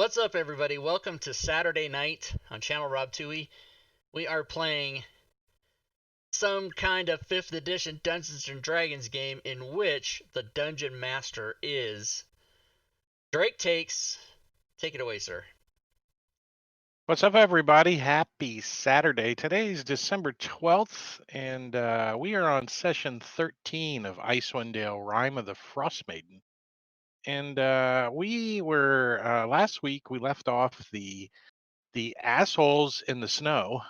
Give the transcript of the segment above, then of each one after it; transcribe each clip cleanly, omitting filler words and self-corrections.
What's up, everybody? Welcome to Saturday night on Channel Rob Tui. We are playing some kind of 5th edition Dungeons and Dragons game in which the Dungeon Master is Drake Takes. Take it away, sir. What's up, everybody? Happy Saturday. Today is December 12th, and we are on session 13 of Icewind Rime of the Frostmaiden. And we were, last week, we left off the assholes in the snow,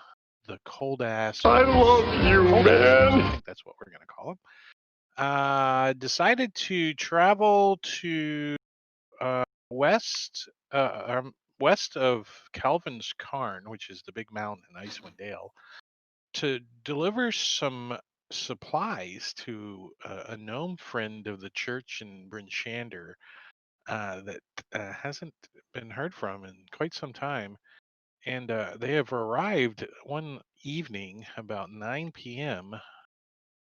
the cold ass. I love you, man. I think that's what we're going to call them. Decided to travel to west of Calvin's Cairn, which is the big mountain in Icewind Dale, to deliver some supplies to a gnome friend of the church in Bryn Shander that hasn't been heard from in quite some time. And they have arrived one evening about 9 p.m.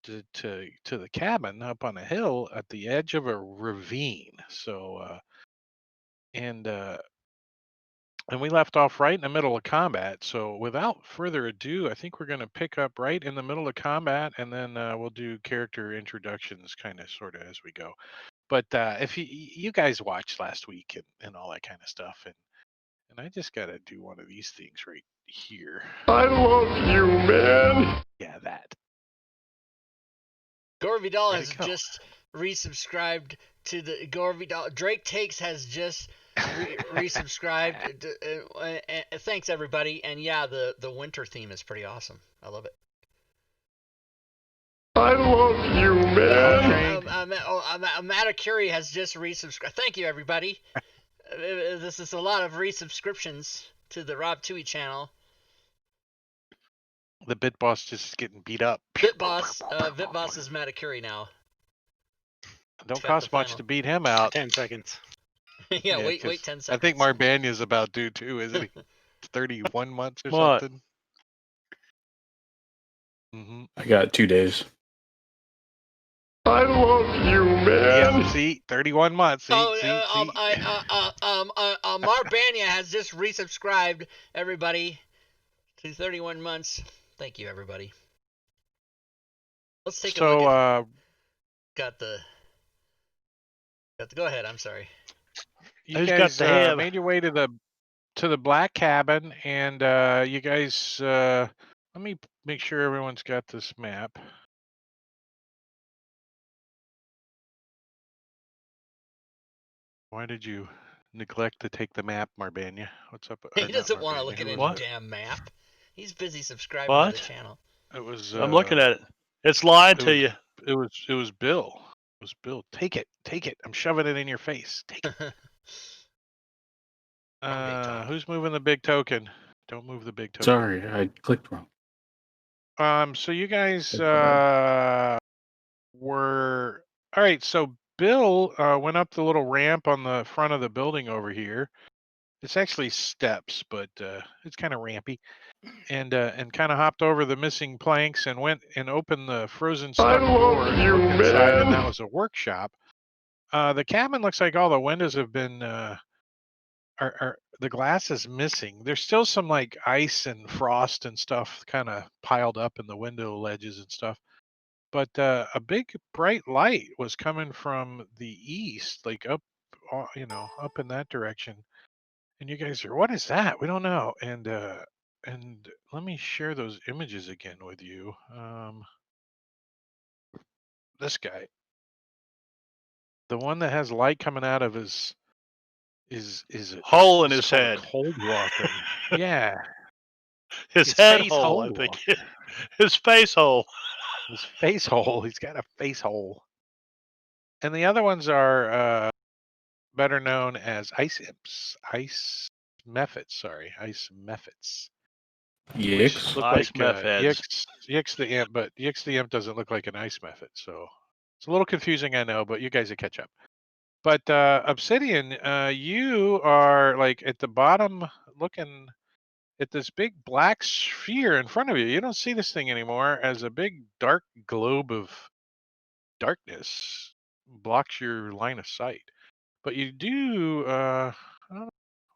To the cabin up on a hill at the edge of a ravine. So and we left off right in the middle of combat. So without further ado, I think we're going to pick up right in the middle of combat, and then we'll do character introductions kind of sort of as we go. But if you guys watched last week and all that kind of stuff, and I just got to do one of these things right here. I love you, man. Yeah, that. Gore Vidal Where'd has it go? just resubscribed to the Gore Vidal. Drake Takes has just resubscribed. Thanks, everybody. And yeah, the winter theme is pretty awesome. I love it. I love you, man. Matakuri has just resubscribed. Thank you, everybody. This is a lot of resubscriptions to the Rob Tui channel. The Bit Boss just getting beat up. Vitboss is Matakuri now. Don't cost much to beat him out. 10 seconds. yeah, wait 10 seconds. I think Marbanya's about due too, isn't he? 31 months or What? something. Mm-hmm. I got 2 days. I love you, man. Yeah, see, 31 months. See. Marbanya has just resubscribed, everybody, to 31 months. Thank you, everybody. Let's take a look at... Go ahead, I'm sorry. You guys made your way to the black cabin, and you guys, let me make sure everyone's got this map. Why did you neglect to take the map, Marbanya? What's up? He doesn't want to look at any damn map. He's busy subscribing to the channel. It was. I'm looking at it. It's lying to you. It was Bill. It was Bill. Take it. I'm shoving it in your face. Take it. Who's moving the big token? Don't move the big token. Sorry, I clicked wrong. So you guys were all right. So Bill went up the little ramp on the front of the building over here. It's actually steps, but it's kind of rampy, and kind of hopped over the missing planks and went and opened the frozen stone door and looked inside, and that was a workshop. The cabin looks like all the windows have been the glass is missing. There's still some like ice and frost and stuff kind of piled up in the window ledges and stuff. But a big bright light was coming from the east, like up in that direction. And you guys are, what is that? We don't know. And let me share those images again with you. This guy, the one that has light coming out of his is a hole in his head. Cold walker. Yeah. His head hole, I think. His face hole. His face hole. He's got a face hole. And the other ones are better known as ice imps. Ice mephits. Yix. Ice mephits. Yix the imp, but Yix the imp doesn't look like an ice mephit, so it's a little confusing, I know, but you guys will catch up. But Obsidian, you are like at the bottom looking at this big black sphere in front of you. You don't see this thing anymore as a big dark globe of darkness blocks your line of sight. But you do, I don't know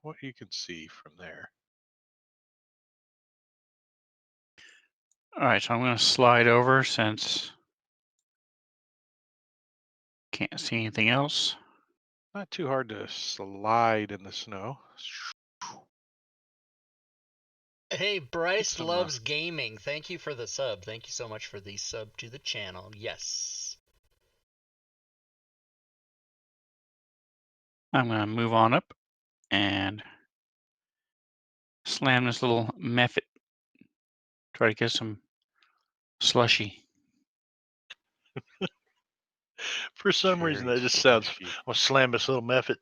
what you can see from there. All right, so I'm going to slide over since can't see anything else. Not too hard to slide in the snow. Hey, Bryce Some, loves gaming. Thank you for the sub. Thank you so much for the sub to the channel. Yes. I'm going to move on up and slam this little method. Try to get some slushy. For some reason, that just sounds. I'm gonna slam this little method.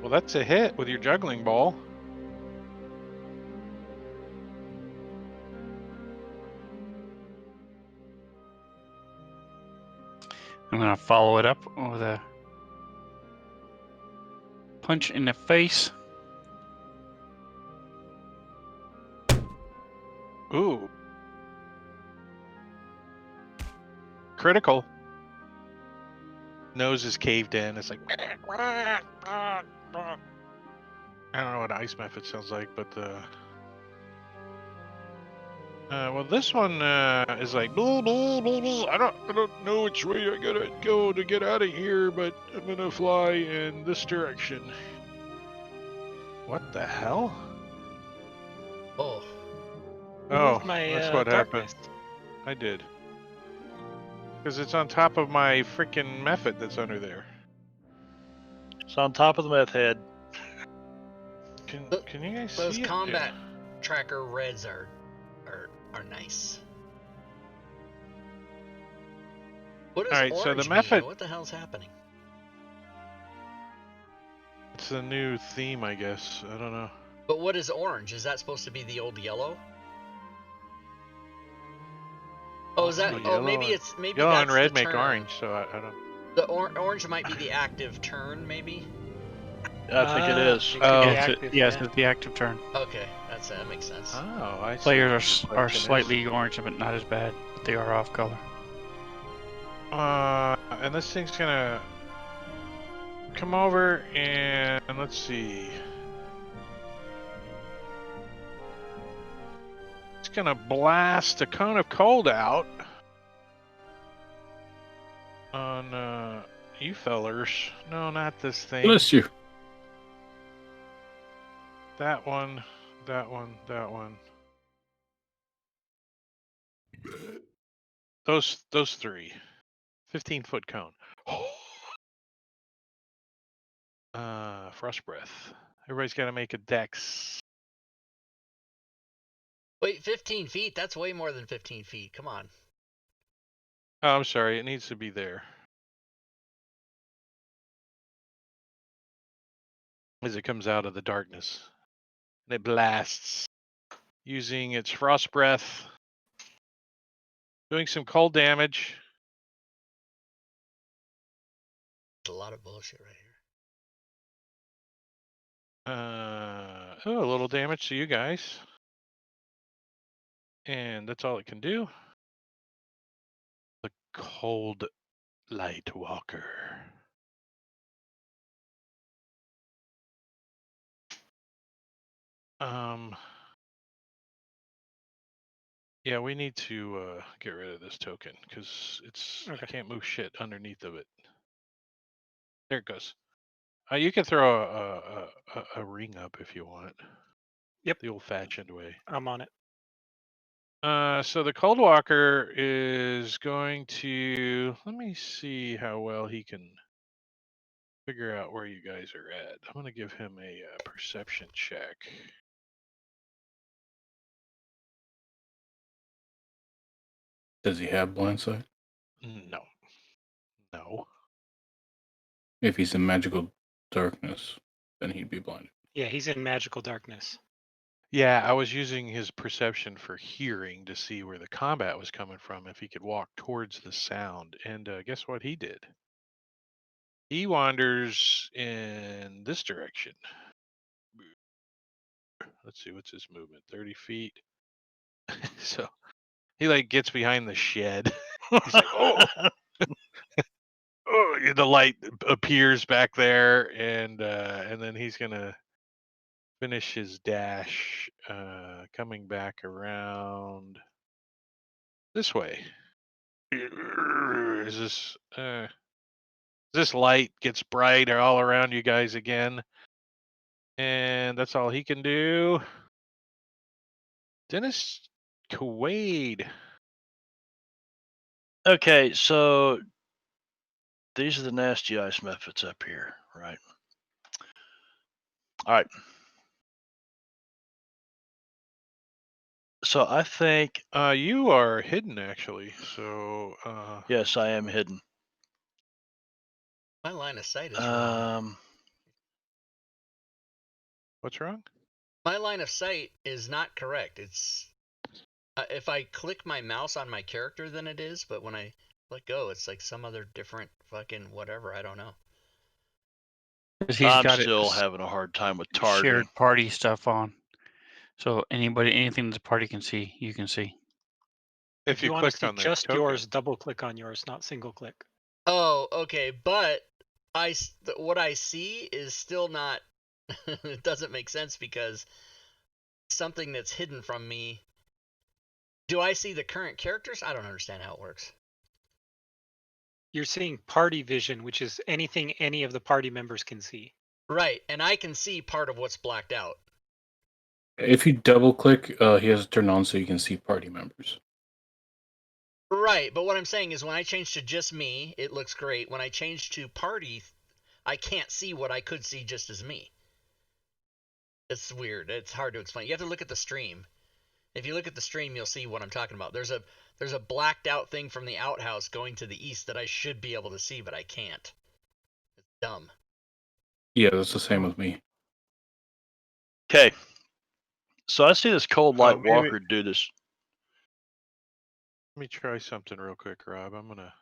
Well, that's a hit with your juggling ball. I'm going to follow it up with a punch in the face. Ooh. Critical. Nose is caved in. It's like. I don't know what ice method sounds like, but well, this one is like blah, blah, blah, blah. I don't know which way I gotta go to get out of here, but I'm gonna fly in this direction. What the hell? Oh. Oh, that's what happened. I did. Because it's on top of my freaking method that's under there. It's on top of the meth head. Can you guys Those see it? combat tracker reds are nice. What does Alright, orange so the mean? method. What the hell's happening? It's a new theme, I guess. I don't know. But what is orange? Is that supposed to be the old yellow? Oh, is that? Oh, maybe it's maybe yellow that's and red the make turn. orange, so I don't. The orange might be the active turn, maybe. I think it is. Yes, it's the active turn. Okay, that makes sense. Oh, I see. Players are slightly orange, but not as bad. But they are off color. And this thing's gonna come over and let's see. It's gonna blast a cone of cold out on you fellers. No, not this thing. Bless you. That one, that one, that one. Those three. 15-foot cone. Frost breath. Everybody's got to make a dex. Wait, 15 feet? That's way more than 15 feet. Come on. Oh, I'm sorry. It needs to be there. As it comes out of the darkness. And it blasts. Using its frost breath. Doing some cold damage. That's a lot of bullshit right here. A little damage to you guys. And that's all it can do. The cold light walker. Yeah, we need to get rid of this token because I can't move shit underneath of it. There it goes. You can throw a ring up if you want. Yep. The old-fashioned way. I'm on it. So the Cold Walker is going to. Let me see how well he can figure out where you guys are at. I'm going to give him a perception check. Does he have blind sight? No. No. If he's in magical darkness, then he'd be blinded. Yeah, he's in magical darkness. Yeah, I was using his perception for hearing to see where the combat was coming from, if he could walk towards the sound. And guess what he did? He wanders in this direction. Let's see, what's his movement? 30 feet. So he like gets behind the shed. He's like, oh, oh, the light appears back there, and then he's gonna finish his dash, coming back around this way. Is this light gets bright all around you guys again, and that's all he can do. Dennis Quaid. Okay, so these are the nasty ice methods up here, right? All right. So I think You are hidden, actually. So yes, I am hidden. My line of sight is wrong. What's wrong? My line of sight is not correct. It's if I click my mouse on my character, then it is. But when I let go, it's like some other different fucking whatever. I don't know. 'Cause he's I'm got still it having a hard time with targeting. shared party stuff on. So anything the party can see, you can see. If you want to clicked see on the just token. yours, double click on yours, not single click. Oh, okay. But what I see is still not. It doesn't make sense because something that's hidden from me. Do I see the current characters? I don't understand how it works. You're seeing party vision, which is anything any of the party members can see. Right, and I can see part of what's blacked out. If you double click, he has it turned on so you can see party members. Right, but what I'm saying is when I change to just me, it looks great. When I change to party, I can't see what I could see just as me. It's weird. It's hard to explain. You have to look at the stream. If you look at the stream, you'll see what I'm talking about. There's a blacked out thing from the outhouse going to the east that I should be able to see, but I can't. It's dumb. Yeah, that's the same with me. Okay. So I see this cold light maybe- walker do this. Let me try something real quick, Rob. I'm gonna.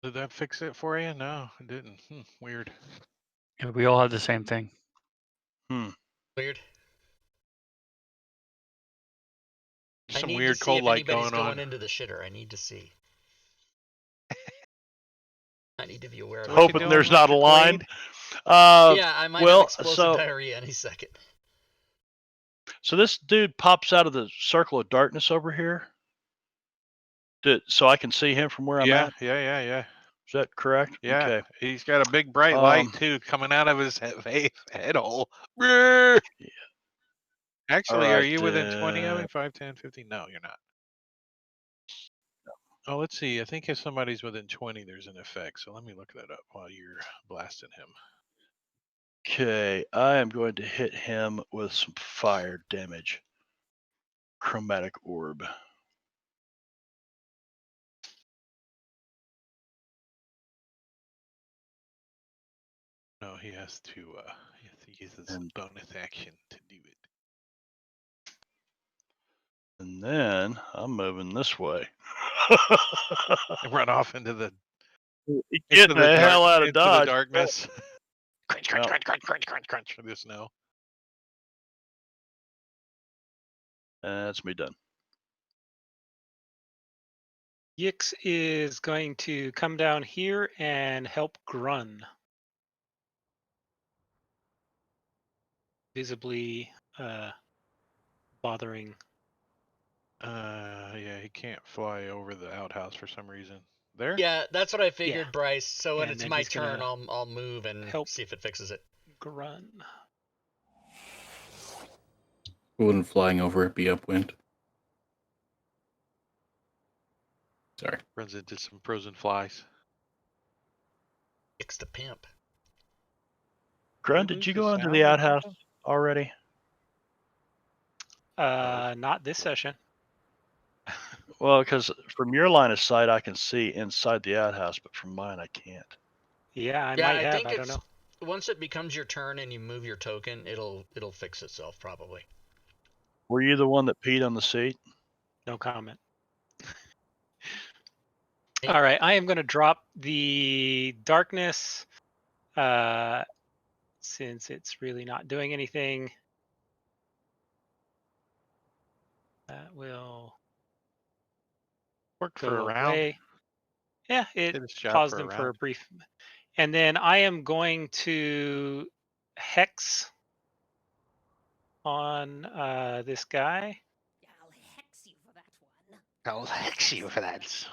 Did that fix it for you? No, it didn't. Weird. Yeah, we all have the same thing. Weird. Some I need weird to see cold if light anybody's going going on. into the shitter. I need to see. I need to be aware of What it. you Hoping doing, there's not a Mr. line. Yeah, I might well, have explosive so diarrhea any second. so this dude pops out of the circle of darkness over here. So I can see him from where I'm Yeah, at. yeah. Is that correct? Yeah, Okay. he's got a big bright light too coming out of his head hole. Brrr. Actually, are right, you within 20 of me? 5, 10, 15? No, you're not. Oh, let's see. I think if somebody's within 20, there's an effect. So let me look that up while you're blasting him. Okay, I am going to hit him with some fire damage. Chromatic orb. No, he has to use his bonus action to do it. And then I'm moving this way. And run off into the Get the hell out of into Dodge. the darkness. Crunch, Well, crunch, crunch, crunch, crunch, crunch. For the snow. That's me done. Yix is going to come down here and help Grun. Visibly bothering. Yeah, he can't fly over the outhouse for some reason. There? Yeah, that's what I figured, Yeah. Bryce. So when And it's then my he's gonna turn, I'll move and help. see if it fixes it. Grun. Wouldn't flying over it be upwind? Sorry. Runs into some frozen flies. Fix the pimp. Grun, did you go into the outhouse already? Not this session. Well, because from your line of sight, I can see inside the outhouse, but from mine, I can't. Yeah, I Yeah, might I have. think I don't know. once it becomes your turn and you move your token, it'll fix itself probably. Were you the one that peed on the seat? No comment. All right, I am going to drop the darkness since it's really not doing anything. That will Work go for a round. away. Yeah, it Did its job paused for a them for a round. brief. And then I am going to hex on this guy. I'll hex you for that one. I'll hex you for that.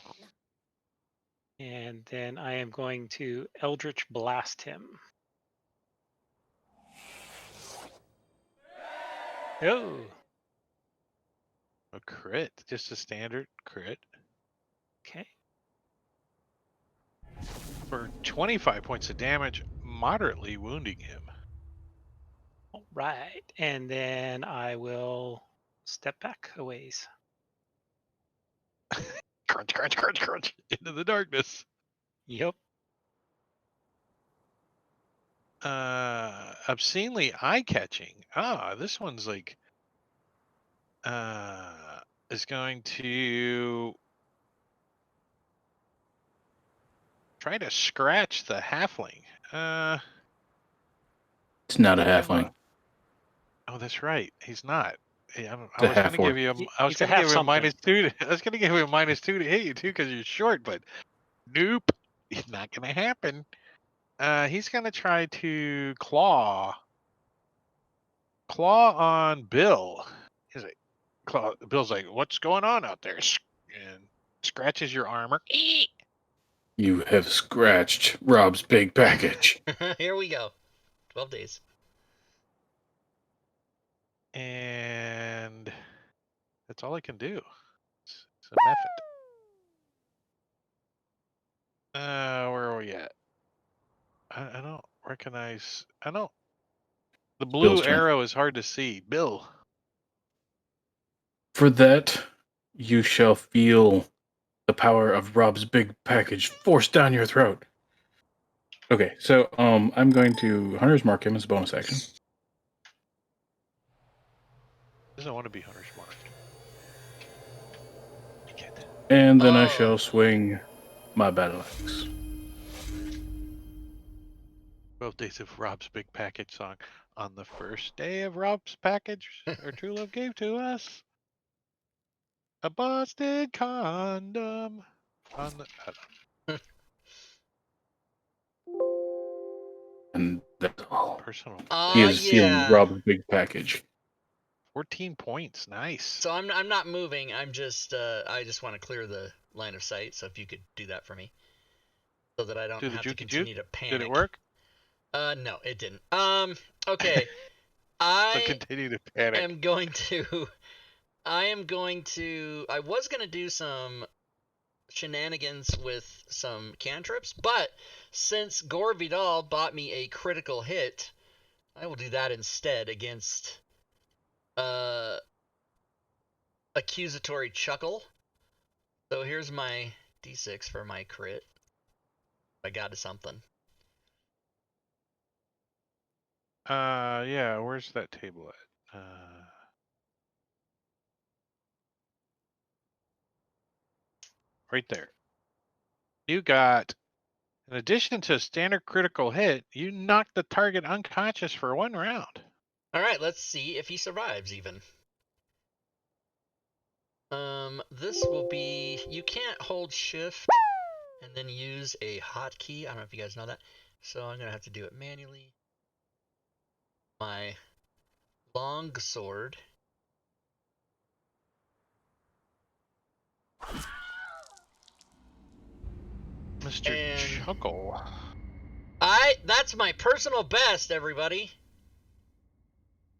And then I am going to Eldritch Blast him. Oh, A crit, just a standard crit okay. for 25 points of damage, moderately wounding him. All right. And then I will step back a ways. Crunch, crunch, crunch, crunch. Into the darkness. Yep. Obscenely eye-catching. This one's like is going to try to scratch the halfling. It's not a give him halfling. Oh, that's right. He's not. I It's a was going to give half-orc. you I was He's a going to half give you a something. -2. I was going to give you a -2 to hit you too because you're short, but nope, it's not going to happen. He's going to try to claw on Bill. He's like, Bill's like, "What's going on out there?" And scratches your armor. You have scratched Rob's big package. Here we go. 12 days. And that's all I can do. It's a method. Where are we at? I don't recognize. I don't. The blue Bill's turn. arrow is hard to see. Bill. For that, you shall feel the power of Rob's big package forced down your throat. Okay, so I'm going to Hunter's Mark him as a bonus action. Doesn't want to be Hunter's Mark. And then I Oh. shall swing my battle axe. 12 Days of Rob's Big Package song. On the first day of Rob's package, our true love gave to us a busted condom. On the And that's all. personal. He is feeling Yeah. Rob's big package. 14 points. Nice. So I'm not moving. I'm just I just want to clear the line of sight. So if you could do that for me, so that I don't Do the have to jukey continue to panic. Did it work? No, it didn't. Okay. So I continue to panic. am going to. I was gonna do some shenanigans with some cantrips, but since Gore Vidal bought me a critical hit, I will do that instead against accusatory chuckle. So here's my d6 for my crit. I got to something. Yeah, where's that table at? Right there. You got, in addition to a standard critical hit, you knocked the target unconscious for 1 round. All right, let's see if he survives even. This will be, you can't hold shift and then use a hotkey. I don't know if you guys know that. So I'm gonna have to do it manually. My long sword. Mr. And Chuckle. That's my personal best, everybody.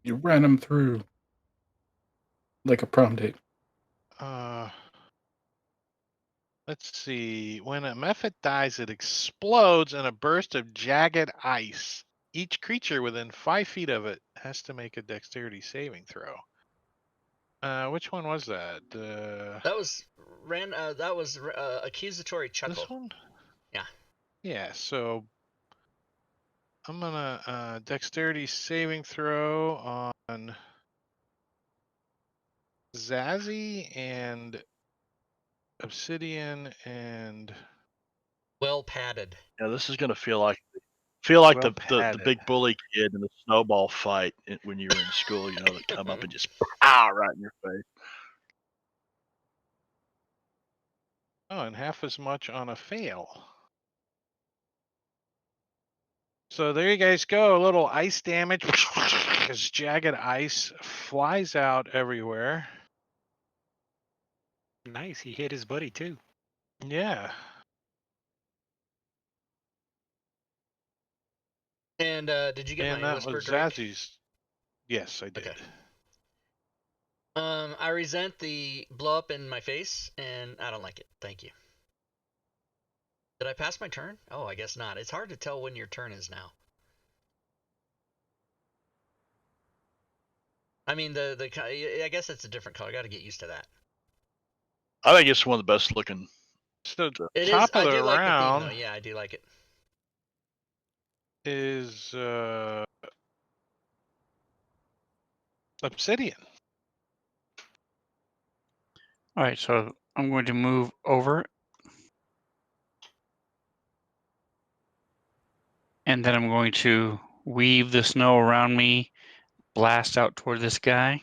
You ran him through like a prom date. Let's see. When a mephit dies, it explodes in a burst of jagged ice. Each creature within 5 feet of it has to make a dexterity saving throw. Which one was that? That was accusatory chuckle. This one? Yeah. Yeah, so I'm gonna dexterity saving throw on Zazzy and Obsidian and Well padded. Yeah, this is gonna feel like the Well-padded. big bully kid in the snowball fight when you were in school. You know, that come up and just pow right in your face. Oh, and half as much on a fail. So there you guys go. A little ice damage. As jagged ice flies out everywhere. Nice. He hit his buddy too. Yeah. And did you get And my that whisper, was Drake? Zazzy's. Yes, I did. Okay. I resent the blow up in my face, and I don't like it. Thank you. Did I pass my turn? Oh, I guess not. It's hard to tell when your turn is now. I mean, I guess it's a different color. I got to get used to that. I think it's one of the best looking. So It is. top of I the do like the theme, round though. Yeah, I do like it. is obsidian. All right, so I'm going to move over. And then I'm going to weave the snow around me, blast out toward this guy.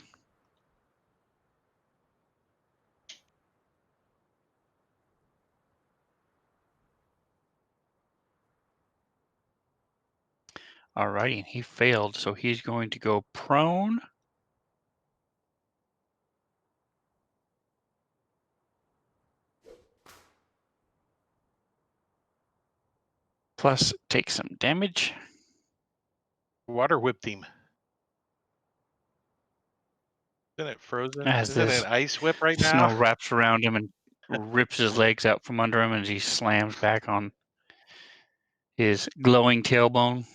Alrighty, and he failed, so he's going to go prone. Plus take some damage. Water whipped him. Isn't it frozen? As Isn't this it ice whip right snow now? wraps around him and rips his legs out from under him as he slams back on his glowing tailbone.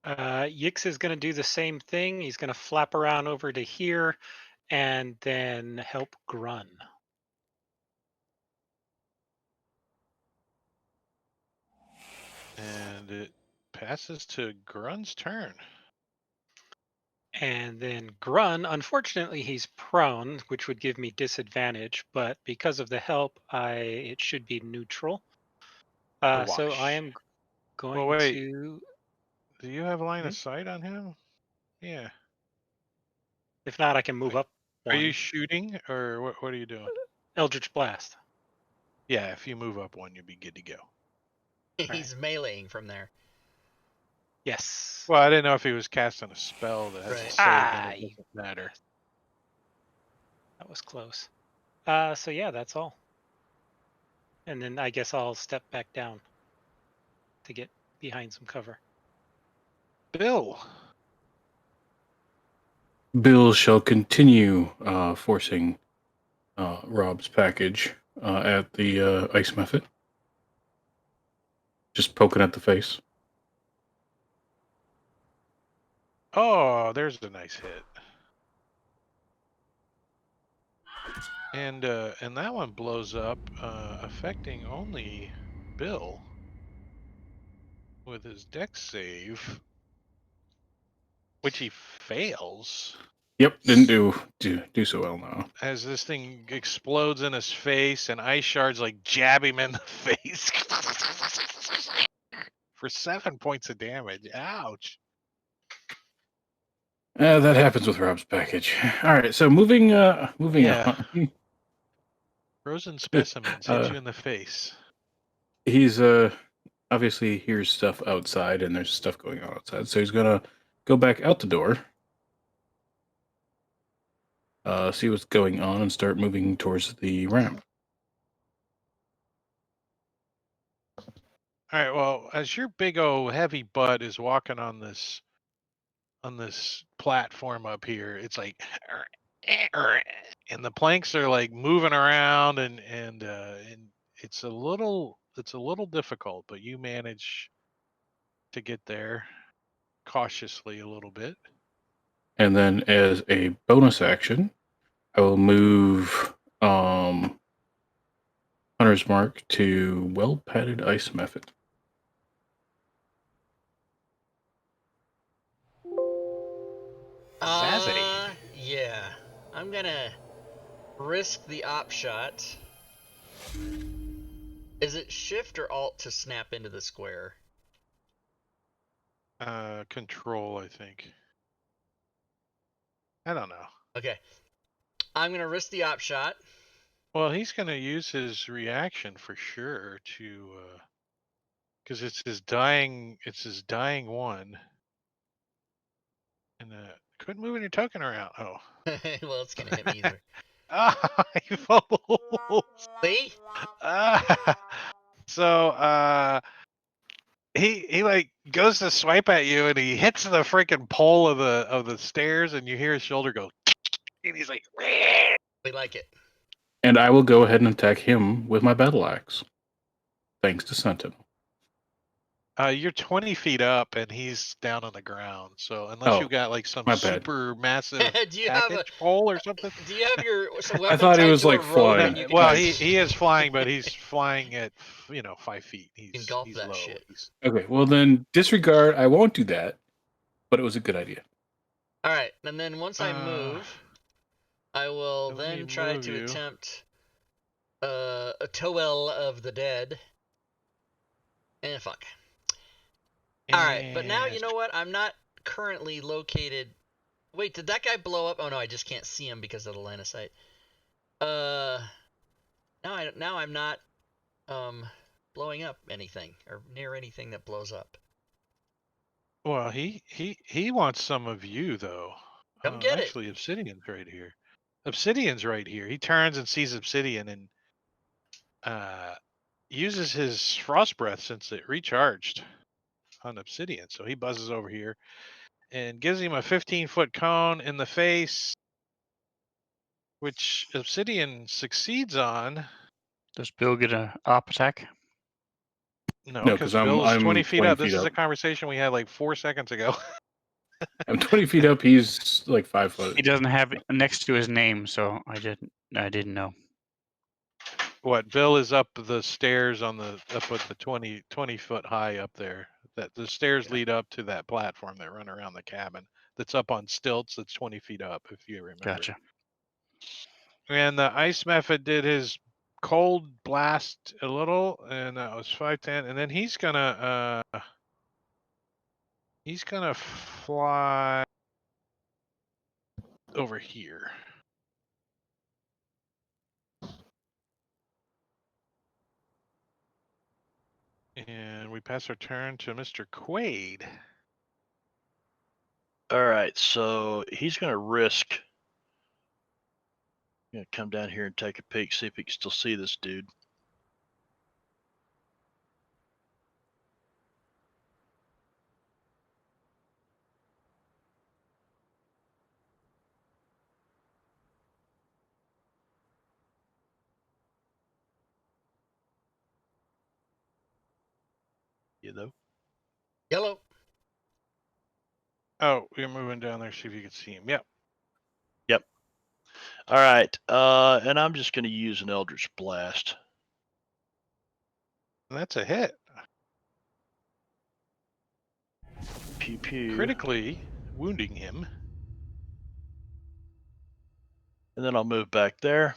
Yix is going to do the same thing. He's going to flap around over to here and then help Grun. And it passes to Grun's turn. And then Grun, unfortunately, he's prone, which would give me disadvantage, but because of the help, it should be neutral. So I Wash. am going Well, wait. to, Do you have line of sight on him? Yeah. if not, I can move up Are you one. shooting or what are you doing? Eldritch Blast. Yeah, if you move up one, you'll be good to go. He's meleeing from there. Yes. Well, I didn't know if he was casting a spell that has a Right. save, and it doesn't matter. That was close. So yeah, that's all. And then I guess I'll step back down to get behind some cover. Bill. Bill shall continue forcing Rob's package at the ice method. Just poking at the face. Oh, there's a nice hit. And that one blows up, affecting only Bill with his dex save, which he fails. Yep, didn't do so well now. As this thing explodes in his face and ice shards like jab him in the face for 7 points of damage. Ouch. That happens with Rob's package. All right, so moving Yeah. on. Frozen specimens hit you in the face. He's obviously hears stuff outside, and there's stuff going on outside. So he's gonna go back out the door, see what's going on, and start moving towards the ramp. All right, well, as your big old heavy butt is walking on this platform up here, it's like and the planks are like moving around and it's a little difficult, but you manage to get there cautiously a little bit. And then, as a bonus action, I will move Hunter's Mark to well padded ice method. Zazzy. Yeah. I'm gonna risk the op shot. Is it shift or alt to snap into the square? Control, I think. I don't know. Okay. I'm gonna risk the op shot. Well, he's going to use his reaction for sure to, because it's his dying one. And quit moving your token around. Oh, Well, it's gonna hit me either. he fumbles. See? So he like goes to swipe at you and he hits the freaking pole of the stairs and you hear his shoulder go and he's like We like it. And I will go ahead and attack him with my battle axe. Thanks to Sentinel. you're 20 feet up and he's down on the ground. So unless you Oh, got like some my bad. super massive Do you have package pole or something. Do you have your I weapon thought he tied was, to like, a rope flying. and you can Well, just he is flying, but he's flying at 5 feet. engulf He's that low. shit. Okay, well then disregard. I won't do that. But it was a good idea. All right, and then once I move, I will let me then try move to you. attempt a Toel of the Dead. And fuck. All right, but now you And- know what? I'm not currently located. Wait, did that guy blow up? Oh no, I just can't see him because of the line of sight. Now I'm not blowing up anything or near anything that blows up. Well, he wants some of you though. Come get it. Actually, Obsidian's right here. Obsidian's right here. He turns and sees Obsidian and uses his frost breath since it recharged on Obsidian. So he buzzes over here and gives him a 15-foot cone in the face, which Obsidian succeeds on. Does Bill get an op attack? No, No, because 'cause I'm- Bill is I'm 20 feet 20 up. This feet is a up. conversation we had like 4 seconds ago. I'm 20 feet up. He's like 5 foot. He doesn't have it next to his name, so I didn't know. What? Bill is up the stairs up at the 20 foot high up there. That the stairs lead up to that platform that run around the cabin. That's up on stilts. That's 20 feet up, if you remember. Gotcha. And the ice method did his cold blast a little, and that was 510. And then he's gonna fly over here. And we pass our turn to Mr. Quaid. All right, so he's going to risk. Going to come down here and take a peek, see if he can still see this dude. You know. Yellow. Oh, we're moving down there, see if you can see him. Yep. Yep. All right, and I'm just going to use an Eldritch Blast. And that's a hit. Pew pew. Critically wounding him. And then I'll move back there.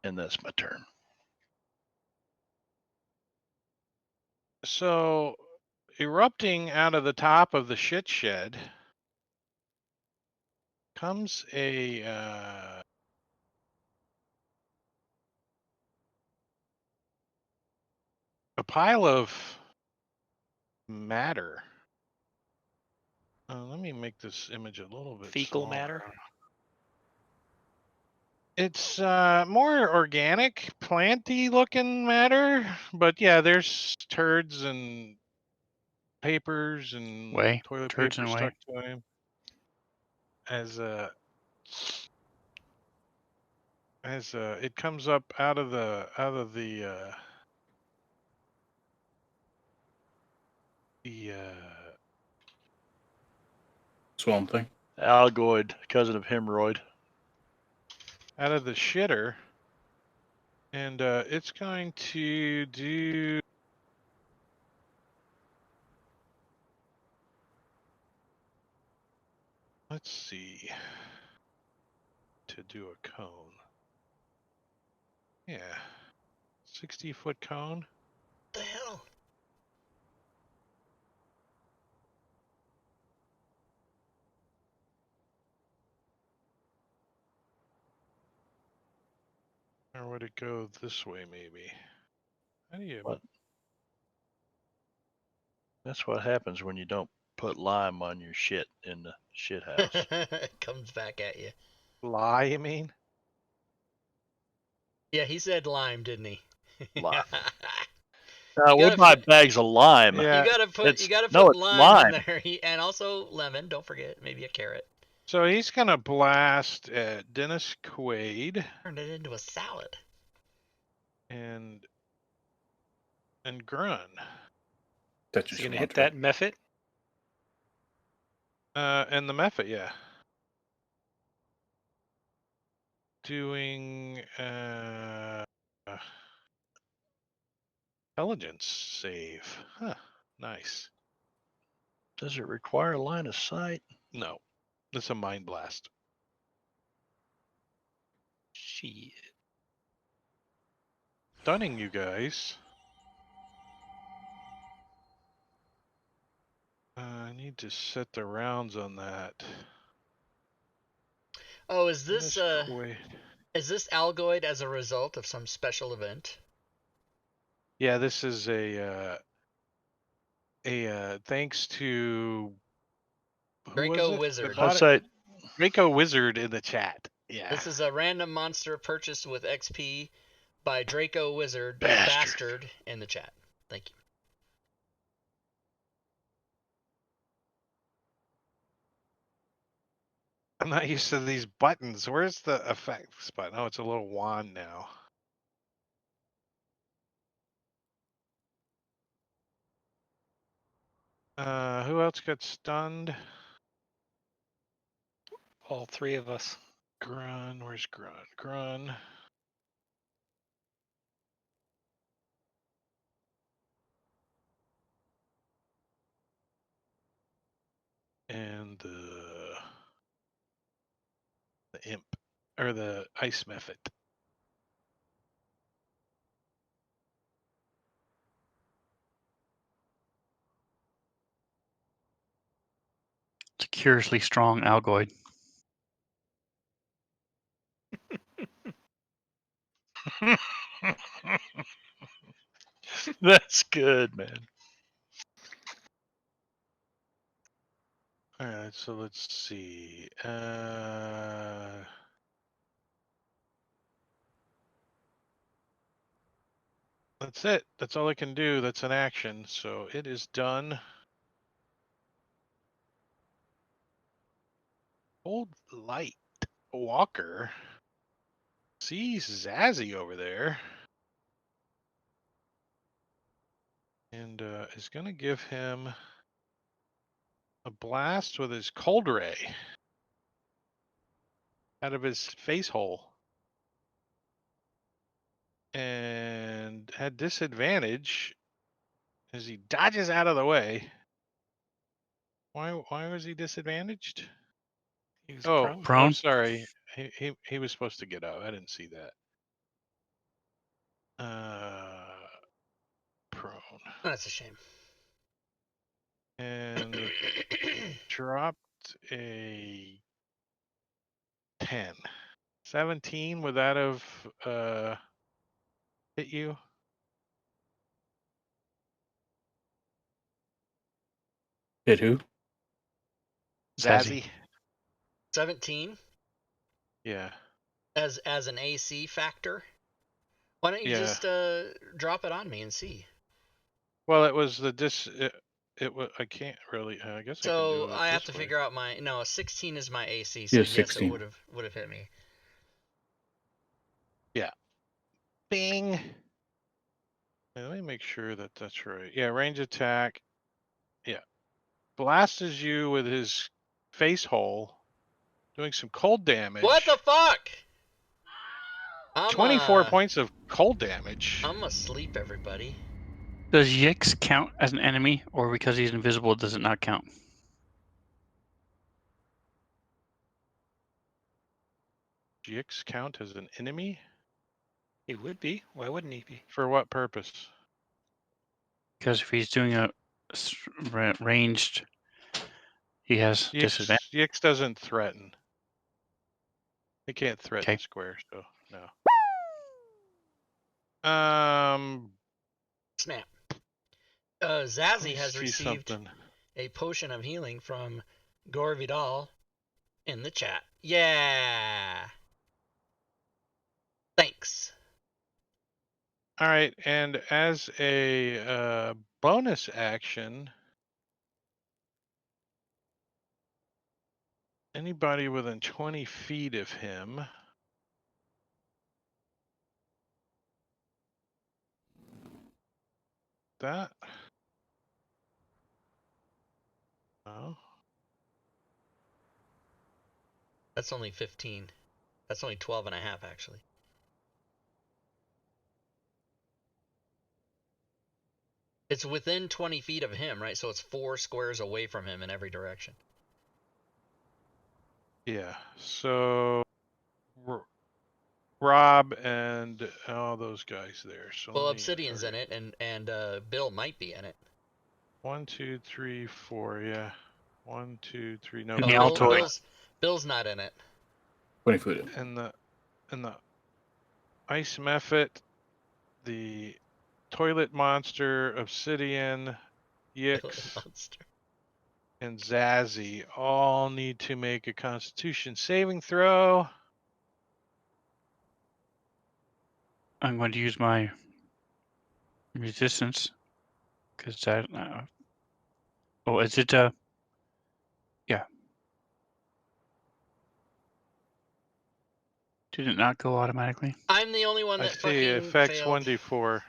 And that's my turn. So, erupting out of the top of the shit shed comes a pile of matter. Let me make this image a little bit Fecal smaller. matter? It's more organic, planty looking matter, but yeah, there's turds and papers and Whey? toilet Turds paper and whey? stuck to him. As it comes up out of the Swamp thing. Algoid, cousin of hemorrhoid. out of the shitter, and it's going to do. Let's see. To do a cone. Yeah. 60-foot cone. What the hell? Or would it go this way, maybe? How do you... What? That's what happens when you don't put lime on your shit in the shit house. It comes back at you. Lie, you mean? Yeah, he said lime, didn't he? Lime. You We'll gotta buy put- bags of lime. You Yeah. gotta put It's lime, lime. in there, and also lemon. Don't forget, maybe a carrot. So he's going to blast at Dennis Quaid Turn it into a salad. and Grun. That's Is just he gonna cilantro. hit that Mephit? And the Mephit, yeah. Doing intelligence save. Huh. Nice. Does it require line of sight? No. It's a mind blast. Shit. Stunning you guys. I need to set the rounds on that. Oh, is this Dennis Quaid. is this Algoid as a result of some special event? Yeah, this is a thanks to who was Draco it? Wizard. Bought Let's it? say Draco Wizard in the chat. Yeah. This is a random monster purchased with XP by Draco Wizard, Bastard. in the chat. Thank you. I'm not used to these buttons. Where's the effects button? Oh, it's a little wand now. Who else got stunned? All three of us. Grun, where's Grun? Grun. And the imp, or the ice method. It's a curiously strong Algoid. that's good, man. All right, so let's see. That's it. That's all I can do. That's an action. So it is done. Old light Walker sees Zazzy over there and is going to give him a blast with his cold ray out of his face hole. And had disadvantage as he dodges out of the way. Why was he disadvantaged? He was Oh, prone. Prone? sorry. He was supposed to get up. I didn't see that. Prone. That's a shame. And dropped a 10. 17, would that have hit you? Hit who? Zazzy. 17 Yeah. as an AC factor. Why don't you Yeah. just drop it on me and see? Well, it was the it was, I can't really, I guess I can do So it I have this to way. figure out my 16 is my AC. So Yeah, yes, 16. it would have hit me. Bing. Let me make sure that that's right. Yeah, range attack. Yeah. Blasts you with his face hole, doing some cold damage. What the fuck? 24 points of cold damage. I'm asleep, everybody. Does Yix count as an enemy, or because he's invisible, does it not count? Jix count as an enemy? He would be. Why wouldn't he be? For what purpose? Because if he's doing a ranged, he has disadvantage. Jix doesn't threaten. He can't threaten Okay. square, so no. Snap. let Zazie me has see received something. a potion of healing from Gore Vidal in the chat. Yeah. Thanks. All right, and as a bonus action, anybody within 20 feet of him that. Oh, That's only 15. That's only 12 and a half, actually. It's within 20 feet of him, right? So it's 4 squares away from him in every direction. yeah. So Rob and all those guys there. So Well, let me Obsidian's in hurry. it, and Bill might be in it. 1, 2, 3, 4. Yeah. 1, 2, 3. No, In Oh, the Bill's Altoid. not. Bill's not in it. 20 foot in. And the ice mephit, the toilet monster, Obsidian, Yix, Monster. and Zazie all need to make a Constitution saving throw. I'm going to use my resistance because that. Oh, is it? Yeah. Did it not go automatically? I'm the only one I that see fucking effects failed. 1d4.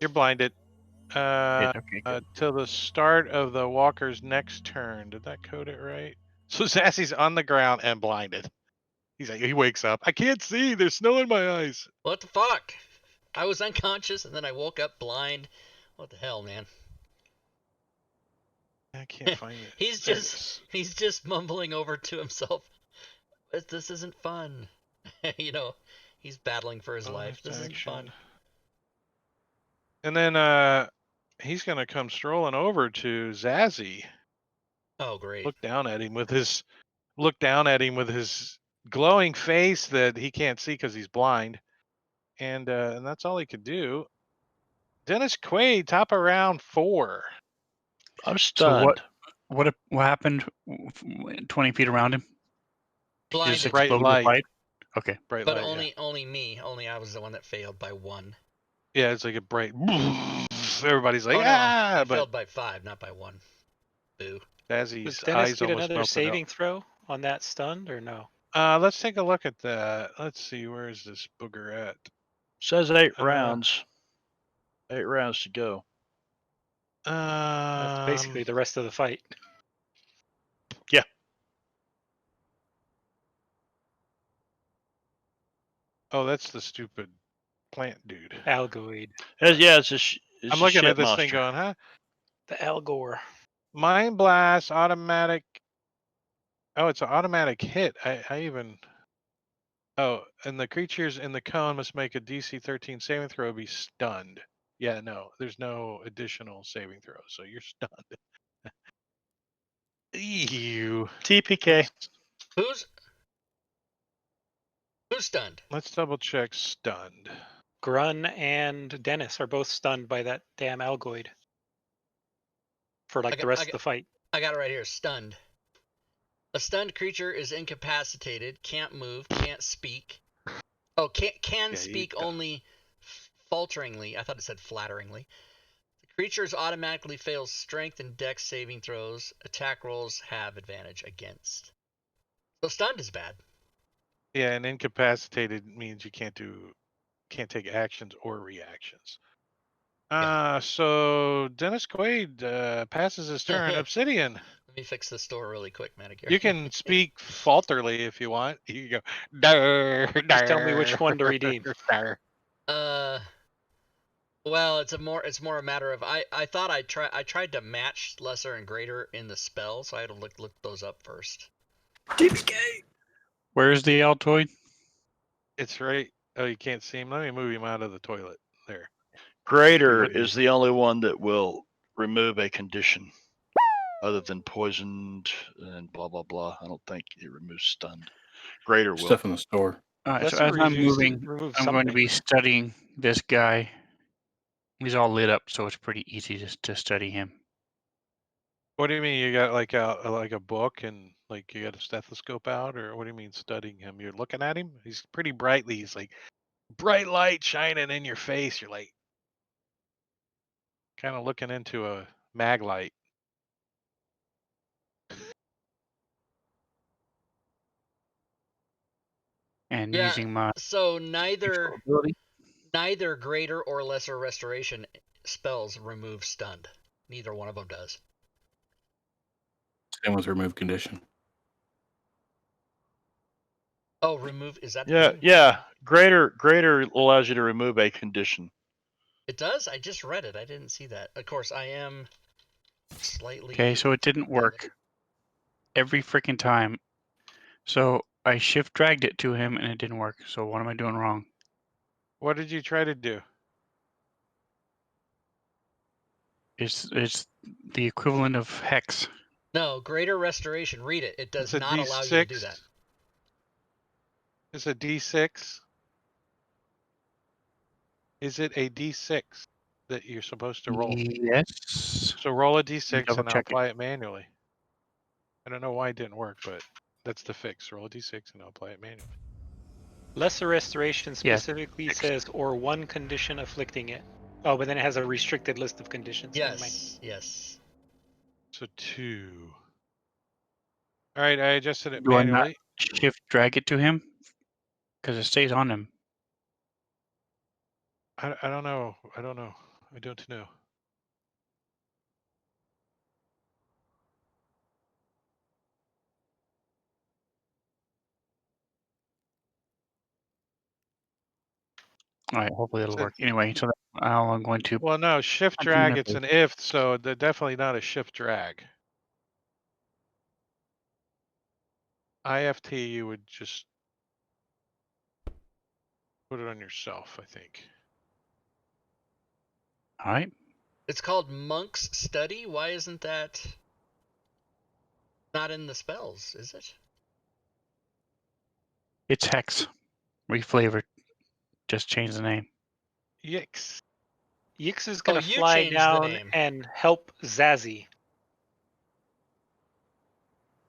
You're blinded. Okay, good. Till the start of the walker's next turn. Did that code it right? So Sassy's on the ground and blinded. He's like, he wakes up. I can't see. There's snow in my eyes. What the fuck? I was unconscious, and then I woke up blind. What the hell, man? I can't find it. he's There it just is. he's just mumbling over to himself. This isn't fun. You know, he's battling for his life. Bonus This isn't action. fun. And then he's gonna come strolling over to Zazzy. Oh, great. Look down at him with his glowing face that he can't see because he's blind. And that's all he could do. Dennis Quaid, top of round 4. I'm So stunned. what happened 20 feet around him? He just Blinded. Bright exploded with light. light? Okay. Bright But light, yeah. only me. Only I was the one that failed by 1. Yeah, it's like a bright. Everybody's like, Oh no, I but failed by 5, not by 1. Boo. Does Dazzy's Dennis eyes get almost another melted saving throw on that stunned or no? out. Let's take a look at that. Let's see, where is this booger at? Says 8 Uh, rounds. 8 rounds to go. That's basically the rest of the fight. Oh, that's the stupid plant dude. Algoid. Yeah, it's I'm a looking shit at this monster. thing going, huh? The Algor. Mind blast, automatic. Oh, it's an automatic hit. I even. Oh, and the creatures in the cone must make a DC 13 saving throw, be stunned. Yeah, no, there's no additional saving throw, so you're stunned. Ew. TPK. Who's stunned? Let's double check stunned. Grun and Dennis are both stunned by that damn Algoid for like the rest of the fight. I got it right here. Stunned. A stunned creature is incapacitated, can't move, can't speak. Oh, can speak only falteringly. I thought it said flatteringly. The creatures automatically fails strength and dex saving throws. Attack rolls have advantage against. So stunned is bad. Yeah, and incapacitated means you can't take actions or reactions. So Dennis Quaid passes his turn. Obsidian. Let me fix this door really quick, Manicure. You can speak falterly if you want. You can go. Dar, Just tell me which one to redeem. Dar. Well, it's more a matter of I thought I tried to match lesser and greater in the spell, so I had to look those up first. TPK. Where's the Altoid? It's right. Oh, you can't see him. Let me move him out of the toilet. There. Greater wouldn't is the only one that will remove a condition other than poisoned and blah, blah, blah. I don't think it removes stunned. Greater will. Stuff in the store. All right, so Lesser as I'm reduce- moving, remove I'm going to something. be studying this guy. He's all lit up, so it's pretty easy to study him. What do you mean? You got like a book and like you got a stethoscope out, or what do you mean studying him? You're looking at him. He's pretty brightly. He's like bright light shining in your face. You're like kind of looking into a mag light. And Yeah, using my so neither ability. neither greater or lesser restoration spells remove stunned. Neither one of them does. Same with remove condition. Oh, remove, is that the Yeah, thing? yeah. Greater allows you to remove a condition. It does? I just read it. I didn't see that. Of course, I am slightly... Okay, so it didn't work every freaking time. So I shift dragged it to him and it didn't work. So what am I doing wrong? What did you try to do? It's the equivalent of hex. No, greater restoration. Read it. It does It's a not allow you to do D6. that. It's a D6. Is it a D6 that you're supposed to roll? Yes. So roll a Let me D6 double and I'll check it. apply it manually. I don't know why it didn't work, but that's the fix. Roll a D6 and I'll apply it manually. Lesser restoration Yes. specifically says, or one condition afflicting it. Oh, but then it has a restricted list of conditions. Never mind. Yes, yes. So 2. All right, I adjusted it Do I not manually. shift drag it to him? Because it stays on him. I don't know. I don't know. I don't know. All right, hopefully it'll So- work. Anyway, so now I'm going to Well, no, shift punch him drag, in it's the an if, so they're definitely not a shift drag. IFT, you would just put it on yourself, I think. All right. It's called Monk's Study. Why isn't that not in the spells, is it? It's hex. Reflavored. Just change the name. Yikes. Yix is going to you fly changed the down name. and help Zazzy.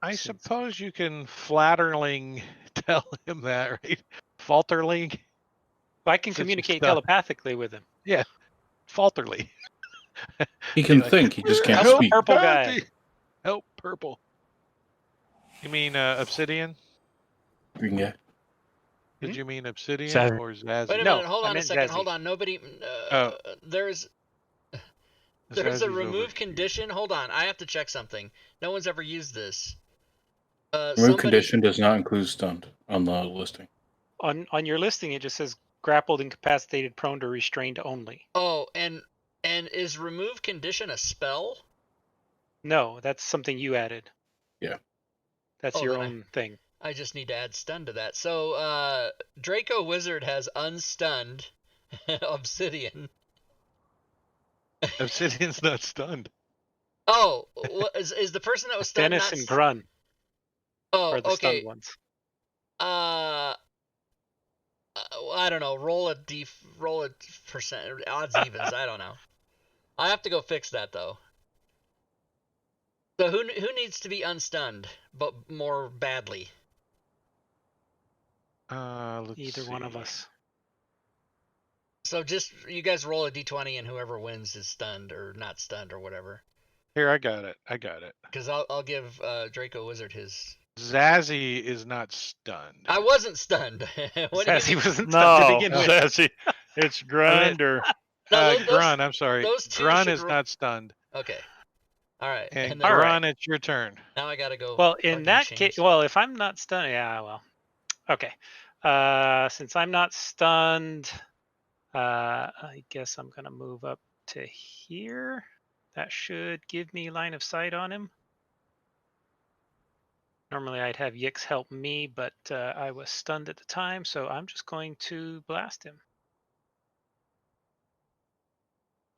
I Since- suppose you can flatterling tell him that, right? Falterling? I can Since you're communicate stuck. telepathically with him. Yeah, falterly. He can Like, think, he just can't Help speak. purple guy. Help purple. You mean Obsidian? Yeah. Did you mean Obsidian Zazzy. or Zazzy? Wait a No, minute. Hold I on a meant second. Zazzy. Hold on. Nobody... Oh. There's a Zazzy's over remove here. condition. Hold on. I have to check something. No one's ever used this. Remove Somebody... condition does not include stunned on the listing. On your listing, it just says grappled, incapacitated, prone to restrained only. Oh, and is remove condition a spell? No, that's something you added. Yeah. That's Oh, your then own thing. I just need to add stun to that. So, Draco Wizard has unstunned Obsidian. Obsidian's not stunned. Oh, is the person that was stunned Dennis not... and Grun Oh, are the okay. stunned ones. I don't know. Roll a percent, odds evens. I don't know. I have to go fix that though. So who needs to be unstunned, but more badly? Let's Either one of see. us. So just you guys roll a d20 and whoever wins is stunned or not stunned or whatever. Here, I got it. Because I'll give Draco Wizard his. Zazzy is not stunned. I wasn't stunned. What do you Zazzy mean? wasn't stunned to No, begin with. Zazzy. It's Grinder. No, those- Grun, I'm sorry. those two Grun should is ro- not stunned. Okay. All right. And then All right. Grun, it's your turn. now I gotta go. Well, in fucking that change. case, well, if I'm not stunned, yeah, well, okay. Since I'm not stunned, I guess I'm gonna move up to here. That should give me line of sight on him. Normally I'd have Yix help me, but I was stunned at the time, so I'm just going to blast him.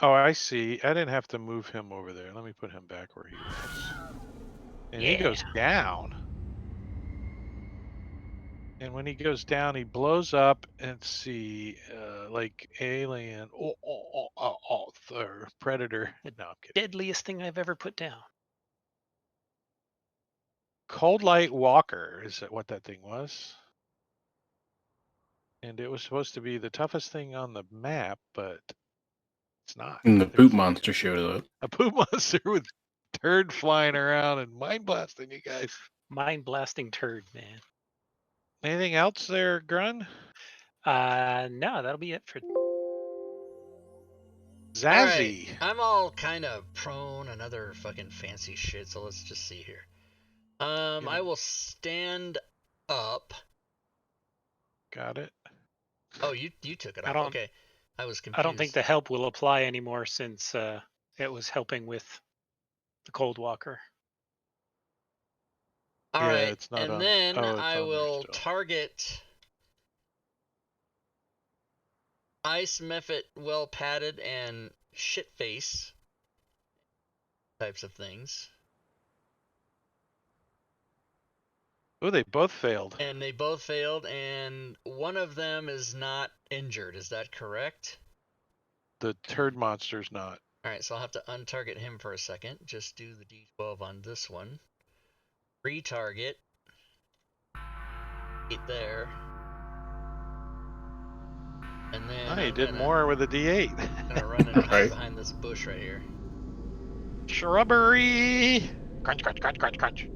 Oh, I see. I didn't have to move him over there. Let me put him back where he was. And he goes down. And when he goes down, he blows up and see like alien predator. No, I'm kidding. Deadliest thing I've ever put down. Cold Light Walker is what that thing was. And it was supposed to be the toughest thing on the map, but it's not. And the There's poop like monster showed up. a poop monster with turd flying around and mind blasting you guys. Mind blasting turd, man. Anything else there, Grun? No, that'll be it for. Zazzy. Alright, I'm all kind of prone and other fucking fancy shit, so let's just see here. I will stand up. Got it. Oh, you took it I off. don't- Okay. I was confused. I don't think the help will apply anymore since it was helping with the Cold Walker. All Yeah, right, it's not and on- then oh, it's I on there will still. target Ice Method, well padded, and shit face types of things. Oh, they both failed. And they both failed, and one of them is not injured. Is that correct? The turd monster's not. All right, so I'll have to untarget him for a second. Just do the D12 on this one. Retarget. Right there. And then Oh, you I'm did gonna, more with a D8. I'm gonna run and hide Right. behind this bush right here. Shrubbery. Crunch, crunch, crunch, crunch, crunch.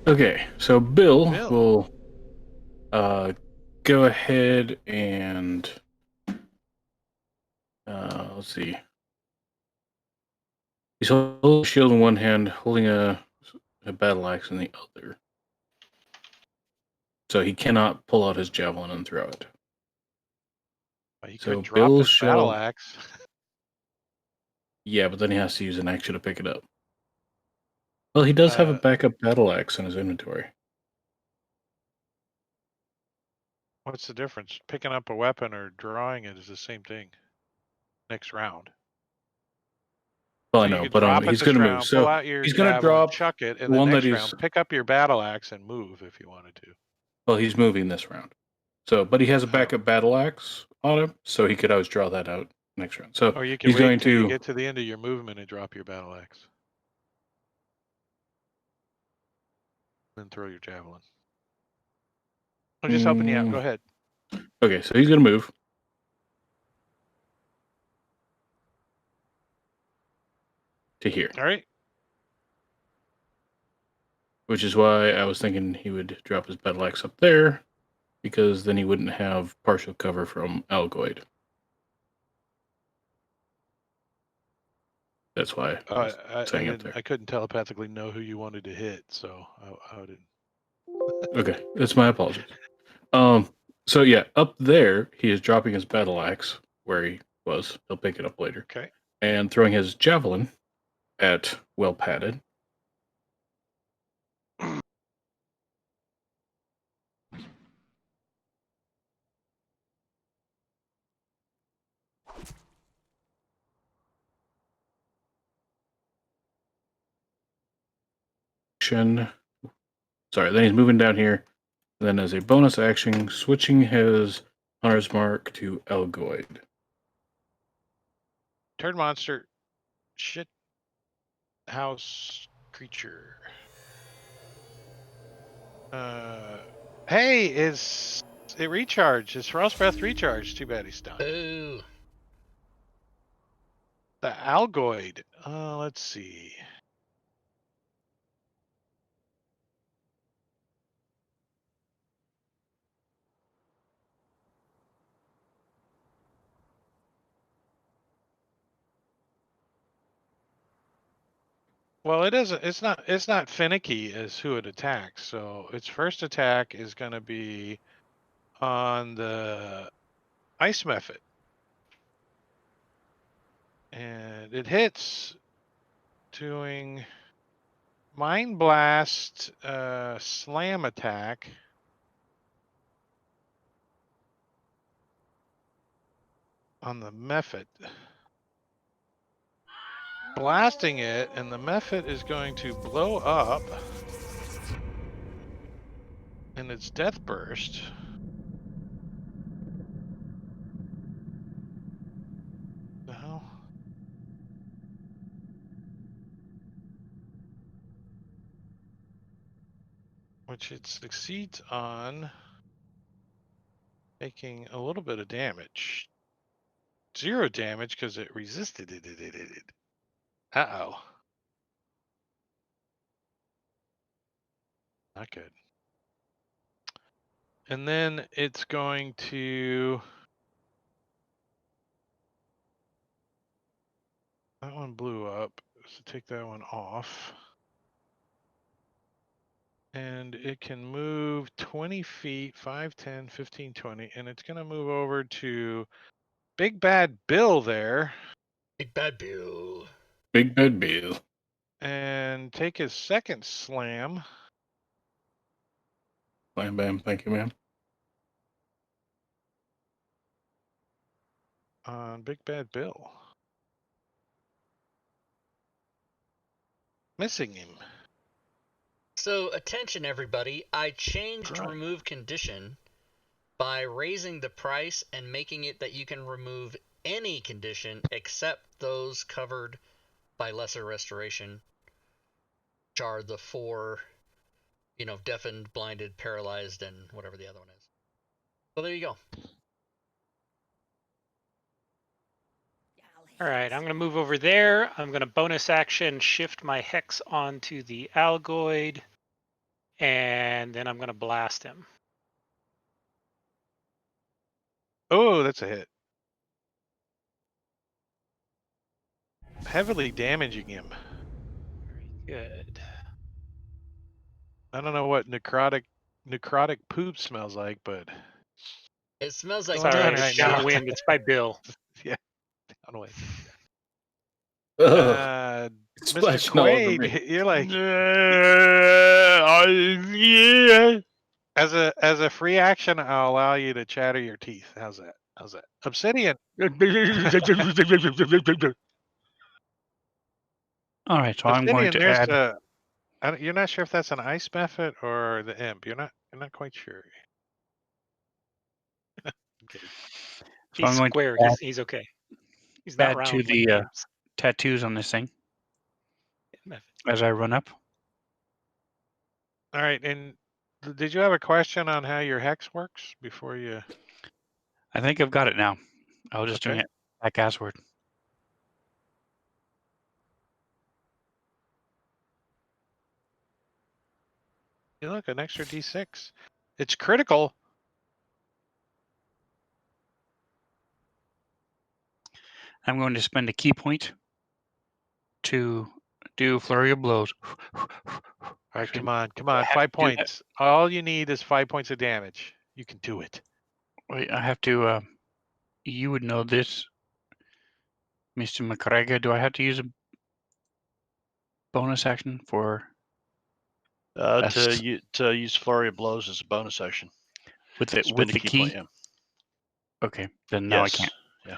Okay, so Bill Bill. will go ahead and let's see. He's holding a shield in one hand, holding a battle axe in the other. So he cannot pull out his javelin and throw it. Well, he So could drop Bill his battle shall- axe. Yeah, but then he has to use an action to pick it up. Well, he does have a backup battle axe in his inventory. What's the difference? Picking up a weapon or drawing it is the same thing. Next round. Well, So I you know, could but drop it he's this going to move. round, pull So out your he's going to javelin, drop chuck it, and the the one next that round pick up your battle axe and move if you wanted to. Well, he's moving this round. So, but he has a Oh. backup battle axe on him, so he could always draw that out next round. So Or you can he's wait going until you to. get to the end of your movement and drop your battle axe. Then throw your javelin. I'm just helping you out. Go ahead. Okay, so he's going to move. To here. All right. Which is why I was thinking he would drop his battle axe up there, because then he wouldn't have partial cover from Algoid. That's why I was saying up there. I couldn't telepathically know who you wanted to hit, so I didn't. Okay, that's my apologies. So yeah, up there he is dropping his battle axe where he was. He'll pick it up later. Okay. And throwing his javelin at well padded. Sorry, then he's moving down here. And then as a bonus action, switching his hunter's mark to Algoid. Turd monster. Shit. House creature. Hey, is it recharged? Is Frost Breath recharged? Too bad he's done. Ooh. The Algoid. Let's see. Well, it isn't. It's not finicky as who it attacks. So its first attack is going to be on the ice method, and it hits, doing Mind Blast, slam attack. On the method. Blasting it, and the method is going to blow up And it's Death Burst. The hell? Which it succeeds on taking a little bit of damage. 0 damage because it resisted it. Uh-oh. Not good. And then it's going to... That one blew up, so take that one off. And it can move 20 feet, 5, 10, 15, 20, and it's going to move over to Big Bad Bill there Big Bad Bill. Big Bad Bill. and take his second slam Bam, bam. Thank you, ma'am. on Big Bad Bill. Missing him. So, attention everybody, I changed Right. remove condition by raising the price and making it that you can remove any condition except those covered by lesser restoration, which are the 4, deafened, blinded, paralyzed, and whatever the other one is. So there you go. All right, I'm going to move over there. I'm going to bonus action shift my hex onto the Algoid, and then I'm going to blast him. Oh, that's a hit. Heavily damaging him. Very good. I don't know what necrotic poop smells like, but It smells like Sorry, dog Sorry, right it's shit. now. downwind. It's by Bill. yeah, downwind. Ugh, Mr. splashing all over me. Quaid, you're like, Yeah. as a free action, I'll allow you to chatter your teeth. How's that? Obsidian. All right, so I'm going Obsidian. to There's add. you're not sure if that's an ice method or the imp. You're not quite sure. Okay. So He's I'm going to square. add, He's okay. He's not add to round like the the imps. tattoos on this thing as I run up. All right. And did you have a question on how your hex works before you? I think I've got it now. I was just doing Okay. it back assward. You look, an extra D6. It's critical. I'm going to spend a key point to do flurry of blows. All right, Actually, come on. I have 5 to do that. points. All you need is 5 points of damage. You can do it. Wait, I have to. You would know this, Mr. McGregor. Do I have to use a bonus action for To use flurry of blows as a bonus action. with it Spend with a the key key? point, yeah. Okay, then no, I Yes. can't. Yeah.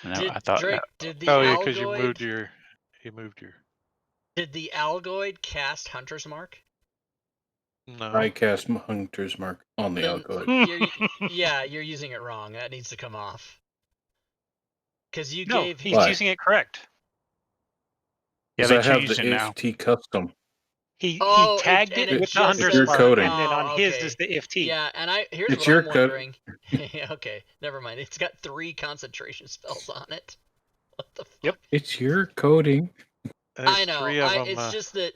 No, Did I thought. Drake? Did the Oh yeah, because you Algoid? moved your. Did the Algoid cast Hunter's Mark? No. I cast Hunter's Mark on the Then Algoid. you're using it wrong. That needs to come off. Because you No, gave he's Why? using it correct. Yeah, Because they I have changed the it now. IFT custom. He Oh, tagged and it it with the just Hunter's says, Mark, coding. and then on his okay. is the IFT. Yeah, and here's It's what your I'm code. wondering. Okay, never mind. It's got 3 concentration spells on it. What the fuck? Yep. It's your coding. There's I know. 3 of them. It's just that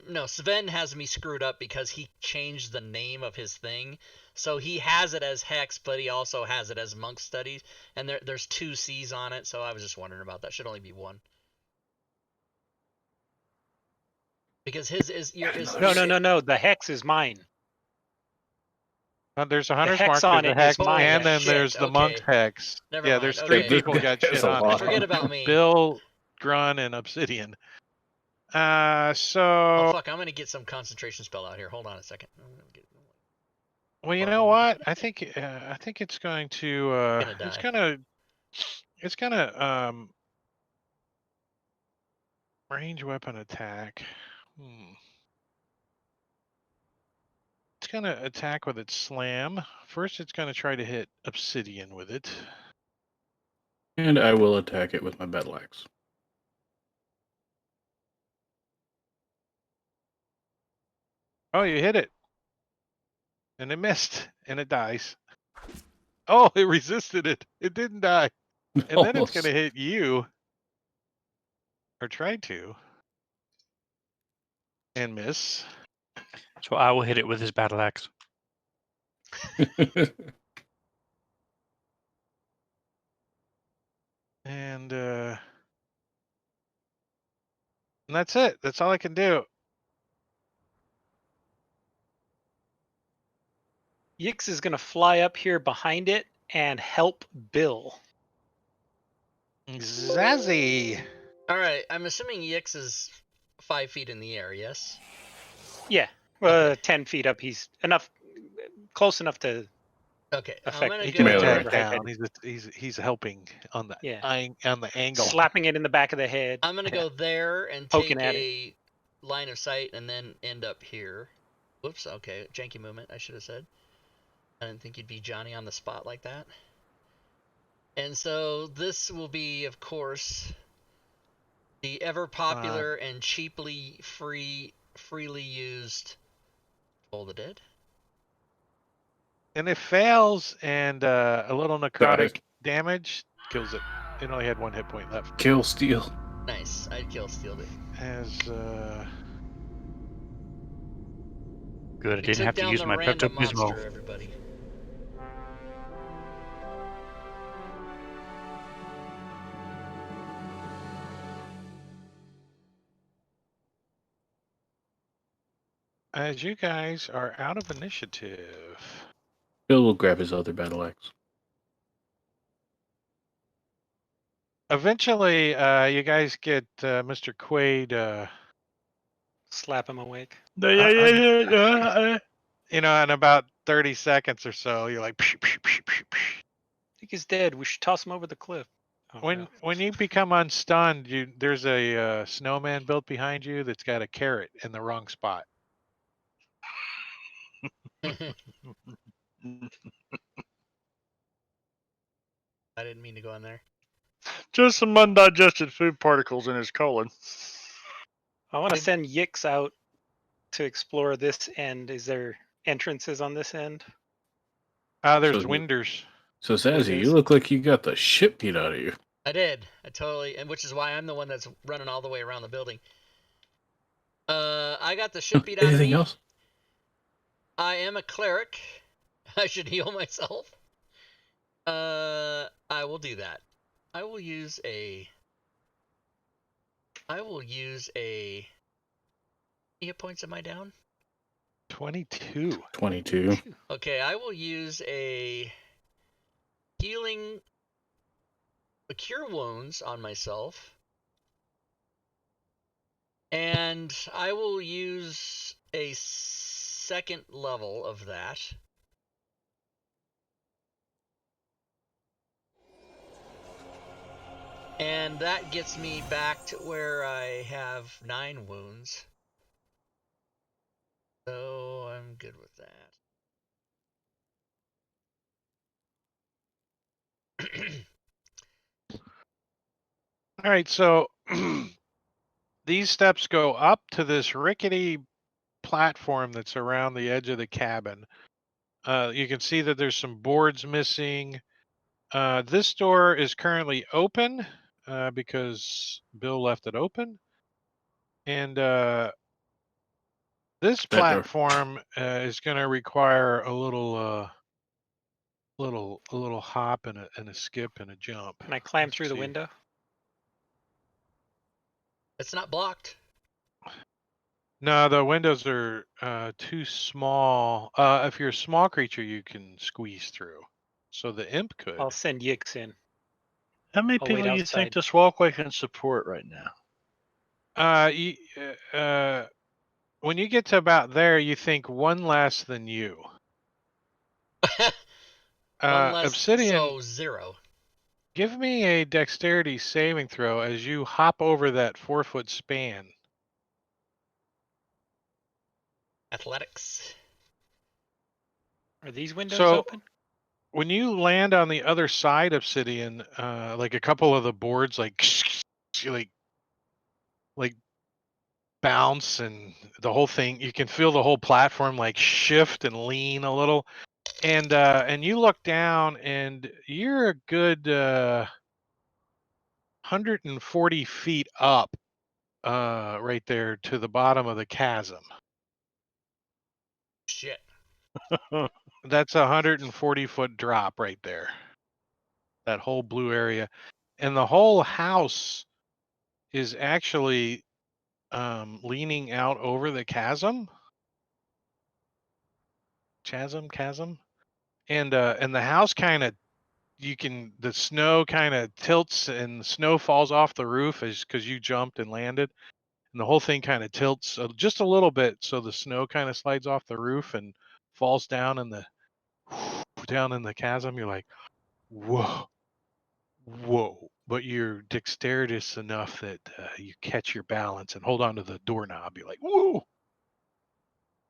no, Sven has me screwed up because he changed the name of his thing. So he has it as Hex, but he also has it as Monk Studies, and there's 2 C's on it. So I was just wondering about that. Should only be 1. Because his is your is No. The hex is mine. There's a The Hunter's hex Mark, on there's a it is hex, mine. and then Shit, there's the Monk's okay. hex. Never Yeah, mind, there's okay. 3 people This got guy has shit a on lot it. Forget about me. Bill, Grun, and Obsidian. Oh So fuck! I'm gonna get some concentration spell out here. Hold on a second. well, you know what? I think it's going to Gonna it's gonna range weapon attack. going to attack with its slam. First, it's going to try to hit Obsidian with it. And I will attack it with my battle axe. Oh, you hit it. And it missed. And it dies. Oh, it resisted it. It didn't die. And then it's going to hit you. Or try to. And miss. So I will hit it with his battle axe. And that's it. That's all I can do. Yix is going to fly up here behind it and help Bill. Zazzy. All right, I'm assuming Yix is 5 feet in the air. Yes. Yeah, Okay. 10 feet up. He's close enough to Okay. I'm affect. gonna He go. can Melee. attack Right. down. He's helping on the Yeah. on the angle. Slapping it in the back of the head. I'm gonna go there and Poking take at a line of sight and then end up here. Whoops. Okay. Janky movement. I should have said. I didn't think you'd be Johnny on the spot like that. And so this will be, of course, the ever popular and cheaply freely used Toll the Dead. And it fails, and a little necrotic Die. damage kills it. It only had 1 hit point left. Kill steal. Nice. I'd kill stealed it. As Good, I We didn't took have to down use the my random Pepto-Bismol. monster, everybody. you guys are out of initiative. Bill will grab his other battle axe. Eventually, you guys get Mr. Quaid. Slap him awake. In about 30 seconds or so, you're like. Psh, psh, psh, psh, psh. I think he's dead. We should toss him over the cliff. Oh, no. When you become unstunned, there's a snowman built behind you that's got a carrot in the wrong spot. I didn't mean to go in there. Just some undigested food particles in his colon. I want to send Yix out to explore this end. Is there entrances on this end? There's So- winders. So, Zazzy, is? you look like you got the shit beat out of you. I did. I totally, and which is why I'm the one that's running all the way around the building. I got the shit beat out of Anything me. else? I am a cleric. I should heal myself. I will do that. I will use a. How many hit points am I down? 22. 22. Okay, I will use a cure wounds on myself. And I will use a second level of that. And that gets me back to where I have 9 wounds. So I'm good with that. All right, so these steps go up to this rickety platform that's around the edge of the cabin. You can see that there's some boards missing. This door is currently open because Bill left it open. And this That door. platform is going to require a little hop and a skip and a jump. Can I climb Let's through the see. window? It's not blocked. No, the windows are too small. If you're a small creature, you can squeeze through. So the imp could. I'll send Yix in. How many I'll people wait do you think outside. this walkway can support right now? When you get to about there, you think one less than you. One less, Obsidian, so 0. give me a dexterity saving throw as you hop over that 4-foot span. Athletics. Are these windows So open? when you land on the other side of Obsidian, like a couple of the boards like bounce, and the whole thing, you can feel the whole platform like shift and lean a little. And you look down, and you're a good 140 feet up, right there to the bottom of the chasm. Shit. That's a 140-foot drop right there. That whole blue area, and the whole house is actually leaning out over the chasm, and the house kind of, the snow kind of tilts, and the snow falls off the roof as because you jumped and landed, and the whole thing kind of tilts just a little bit, so the snow kind of slides off the roof and falls down in the chasm. You're like, whoa, whoa! But you're dexterous enough that you catch your balance and hold on to the doorknob. You're like, whoa!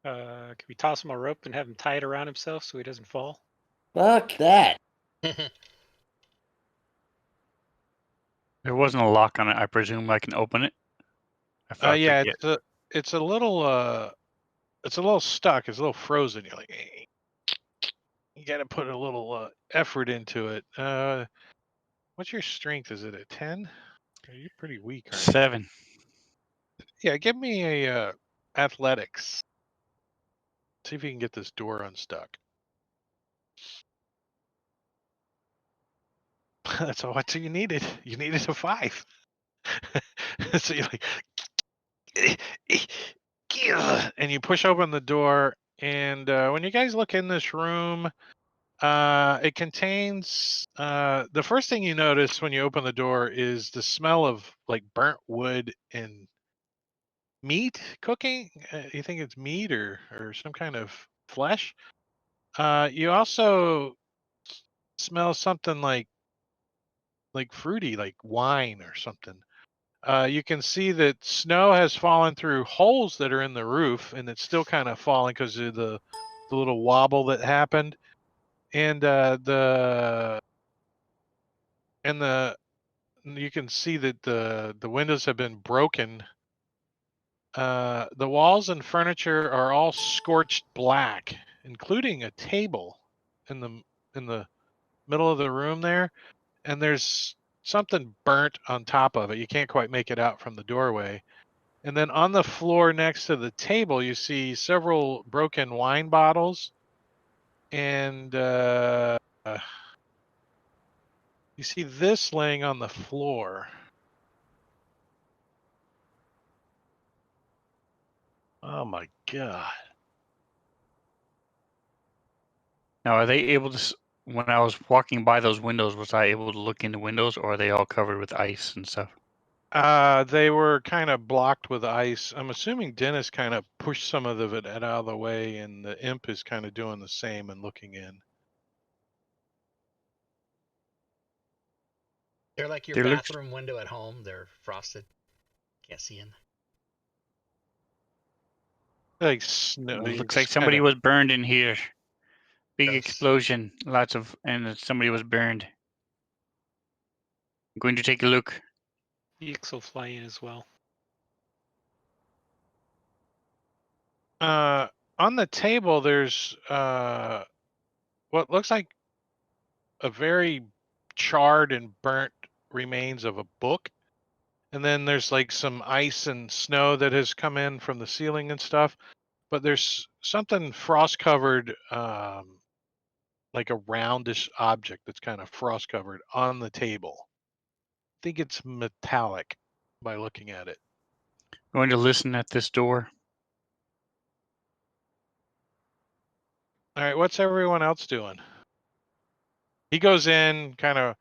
Can we toss him a rope and have him tie it around himself so he doesn't fall? Fuck that. There wasn't a lock on it. I presume I can open it. If I Yeah, forget. it's a little stuck. It's a little frozen. You're like, "Eh." You got to put a little effort into it. What's your strength? Is it a 10? You're pretty weak, aren't you? 7. Yeah, give me a athletics. See if you can get this door unstuck. That's all you needed. You needed a 5. So you're like, and you push open the door, and when you guys look in this room, it contains, the first thing you notice when you open the door is the smell of like burnt wood and meat cooking. You think it's meat or some kind of flesh. You also smell something like fruity, like wine or something. You can see that snow has fallen through holes that are in the roof, and it's still kind of falling because of the little wobble that happened. And you can see that the windows have been broken. The walls and furniture are all scorched black, including a table in the middle of the room there, and there's something burnt on top of it. You can't quite make it out from the doorway. And then on the floor next to the table, you see several broken wine bottles, and you see this laying on the floor. Oh my god. Now, are they able to? When I was walking by those windows, was I able to look in the windows, or are they all covered with ice and stuff? They were kind of blocked with ice. I'm assuming Dennis kind of pushed some of it out of the way, and the imp is kind of doing the same and looking in. They're like your They look- bathroom window at home. They're frosted. Can't see in. Like snow. Looks like somebody was burned in here. Big Gross. explosion. And somebody was burned. I'm going to take a look. Ix will fly in as well. On the table, there's what looks like a very charred and burnt remains of a book. And then there's like some ice and snow that has come in from the ceiling and stuff. But there's something frost covered, like a roundish object that's kind of frost covered on the table. I think it's metallic by looking at it. Going to listen at this door. All right, what's everyone else doing? He goes in, kind of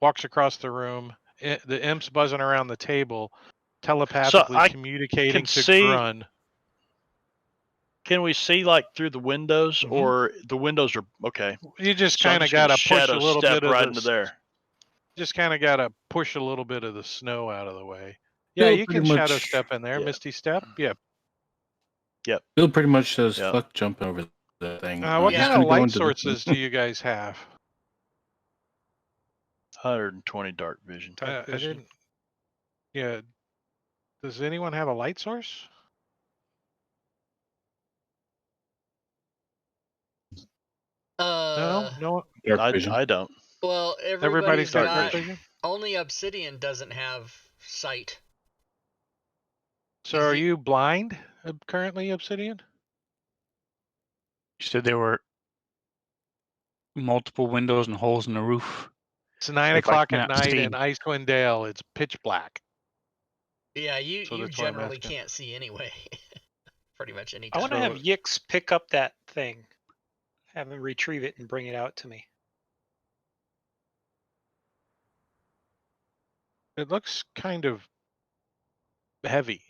walks across the room. The imp's buzzing around the table, telepathically I communicating can to see- Grun. Can we see like through the windows, Mhm. or the windows are okay? You just So I'm kind of just gonna got to push a shadow little step bit right of into the. there. Just kind of got to push a little bit of the snow out of the way. Yeah, Bill you pretty can shadow much- step in there, Yeah. Misty Step. Yeah. Bill pretty much says, Yeah. fuck jumping over the thing. What Yeah. kind Just of gonna go light into the- sources do you guys have? 120 dark vision. Dark I vision. didn't. Yeah. Does anyone have a light source? No. No. Dark vision. I don't. Well, Everybody's everybody's got dark dark got. vision. vision. Only Obsidian doesn't have sight. So Is are he- you blind currently, Obsidian? You said there were multiple windows and holes in the roof. It's 9 So if I o'clock at cannot night see- in Icewind Dale. It's pitch black. Yeah, you So you that's why I'm generally asking. can't see anyway. Pretty much any I time. want to So- have Yix pick up that thing, have him retrieve it and bring it out to me. It looks kind of heavy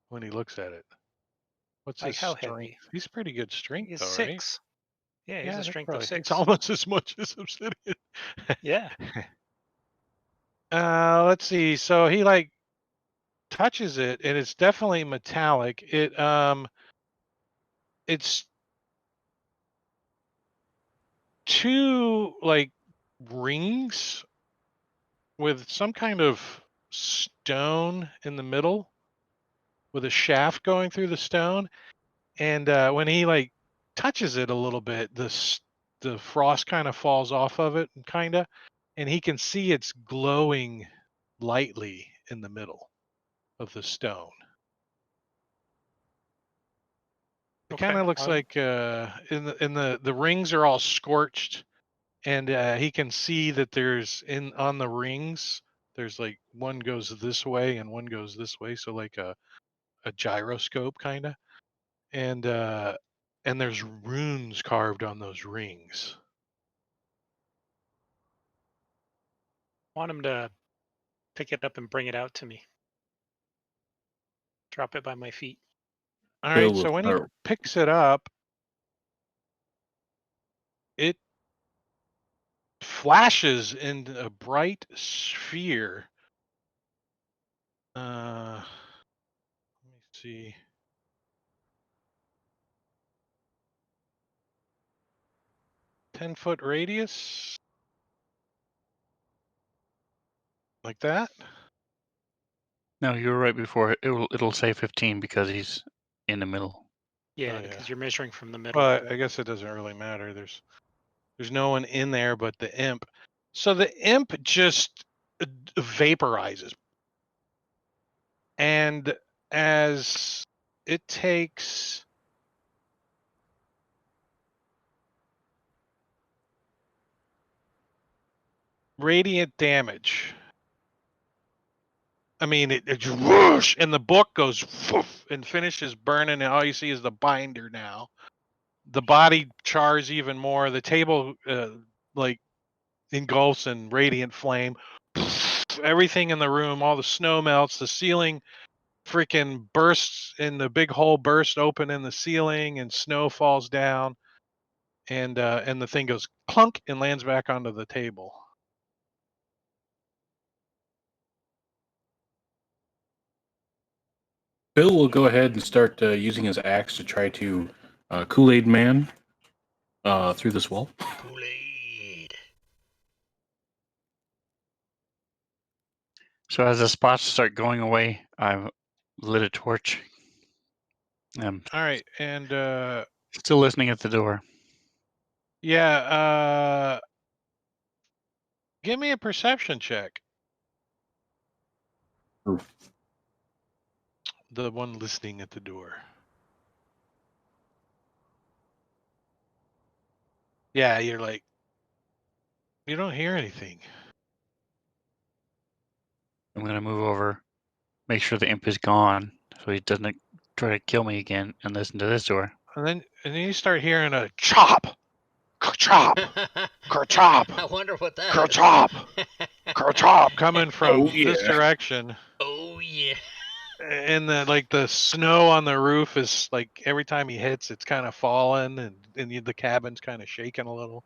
when he looks at it. What's Like his how strength? heavy? He's pretty good strength, He's though, 6. Yeah, right? he's a that's strength probably- of 6. It's almost as much as Obsidian. Yeah. Let's see. So he like touches it, and it's definitely metallic. It's two like rings with some kind of stone in the middle, with a shaft going through the stone. And when he like touches it a little bit, the frost kind of falls off of it, kind of, and he can see it's glowing lightly in the middle of the stone. It kind of looks like in the rings are all scorched, and he can see that there's on the rings there's like one goes this way and one goes this way, so like a gyroscope kind of, and there's runes carved on those rings. Want him to pick it up and bring it out to me. Drop it by my feet. All Bill right, will so when he start- picks it up, it flashes into a bright sphere. Let me see. "10-foot radius, like that." No, you were right before. It'll say 15 because he's in the middle. Yeah, Oh, yeah. because you're measuring from the middle. Well, I guess it doesn't really matter. There's no one in there but the imp. So the imp just vaporizes, and as it takes radiant damage. I mean, it just whoosh, and the book goes woof, and finishes burning, and all you see is the binder now. The body chars even more. The table like engulfs in radiant flame. Everything in the room, all the snow melts. The ceiling freaking bursts, and the big hole bursts open in the ceiling, and snow falls down, and the thing goes clunk and lands back onto the table. Bill will go ahead and start using his axe to try to Kool-Aid Man through this wall. Kool-Aid. So as the spots start going away, I've lit a torch. I'm All right, and still listening at the door. yeah, give me a perception check. Oof. The one listening at the door. Yeah, you're like, you don't hear anything. I'm gonna move over, make sure the imp is gone, so he doesn't try to kill me again, and listen to this door. And then you start hearing a chop, chop, chop, I wonder what that is. chop, chop coming from Oh, this yeah. direction. Oh yeah. And the snow on the roof is like every time he hits, it's kind of falling, and the cabin's kind of shaking a little.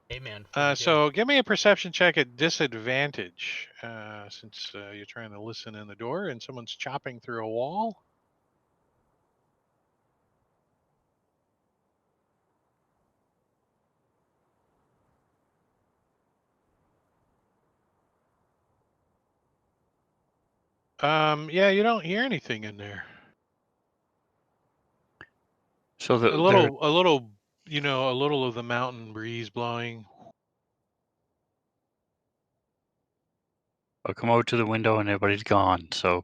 Hey man. pretty good. So give me a perception check at disadvantage, since you're trying to listen in the door and someone's chopping through a wall. Yeah, you don't hear anything in there. So A little, you know, a little of the mountain breeze blowing. I'll come over to the window and everybody's gone. So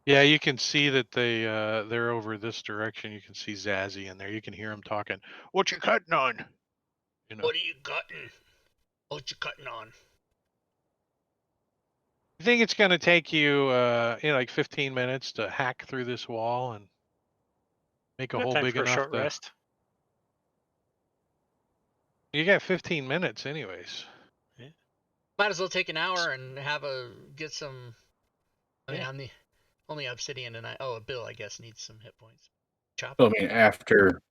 Yeah, you can see that they're over this direction. You can see Zazzy in there. You can hear him talking. What you cutting on? You know. What are you cutting? What you cutting on? I think it's going to take you, like 15 minutes to hack through this wall and make a Got hole time big for a enough short to. rest. You got 15 minutes, anyways. Might as well take an hour and get some. I mean, Yeah. I'm the only obsidian, and Bill, I guess, needs some hit points. Chop. So, I mean, after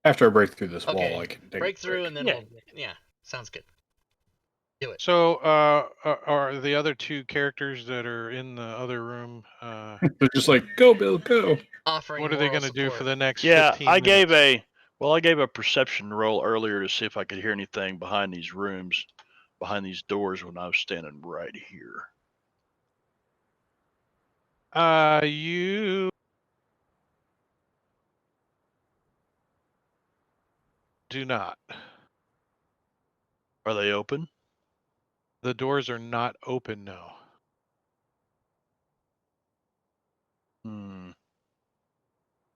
I break through this Okay, wall, I can take break a through, break. and then Yeah. yeah, sounds good. Do it. So, are the other two characters that are in the other room? They're just like, go, Bill, go. Offering What are they moral going to do for support. the next Yeah, 15 I minutes? gave a perception roll earlier to see if I could hear anything behind these rooms, behind these doors when I was standing right here. You do not. Are they open? The doors are not open now.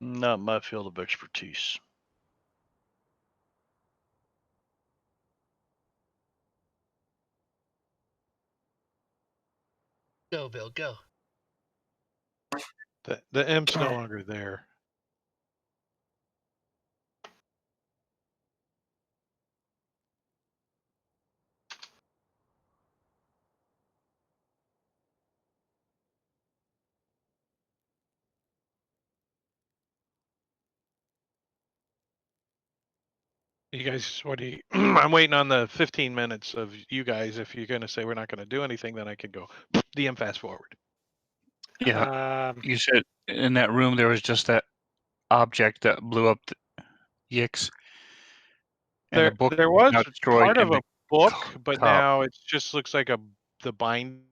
Not my field of expertise. Go, Bill, go. The imp's no longer there. You guys, what do you? I'm waiting on the 15 minutes of you guys. If you're going to say we're not going to do anything, then I can go DM fast forward. yeah, Um, you said in that room there was just that object that blew up the Yix, and the book There is was now destroyed, part of and a the book, but cup. now it just looks like the bind.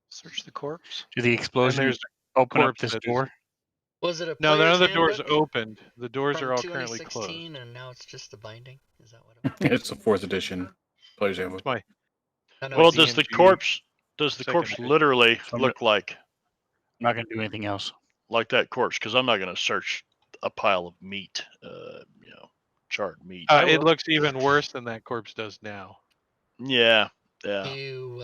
search the corpse. Did the And explosion there's open up corpse this that is. door? Was it a No, none player's of the doors handbook opened. The doors from are all currently 2016, closed. and now it's just the binding? Is that what it was? It's the 4th edition player's handbook. It's my No, no, Well, it's does the DMG corpse second edition. literally So look like I'm not going to do anything else. that corpse? Because I'm not going to search a pile of meat, charred meat. I It will. looks even worse than that corpse does now. Yeah. You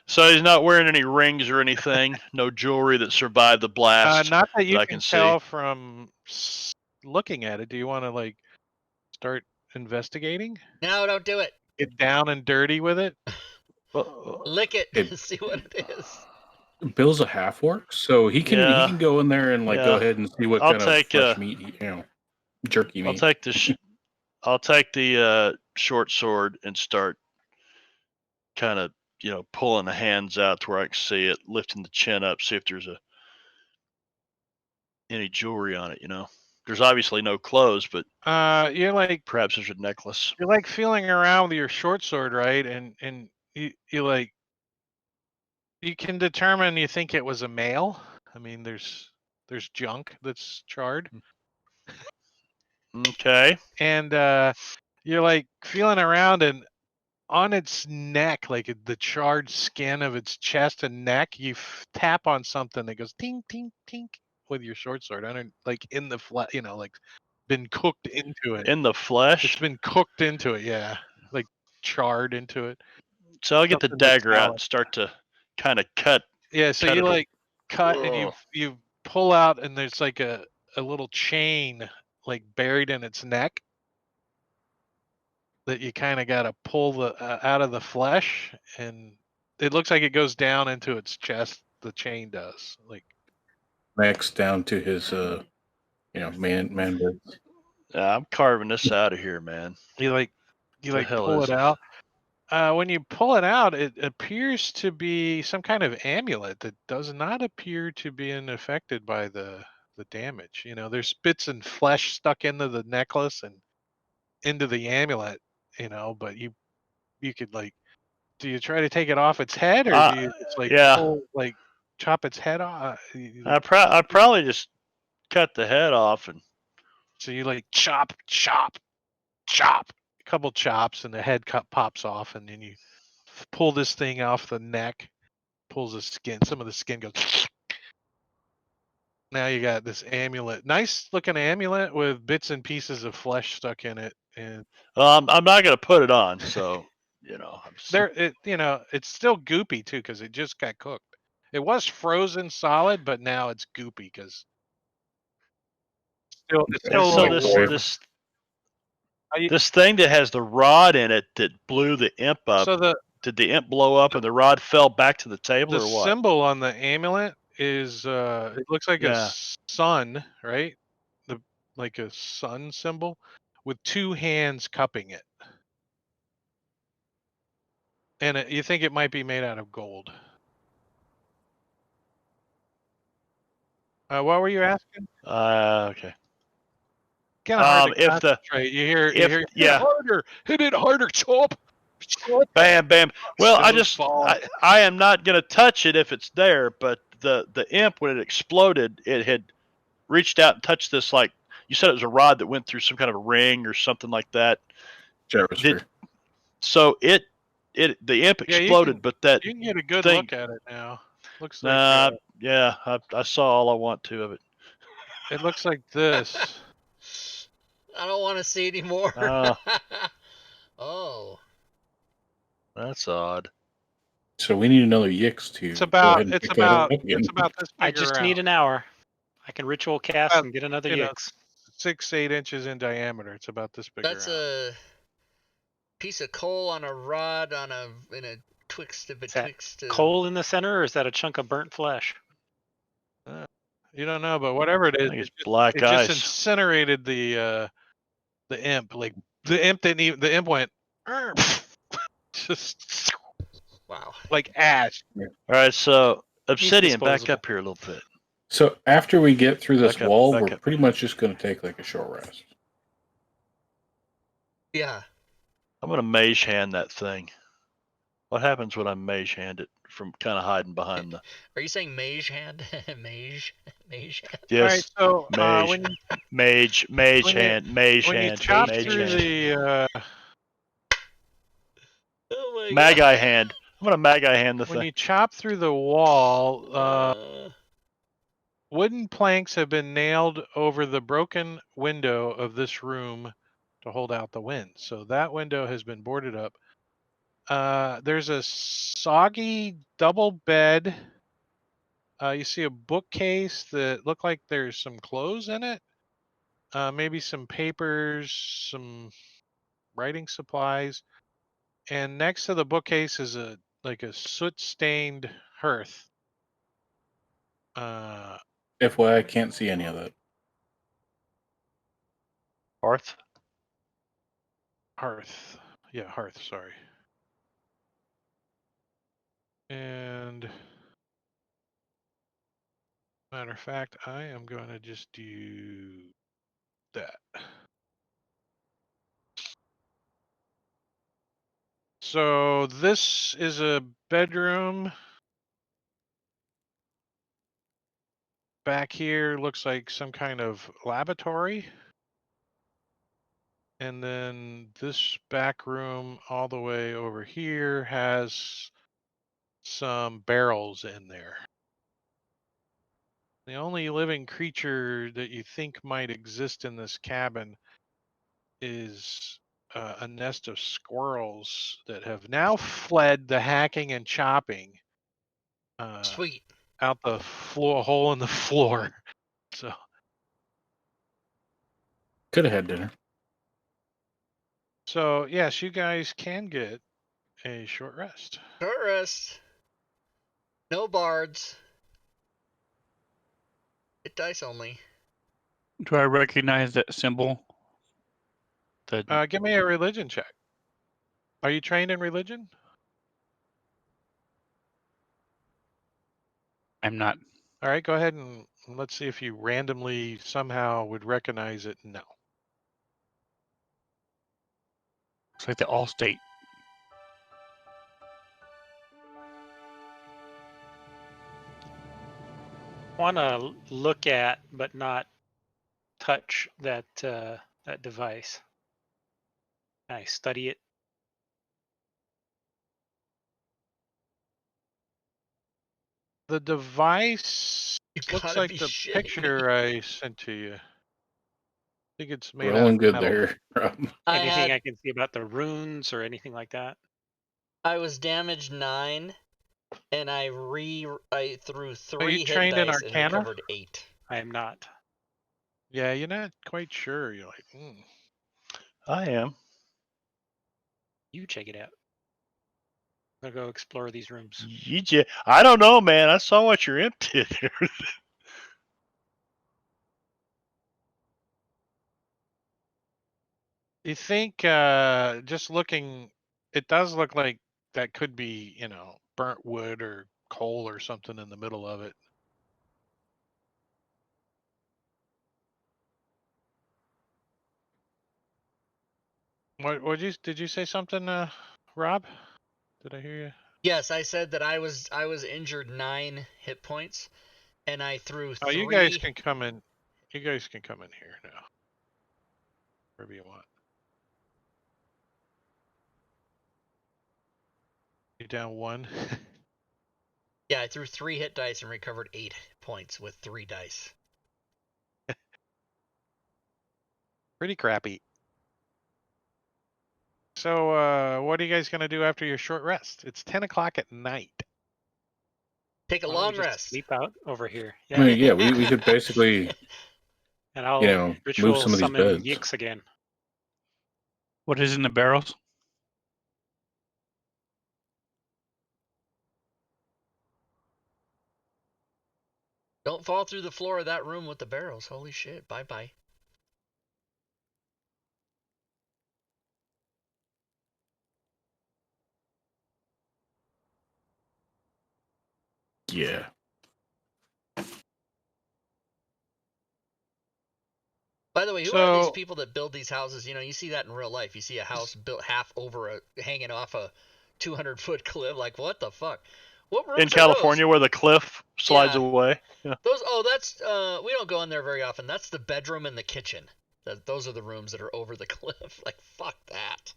So he's not wearing any rings or anything. No jewelry that survived the blast Not that you I can can tell see. from looking at it. Do you want to start investigating? no, don't do it. Get down and dirty with it? Lick it It- and see what it is. Bill's a half orc, so he Yeah. can go in there and go Yeah. ahead and see what I'll kind of take, fresh meat, jerky I'll meat. take the I'll take the short sword and start kind of pulling the hands out to where I can see it, lifting the chin up, see if there's any jewelry on it. There's obviously no clothes, but You're perhaps there's a necklace. you're feeling around with your short sword, right? And you can determine you think it was a male. I mean, there's junk that's charred, Okay. and you're feeling around, and on its neck, the charred skin of its chest and neck, you tap on something that goes tink tink tink with your short sword. In the flesh, been cooked into it. In the It's flesh. been cooked into it, yeah, charred into it. So I'll get the Something dagger out metallic. and start to kind of cut. Yeah, so cut you it. cut and Ugh. you pull out, and there's a little chain buried in its neck that you kind of got to pull out of the flesh, and it looks like it goes down into its chest. The chain does Next down to his man boots. I'm carving this out of here, man. you The hell pull is it this? out. When you pull it out, it appears to be some kind of amulet that does not appear to be affected by the damage. There's bits and flesh stuck into the necklace and into the amulet. But you could Do you try to take it off its head, or do you just like yeah. pull, like chop its head off? I probably just cut the head off and So you like chop, chop, chop, a couple chops, and the head pops off, and then you pull this thing off the neck, pulls the skin. Some of the skin goes. Now you got this amulet, nice looking amulet with bits and pieces of flesh stuck in it, and I'm not gonna put it on. So you know, it's still goopy too because it just got cooked. It was frozen solid, but now it's goopy because it's and still a so little warm. this thing that has the rod in it that blew the imp up. So Did the imp blow up and the rod fell back to the table, the or what? symbol on the amulet is it looks like a sun, right? Like a sun symbol with two hands cupping it. And you think it might be made out of gold. What were you asking? Okay. Kind of hard to If the concentrate. You hear yeah, hit it harder, chop. bam, bam. Well, Stones fall. I am not gonna touch it if it's there. But the imp, when it exploded, it had reached out and touched this, like you said, it was a rod that went through some kind of a ring or something like that. Gyrosphere. So the imp exploded, but that you can get a good thing, look at it now. Looks like yeah, I saw all I want to of it. it looks like this. I don't want to see anymore. Oh. Oh. That's odd. So we need another Yix to It's go about ahead and it's pick that about up again. it's about this big I just around. need an hour. I can ritual cast and get another you know, Yix. 6-8 inches in diameter. It's about this big That's around. a piece of coal on a rod in a twixt of betwixt. Coal in the center, or is that a chunk of burnt flesh? You don't know, but whatever it is, I think it's black it ice. just incinerated the imp. Like the imp didn't even. The imp went just Wow. like ash. All right, so Obsidian, back disposable. up here a little bit. So after we get through this Back up, wall, back we're up. pretty much just going to take like a short rest. Yeah. I'm gonna mage hand that thing. What happens when I mage hand it from kind of hiding behind the? Are you saying mage hand? mage hand. Yes. All right, so mage, mage mage when you- hand, mage when you hand, chop mage through hand. the Oh my Magi god. hand. I'm gonna magi hand the when thing. you chop through the wall, wooden planks have been nailed over the broken window of this room to hold out the wind. So that window has been boarded up. There's a soggy double bed. You see a bookcase that look like there's some clothes in it. Maybe some papers, some writing supplies. And next to the bookcase is a soot-stained hearth. FYI, I can't see any of that. Hearth. Hearth. Yeah, hearth, sorry. And matter of fact, I am going to just do that. So this is a bedroom. Back here looks like some kind of laboratory. And then this back room all the way over here has some barrels in there. The only living creature that you think might exist in this cabin is a nest of squirrels that have now fled the hacking and chopping Sweet. out the hole in the floor. So Could have had dinner. So yes, you guys can get a short rest. Short rest. No bards. Hit dice only. Do I recognize that symbol? That Give me a religion check. Are you trained in religion? I'm not. All right, go ahead and let's see if you randomly somehow would recognize it. No. It's like the Allstate. want to look at, but not touch that that device. Can I study it? The device You looks gotta like be the shitting picture me. I sent to you. I think it's made out Rolling of good metal. there, Rob. Anything I can see about the runes or anything like that? I was damaged 9, and I threw Are you 3 hit trained in dice and Arcana? recovered 8. I am not. Yeah, you're not quite sure. You're like, I am. You check it out. I'm gonna go explore these rooms. I don't know, man. I saw what your imp did there. You think just looking, it does look like that could be, burnt wood or coal or something in the middle of it. Did you say something, Rob? Did I hear you? Yes, I said that I was injured 9 hit points, and I threw Oh, you guys 3. can come in. You guys can come in here now, wherever you want. You down 1? Yeah, I threw 3 hit dice and recovered 8 points with 3 dice. Pretty crappy. So, what are you guys gonna do after your short rest? It's 10 o'clock at night. Take a Why don't we long just rest. sleep out over here? I Yeah. mean, yeah, we could basically, And I'll move ritual some of these summon beds. Yix again. What is in the barrels? Don't fall through the floor of that room with the barrels. Holy shit. Bye-bye. Yeah. By the way, who are these So, people that build these houses? You see that in real life. You see a house built half over hanging off a 200-foot cliff. Like, what the fuck? What rooms In are those? California, where the cliff slides Yeah. away. Yeah. That's we don't go in there very often. That's the bedroom and the kitchen. Those are the rooms that are over the cliff. Like, fuck that.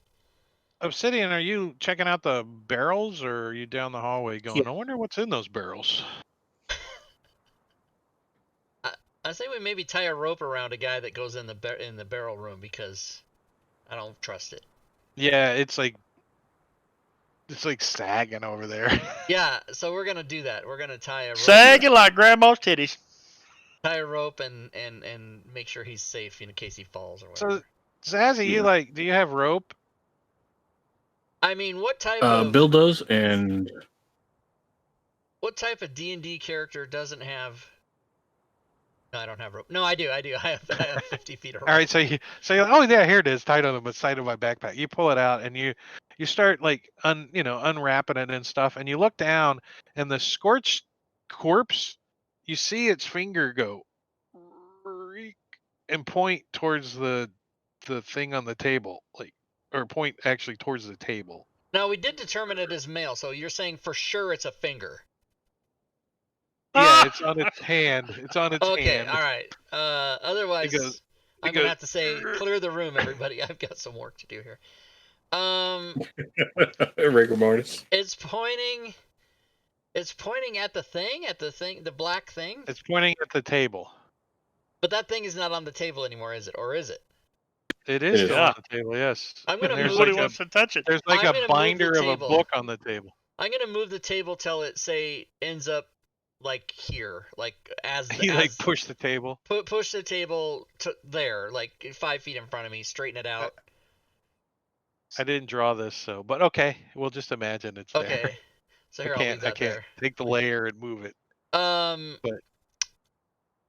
Obsidian, are you checking out the barrels, or are you down the hallway going, Yeah. I wonder what's in those barrels? I say we maybe tie a rope around a guy that goes in the barrel room, because I don't trust it. Yeah, it's like sagging over there. Yeah, so we're gonna do that. We're gonna tie a rope. Sagging like grandma's titties. Tie a rope and make sure he's safe in case he falls or So, whatever. Zazzy, Yeah. do you have rope? I mean, what type of Bill does, and D&D character doesn't have? No, I don't have rope. No, I do. I have 50 feet of rope. All right, so oh yeah, here it is, tied on the side of my backpack. You pull it out and you start like unwrapping it and stuff, and you look down, and the scorched corpse, you see its finger go and point towards the thing on the table, or point actually towards the table. Now, we did determine it as male, so you're saying for sure it's a finger. Yeah, it's on its hand. It's on its Okay, hand. all right. Otherwise, I'm gonna goes, have to say, clear the room, everybody. I've got some work to do here. rigor mortis. It's pointing. It's pointing at the black thing. It's pointing at the table. But that thing is not on the table anymore, is it? Or is it? It is It still is. on the table, yes. I'm gonna There's move Nobody like wants to touch it. There's like I'm a gonna move the binder of a table. book on the table. I'm gonna move the table till it ends up like here, like as You like push the table. push the table to there, like 5 feet in front of me, straighten it out. I didn't draw this, but okay, we'll just imagine it's there. Okay, so here I'll leave that there. Take the layer and move it. But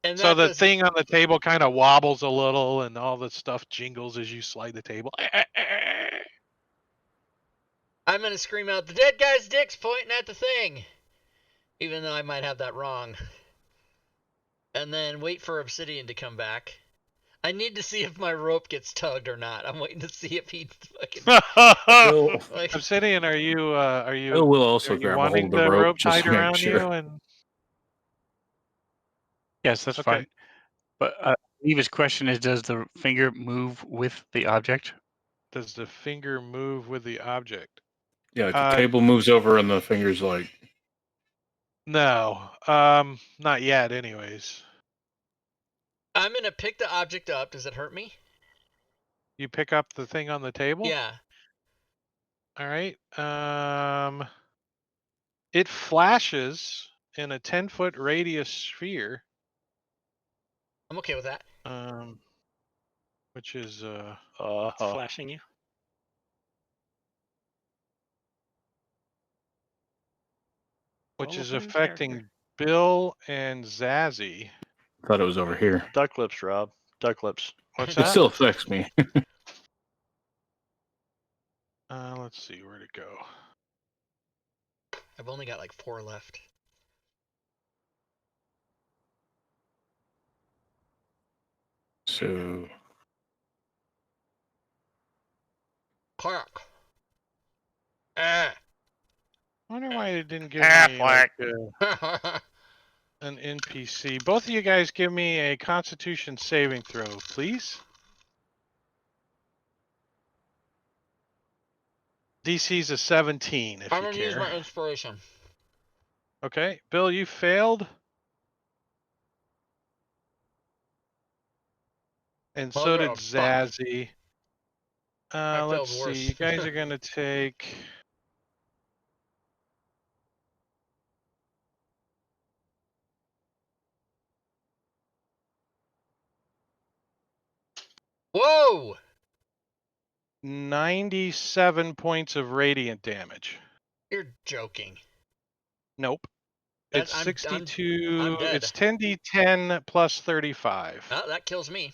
and so the thing on the table kind of wobbles a little, and all the stuff jingles as you slide the table. I'm gonna scream out, "The dead guy's dick's pointing at the thing," even though I might have that wrong. And then wait for Obsidian to come back. I need to see if my rope gets tugged or not. I'm waiting to see if he fucking. Bill, Obsidian, are you Bill will also are you grab a hold wanting of the the rope rope just tied to make around sure. you? And Yes, that's Okay. fine. But I believe his question is, does the finger move with the object? Does the finger move with the object? Yeah, like the table moves over and the finger's like. No. Not yet. Anyways, I'm gonna pick the object up. Does it hurt me? you pick up the thing on the table. Yeah. All right. It flashes in a 10-foot radius sphere. I'm okay with that. Which is It's flashing you. which Roll is a winning affecting character. Bill and Zazzy. Thought it was over here. Duck lips, Rob. Duck lips. What's It that? still affects me. Let's see where to go. I've only got like 4 left. So Clark. Ah. I wonder why it didn't give me like, an NPC. Both of you guys give me a Constitution saving throw, please. DC's a 17 if I'm you gonna use care. my inspiration. Okay, Bill, you failed. And so did yeah, fuck. Zazzy. I Let's failed see. worse. You guys are gonna take. Whoa! 97 points of radiant damage. You're joking. Nope. That- It's I'm 62. dead. It's 10d10 plus 35. Oh, that kills me.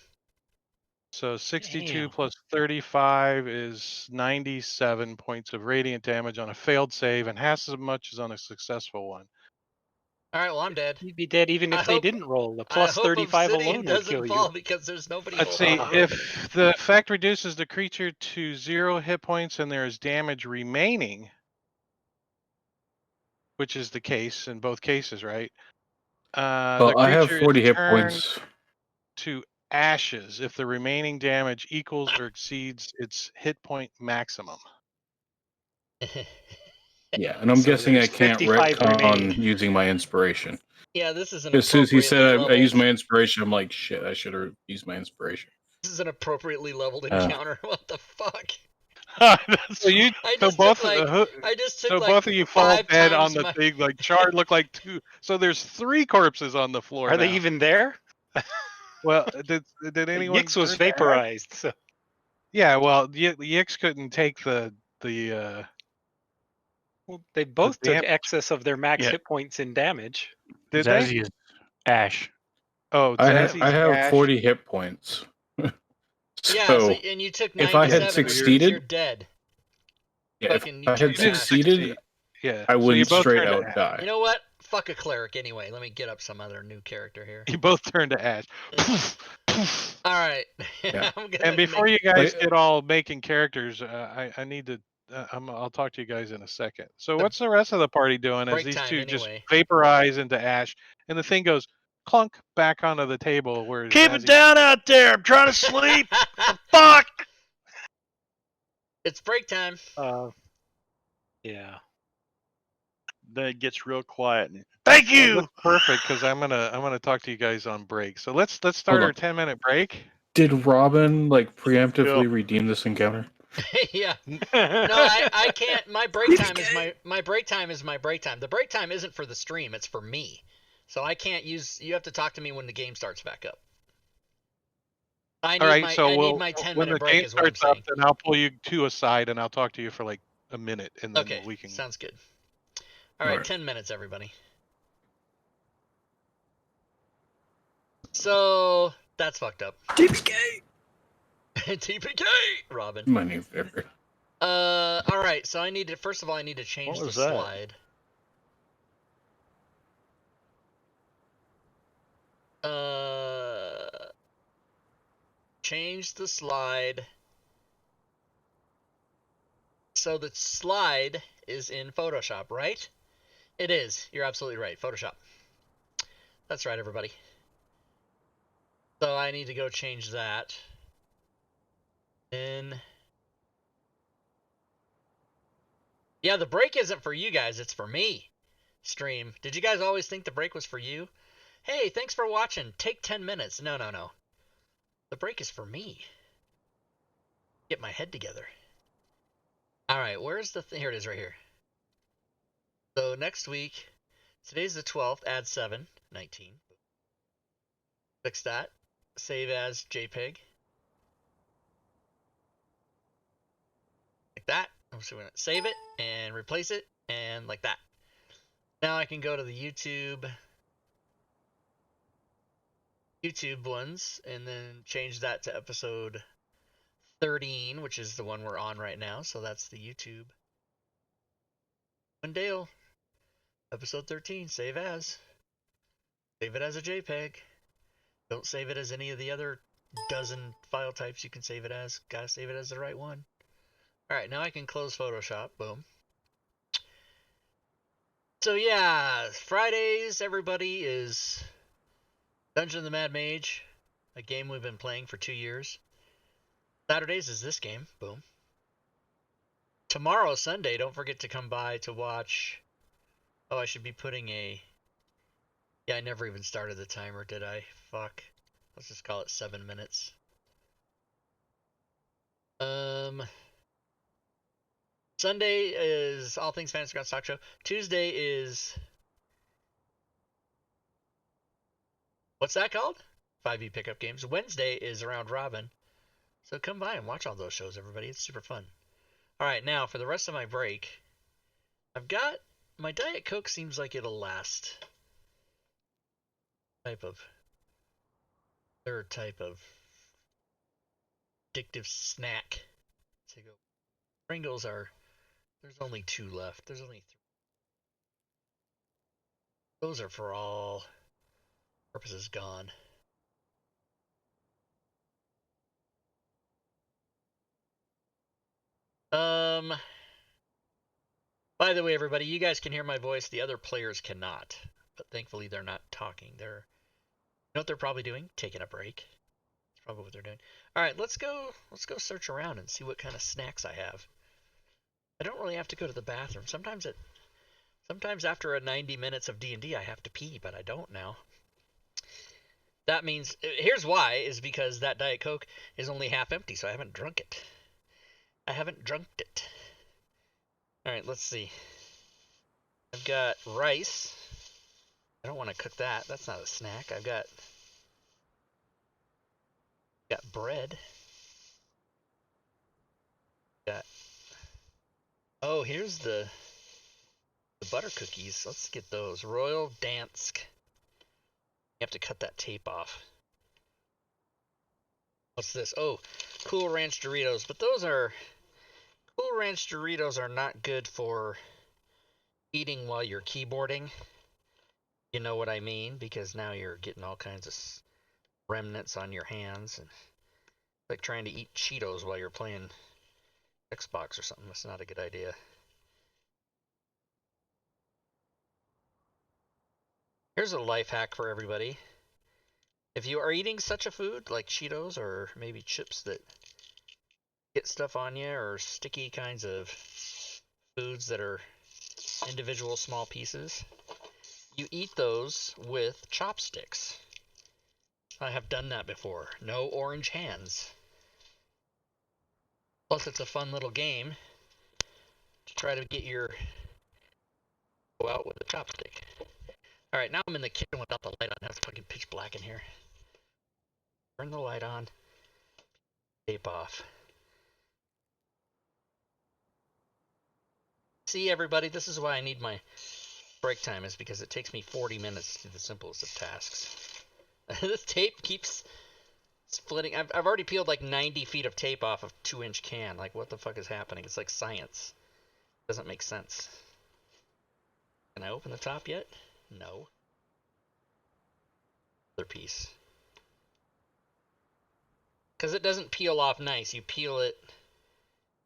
So 62 Damn. plus 35 is 97 points of radiant damage on a failed save and half as much as on a successful one. All right, well I'm dead. You'd be dead even I if they hope- didn't roll. The I plus hope 35 Obsidian alone would doesn't kill fall you. because there's nobody. Let's see. holding it. If the effect reduces the creature to 0 hit points and there is damage remaining, which is the case in both cases, right? The well, I have creature 40 is hit turned points. to ashes if the remaining damage equals or exceeds its hit point maximum. Yeah, and I'm So guessing I there's can't 55 retcon remaining. using my inspiration. Yeah, this is an As soon as he said appropriately I used leveled. my inspiration, I'm like, shit, I should have used my inspiration. This is an appropriately leveled encounter. What the fuck? So you, I so just both, took like I just took so like both of you fall 5 dead on times the my. thing. Like Chard looked like 2. So there's 3 corpses on the floor. Are they now. even there? Well, did anyone? Yix was turn to ash? vaporized. So Yeah, well, Yix couldn't take the they both took damage. excess of their max Yeah. hit points in damage. Did they? Zazzy is ash. Oh, I Zazzy's have ash. 40 hit points. Yeah, So and you took if I 97. had so you're succeeded, dead. yeah, if Fucking you I had turned to ash. succeeded, Yeah, I so you wouldn't both straight turned to out ash. die. You know what? Fuck a cleric anyway. Let me get up some other new character here. You both turned to ash. All right. Yeah. I'm gonna And before make- you guys Like- get all making characters, I need to. I'll talk to you guys in a second. So what's the rest of the party doing as break these time two just anyway. vaporize into ash, and the thing goes clunk back onto the table where Keep it Zazzy- down out there. I'm trying to sleep. Fuck. It's break time. Yeah. Then it gets real quiet. Thank Well, you. that's perfect because I'm gonna talk to you guys on break. So let's start Hold our on. 10-minute break. Did Robin like preemptively Yeah. redeem this encounter? Yeah. No, I can't. My break time is my break time is my break time. The break time isn't for the stream. It's for me. So I can't use. You have to talk to me when the game starts back up. I need All right, my so I we'll, need my when 10-minute the break game is what I'm starts up, saying. then I'll pull you 2 aside and I'll talk to you for like a minute, and then Okay, we can. sounds good. All right, Alright. 10 minutes, everybody. So that's fucked up. TPK! TPK, Robin. My new favorite. All right. So I need to first of all I need to change What the was that? slide. Change the slide. So the slide is in Photoshop, right? It is. You're absolutely right. Photoshop. That's right, everybody. So I need to go change that. Then, yeah, the break isn't for you guys, it's for me. Stream. Did you guys always think the break was for you? Hey, thanks for watching. Take 10 minutes. No, no, no. The break is for me. Get my head together. All right, where's the thing? Here it is right here. So next week, today's the 12th, add 7, 19. Fix that. Save as JPEG. Like that. I'm just going to save it and replace it and like that. Now I can go to the YouTube ones and then change that to episode 13, which is the one we're on right now. So that's the YouTube. Dale, episode 13, save as. Save it as a JPEG. Don't save it as any of the other dozen file types you can save it as. Gotta save it as the right one. Alright, now I can close Photoshop. Boom. So yeah, Fridays, everybody, is Dungeon of the Mad Mage, a game we've been playing for 2 years. Saturdays is this game. Boom. Tomorrow, Sunday, don't forget to come by to watch... Oh, I should be putting a... Yeah, I never even started the timer, did I? Fuck. Let's just call it 7 minutes. Sunday is All Things Fantasy Grounds Talk Show. Tuesday is... What's that called? 5e Pickup Games. Wednesday is Round Robin. So come by and watch all those shows, everybody. It's super fun. Alright, now for the rest of my break, I've got... My Diet Coke seems like it'll last. Third type of addictive snack to go. Pringles are... There's only 2 left. There's only 3. Those are for all purposes gone. By the way, everybody, you guys can hear my voice. The other players cannot. But thankfully, they're not talking. You know what they're probably doing? Taking a break. That's probably what they're doing. All right, let's go search around and see what kind of snacks I have. I don't really have to go to the bathroom. Sometimes after a 90 minutes of D&D, I have to pee, but I don't now. That means, here's why, is because that Diet Coke is only half empty, so I haven't drunk it. All right, let's see. I've got rice. I don't want to cook that. That's not a snack. I've got bread. Oh, here's the butter cookies. Let's get those. Royal Dansk. You have to cut that tape off. What's this? Oh, Cool Ranch Doritos. But Cool Ranch Doritos are not good for eating while you're keyboarding. You know what I mean? Because now you're getting all kinds of remnants on your hands. And like trying to eat Cheetos while you're playing Xbox or something. That's not a good idea. Here's a life hack for everybody. If you are eating such a food, like Cheetos or maybe chips that get stuff on you, or sticky kinds of foods that are individual small pieces, you eat those with chopsticks. I have done that before. No orange hands. Plus, it's a fun little game to try to get go out with a chopstick. Alright, now I'm in the kitchen without the light on. That's fucking pitch black in here. Turn the light on. Tape off. See, everybody, this is why I need my break time, is because it takes me 40 minutes to do the simplest of tasks. This tape keeps splitting. I've already peeled like 90 feet of tape off of 2-inch can. Like, what the fuck is happening? It's like science. Doesn't make sense. Can I open the top yet? No. Other piece. Because it doesn't peel off nice. You peel it,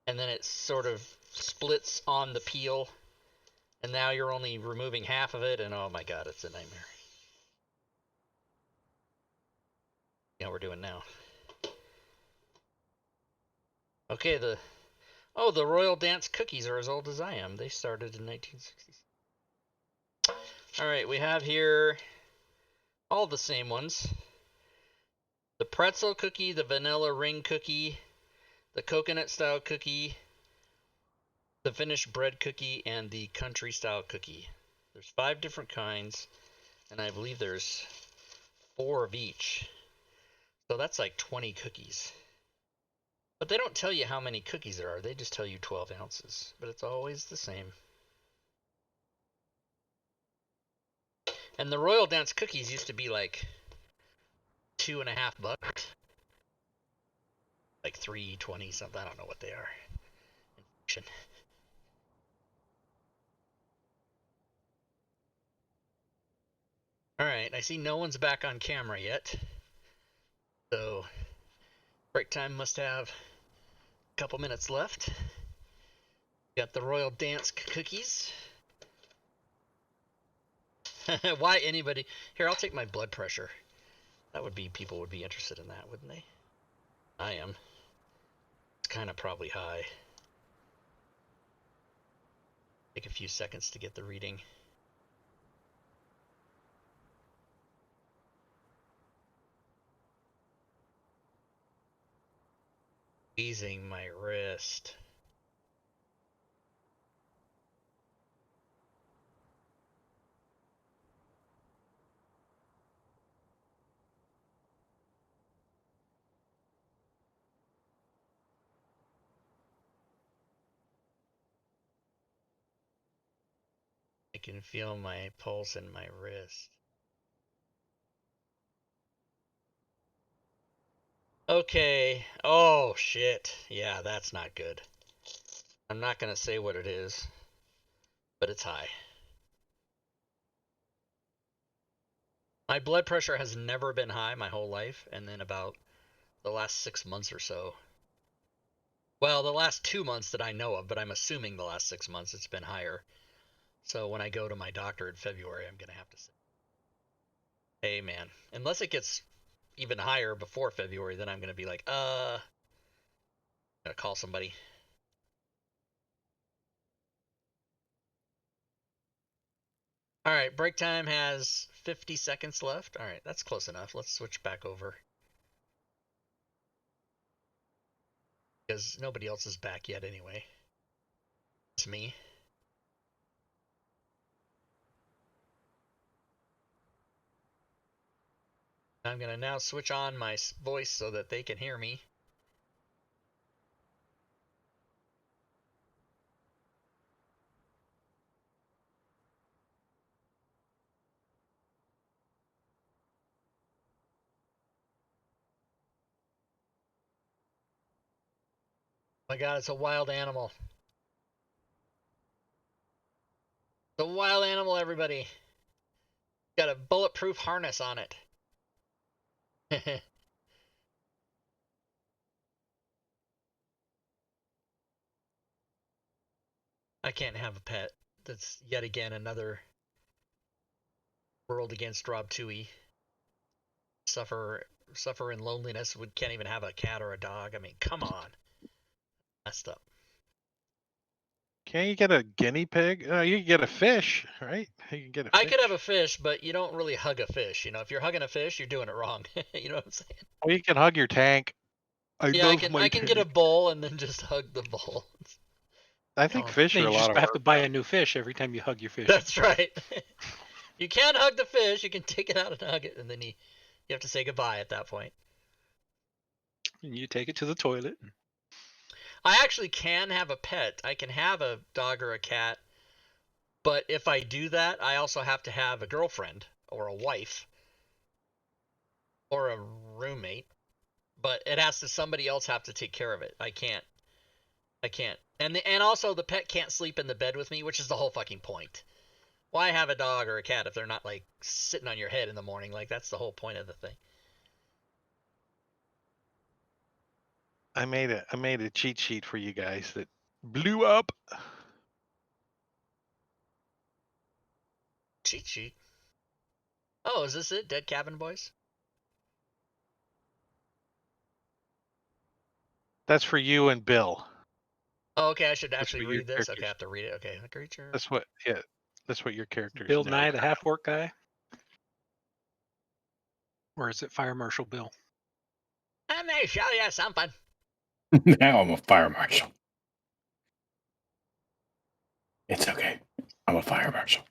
and then it sort of splits on the peel, and now you're only removing half of it, and oh my god, it's a nightmare. how we're doing now. Okay, the Royal Dance cookies are as old as I am. They started in 1960s. All right, we have here all the same ones. The pretzel cookie, the vanilla ring cookie, the coconut style cookie, the finished bread cookie, and the country style cookie. There's 5 different kinds, and I believe there's 4 of each. So that's like 20 cookies. But they don't tell you how many cookies there are. They just tell you 12 ounces. But it's always the same. And the Royal Dance cookies used to be like $2.50. Like $3.20 something. I don't know what they are. Inflation. Alright, I see no one's back on camera yet. So, break time must have a couple minutes left. Got the Royal Dance cookies. Why anybody? Here, I'll take my blood pressure. That would be, people would be interested in that, wouldn't they? I am. It's kind of probably high. Take a few seconds to get the reading. Squeezing my wrist. I can feel my pulse in my wrist. Okay. Oh, shit. Yeah, that's not good. I'm not going to say what it is, but it's high. My blood pressure has never been high my whole life, and then about the last 6 months or so. Well, the last 2 months that I know of, but I'm assuming the last 6 months it's been higher. So when I go to my doctor in February, I'm going to have to say, hey, man, unless it gets even higher before February, then I'm going to be like, I'm going to call somebody. All right, break time has 50 seconds left. All right, that's close enough. Let's switch back over. Because nobody else is back yet anyway. It's me. I'm going to now switch on my voice so that they can hear me. Oh my God, it's a wild animal. It's a wild animal, everybody. Got a bulletproof harness on it. I can't have a pet. That's yet again another world against Rob Toohey. Suffer in loneliness. Can't even have a cat or a dog. I mean, come on. Messed up. Can't you get a guinea pig? You can get a fish, right? You can get a fish. I could have a fish, but you don't really hug a fish. You know, if you're hugging a fish, you're doing it wrong. You know what I'm saying? Or you can hug your tank. Yeah, I can get a bowl and then just hug the bowl. I think fish Then are you a just lot of have to work. buy a new fish every time you hug your fish. That's right. You can't hug the fish. You can take it out and hug it, and then you have to say goodbye at that point. And you take it to the toilet. I actually can have a pet. I can have a dog or a cat, but if I do that, I also have to have a girlfriend or a wife or a roommate. But it has to, somebody else have to take care of it. I can't. And also the pet can't sleep in the bed with me, which is the whole fucking point. Why have a dog or a cat if they're not like sitting on your head in the morning? Like that's the whole point of the thing. I made a cheat sheet for you guys that blew up. Cheat sheet. Oh, is this it? Dead Cabin Boys? That's for you and Bill. Oh, okay, I should That's actually what your read this. Okay, I characters- have to read it. Okay, a creature. That's what. Yeah. That's what your characters. Bill know. Nye, the half orc guy. Or is it Fire Marshal Bill? I may show you something. Now I'm a fire marshal. It's okay. I'm a fire marshal.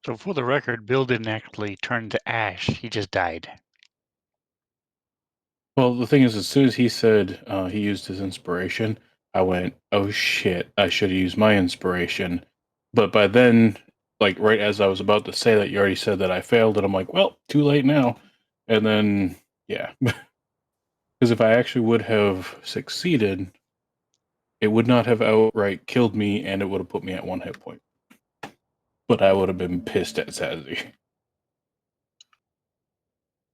So for the record, Bill didn't actually turn to ash. He just died. Well, the thing is, as soon as he said he used his inspiration, I went, oh shit, I should have used my inspiration. But by then, like right as I was about to say that, you already said that I failed, and I'm like, well, too late now. And then, yeah. Because if I actually would have succeeded, it would not have outright killed me, and it would have put me at 1 hit point. But I would have been pissed at Sazzy.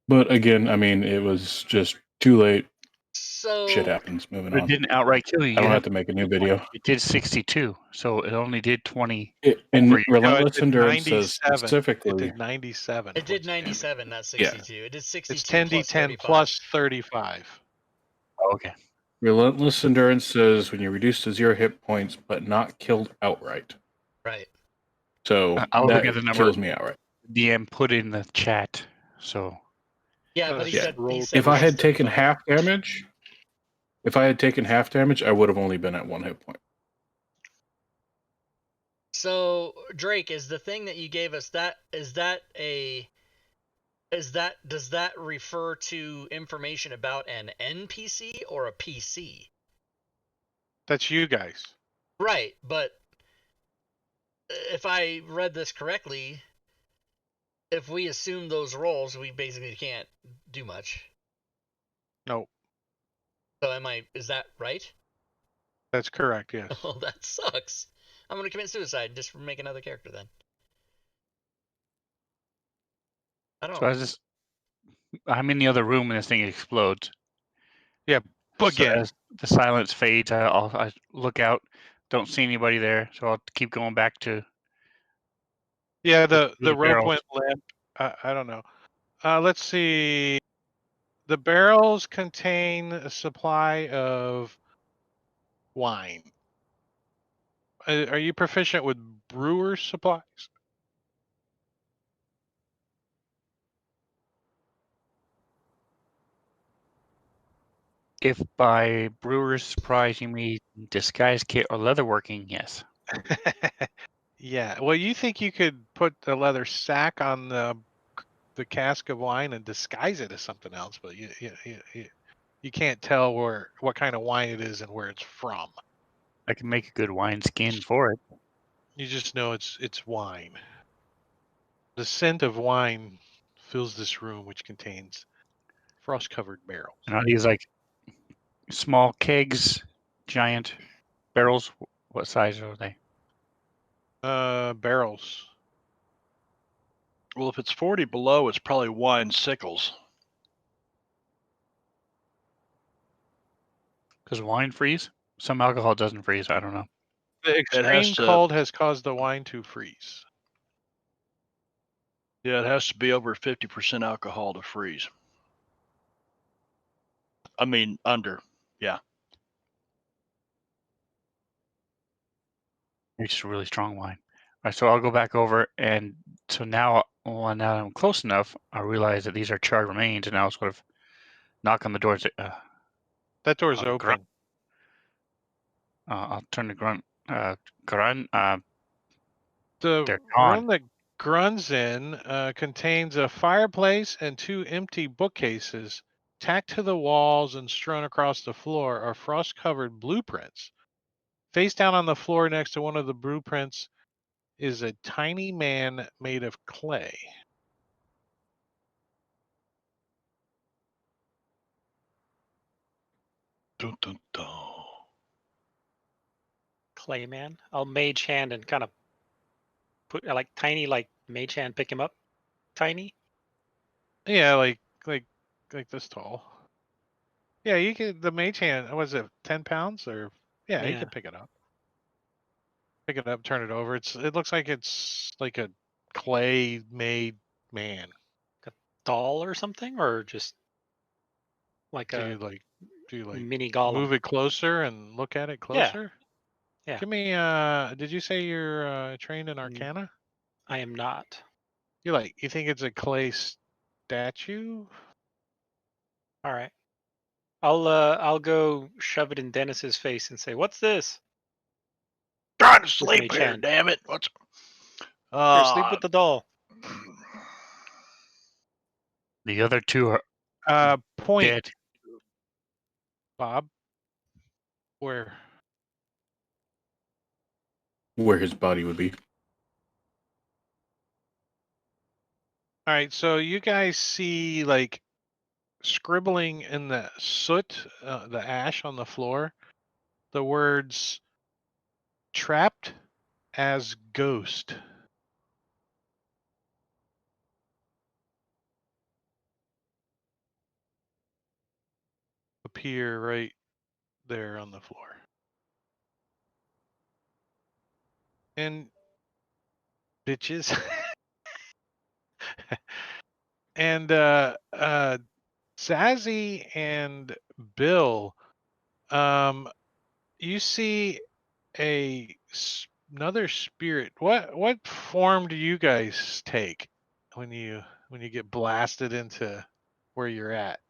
But again, I mean, it was just too late. So Shit happens. Moving But it on. didn't outright kill you. I don't have to make a new video. It did 62, so it only did 20 In over you. Relentless did Endurance says 97. It specifically, did 97. it did points of damage. 97, not Yeah. 62. It did 62 It's plus 10d10 35. plus 35. Oh, okay. Relentless Endurance says when you reduce to 0 hit points, but not killed outright. Right. So I'll that look at the number. kills me outright. DM put in the chat, so Yeah, but he Yeah. said. He Roll- said If I plus had taken 35. half damage, I would have only been at 1 hit point. So Drake, is the thing that you gave us does that refer to information about an NPC or a PC? That's you guys. Right, but if I read this correctly, if we assume those roles, we basically can't do much. No, So is that right? that's correct. Yes. Oh, that sucks. I'm gonna commit suicide and just make another character then. I don't. so I'm in the other room and this thing explodes. So Again. as the silence fades, I look out, don't see anybody there, so I'll keep going back to Yeah, the the rope barrels. went limp. I don't know. Let's see. The barrels contain a supply of wine. Are you proficient with brewer's supplies? If by brewer's surprise you mean disguise kit or leatherworking, yes. Yeah. Well, you think you could put a leather sack on the cask of wine and disguise it as something else, but you can't tell what kind of wine it is and where it's from. I can make a good wine skin for it. You just know it's wine. The scent of wine fills this room, which contains frost-covered barrels. And I'll use like small kegs, giant barrels. What size are they? Barrels. Well, if it's 40 below, it's probably wine sickles. Because wine freeze? Some alcohol doesn't freeze. I don't know. The extreme cold has caused the wine to freeze. Yeah, it has to be over 50% alcohol to freeze. I mean, under. Yeah. It's just a really strong wine. All right, so I'll go back over, and so now that I'm close enough, I realize that these are charred remains, and I'll sort of knock on the doors. That door's Grunt. open. I'll turn to Grunt. Grunt, The they're gone. room that Grun's in contains a fireplace and 2 empty bookcases. Tacked to the walls and strewn across the floor are frost-covered blueprints. Face down on the floor next to one of the blueprints is a tiny man made of clay. Dun, dun, dun. Clayman. I'll mage hand and kind of put like tiny, like mage hand, pick him up. Tiny. Yeah, like this tall. Yeah, you could. The mage hand was it 10 pounds or? Yeah, you Yeah. can pick it up. Pick it up, turn it over. It looks like it's like a clay made man. Doll or something, or just like Dude, like Do you like mini golem. move it closer and look at it closer? Yeah. Give me. Did you say you're trained in Arcana? I am not. You think it's a clay statue? All right. I'll go shove it in Dennis's face and say, "What's this?" Trying to With sleep my here, chin. damn it. What's Here, sleep with the doll. The other two are Point, dead. Bob. Where? Where his body would be. All right, so you guys see like scribbling in the soot, the ash on the floor, the words "trapped as ghost." Appear right there on the floor. And bitches. And Zazzy and Bill, you see another spirit. What form do you guys take when you get blasted into where you're at?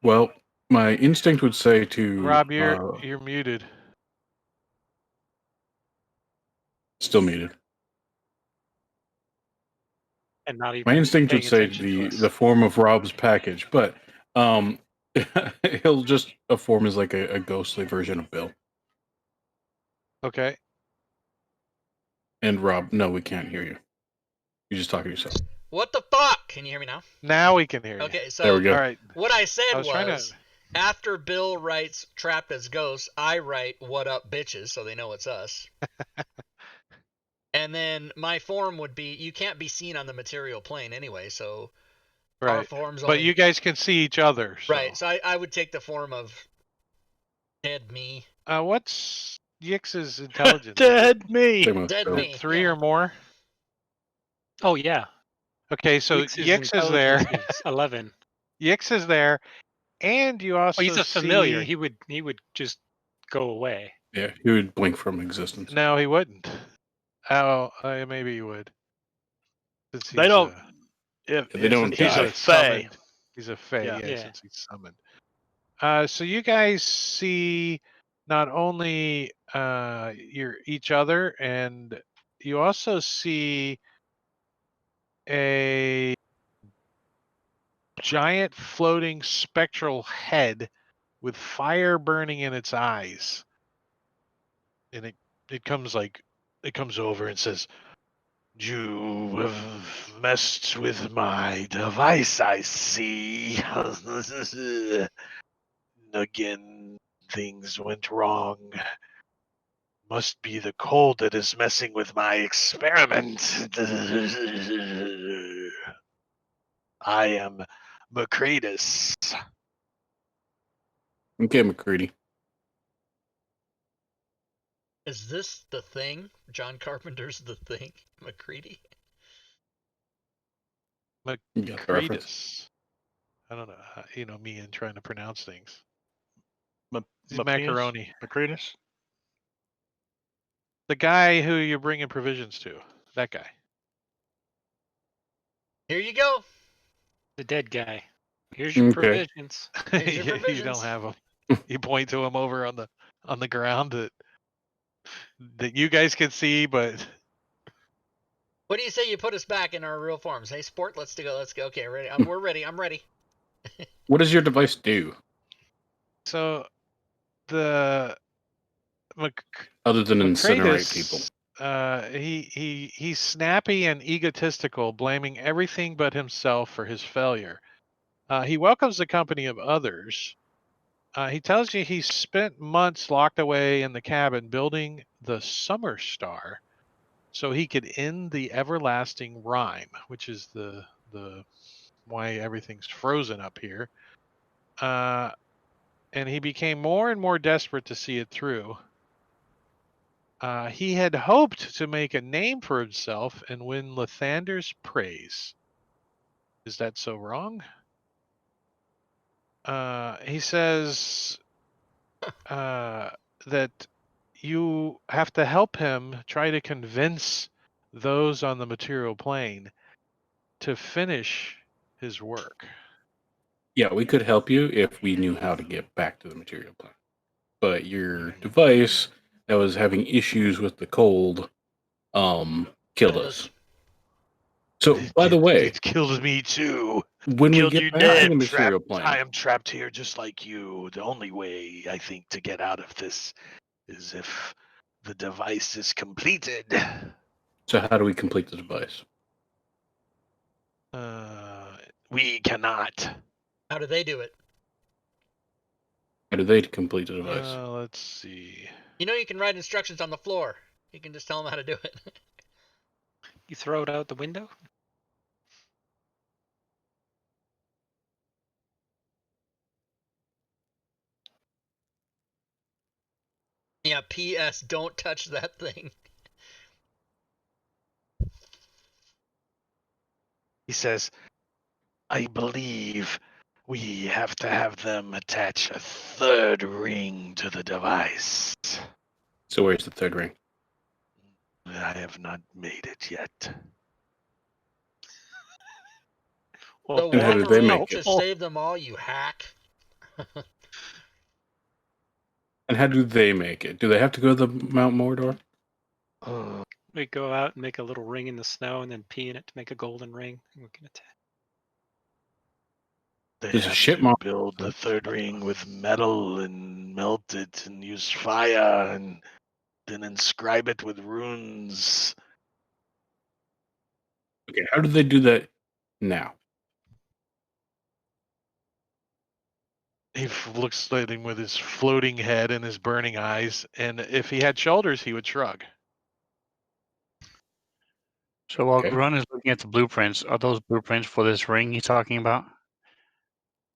Well, my instinct would say to Rob, you're muted. still muted. And not My even instinct would paying say attention to us. the form of Rob's package, but he'll just a form as like a ghostly version of Bill. Okay. And Rob, no, we can't hear you. You just talk to yourself. What the fuck? Can you hear me now? Now we can hear you. Okay, so There we go. All right. what I said I was trying to- after Bill writes trapped as ghosts, I write what up bitches so they know it's us. And then my form would be, you can't be seen on the material plane anyway, so our Right. forms But only... you guys can see each other. So. Right, so I would take the form of dead me. What's Yix's intelligence? dead me? Same with Dead Bill. me. 3 yeah. or more? Oh yeah. Okay, so Yix's Yix is there. intelligence is 11. Yix is there, and you also Oh, he's a familiar. see... He would just go away. Yeah, he would blink from existence. No, he wouldn't. Oh, maybe he would. Since They he's, don't. If They don't since he's die. a fae. He's a fae, Yeah. yeah, Yeah. since he's summoned. So you guys see not only each other, and you also see a giant floating spectral head with fire burning in its eyes. And it comes over and says, "You have messed with my device, I see. Again, things went wrong. Must be the cold that is messing with my experiment. I am Macretus." Okay, McCready. Is this the thing? John Carpenter's The Thing? McCready? You got the reference? Macretus. I don't know. Me and trying to pronounce things. He's Mapias? macaroni. Macretus? The guy who you're bringing provisions to. That guy. Here you go. The dead guy. Here's your Okay. provisions. Here's your You provisions. don't have him. You point to him over on the ground that you guys can see, but What do you say you put us back in our real forms? Hey, sport, let's go. Okay, ready. We're ready. I'm ready. What does your device do so the other than incinerate people? He's snappy and egotistical, blaming everything but himself for his failure. He welcomes the company of others. He tells you he spent months locked away in the cabin building the Summer Star so he could end the everlasting rime, which is the why everything's frozen up here. And he became more and more desperate to see it through. He had hoped to make a name for himself and win Lathander's praise. Is that so wrong? He says that you have to help him try to convince those on the material plane to finish his work. Yeah, we could help you if we knew how to get back to the material plane. But your device that was having issues with the cold killed us. So, by the way, It killed me too. when we Killed you get back to dead. the material I plane, am trapped here just like you. The only way I think to get out of this is if the device is completed. so how do we complete the device? We cannot. How do they do it? How do they complete the device? Let's see. You know you can write instructions on the floor. You can just tell them how to do it. You throw it out the window? Yeah, P.S. Don't touch that thing. He says, I believe we have to have them attach a third ring to the device. So where's the third ring? I have not made it yet. The And how did they make Wolverine it? to save them all, you hack. And how do they make it? Do they have to go to the Mount Mordor? We go out and make a little ring in the snow and then pee in it to make a golden ring. And we can attack. They There's a have ship to monster. build the third ring with metal and melt it and use fire and then inscribe it with runes. Okay, how do they do that now? He looks at him with his floating head and his burning eyes, and if he had shoulders, he would shrug. So while Okay. Grun is looking at the blueprints, are those blueprints for this ring he's talking about?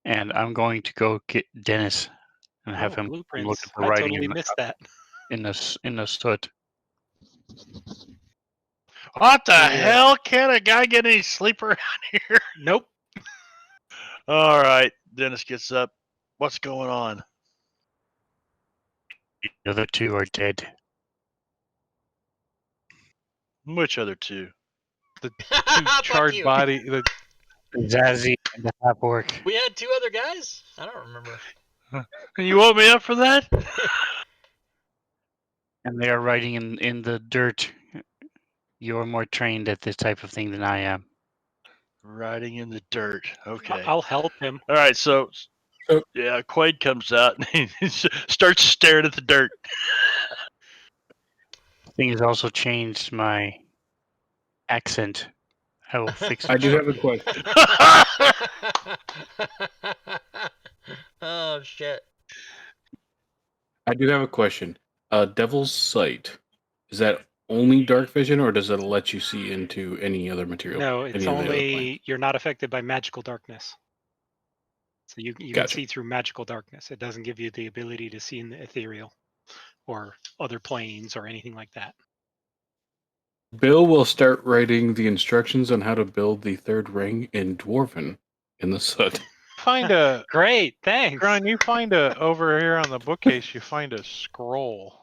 And I'm going to go get Dennis and have him look Blueprints. at the I writing totally missed that. in the soot. What the Yeah. hell? Can't a guy get any sleep around here? Nope. All right. Dennis gets up. What's going on? The other two are dead. Which other two? The two Fuck charred you. body. The Zazzy and the half orc. We had two other guys? I don't remember. And you woke me up for that? And they are writing in the dirt. You're more trained at this type of thing than I am. Riding in the dirt. Okay. I'll help him. All right. So yeah, Quaid comes out and he starts staring at the dirt. Thing has also changed my accent. I will fix it. I do have a question. Oh shit. I do have a question. Devil's Sight, is that only dark vision, or does it let you see into any other material? No, it's any of the other planes? only you're not affected by magical darkness. So you can Gotcha. see through magical darkness. It doesn't give you the ability to see in the ethereal or other planes or anything like that. Bill will start writing the instructions on how to build the third ring in Dwarven in the soot. find a Great, thanks. Gron, you find over here on the bookcase. You find a scroll.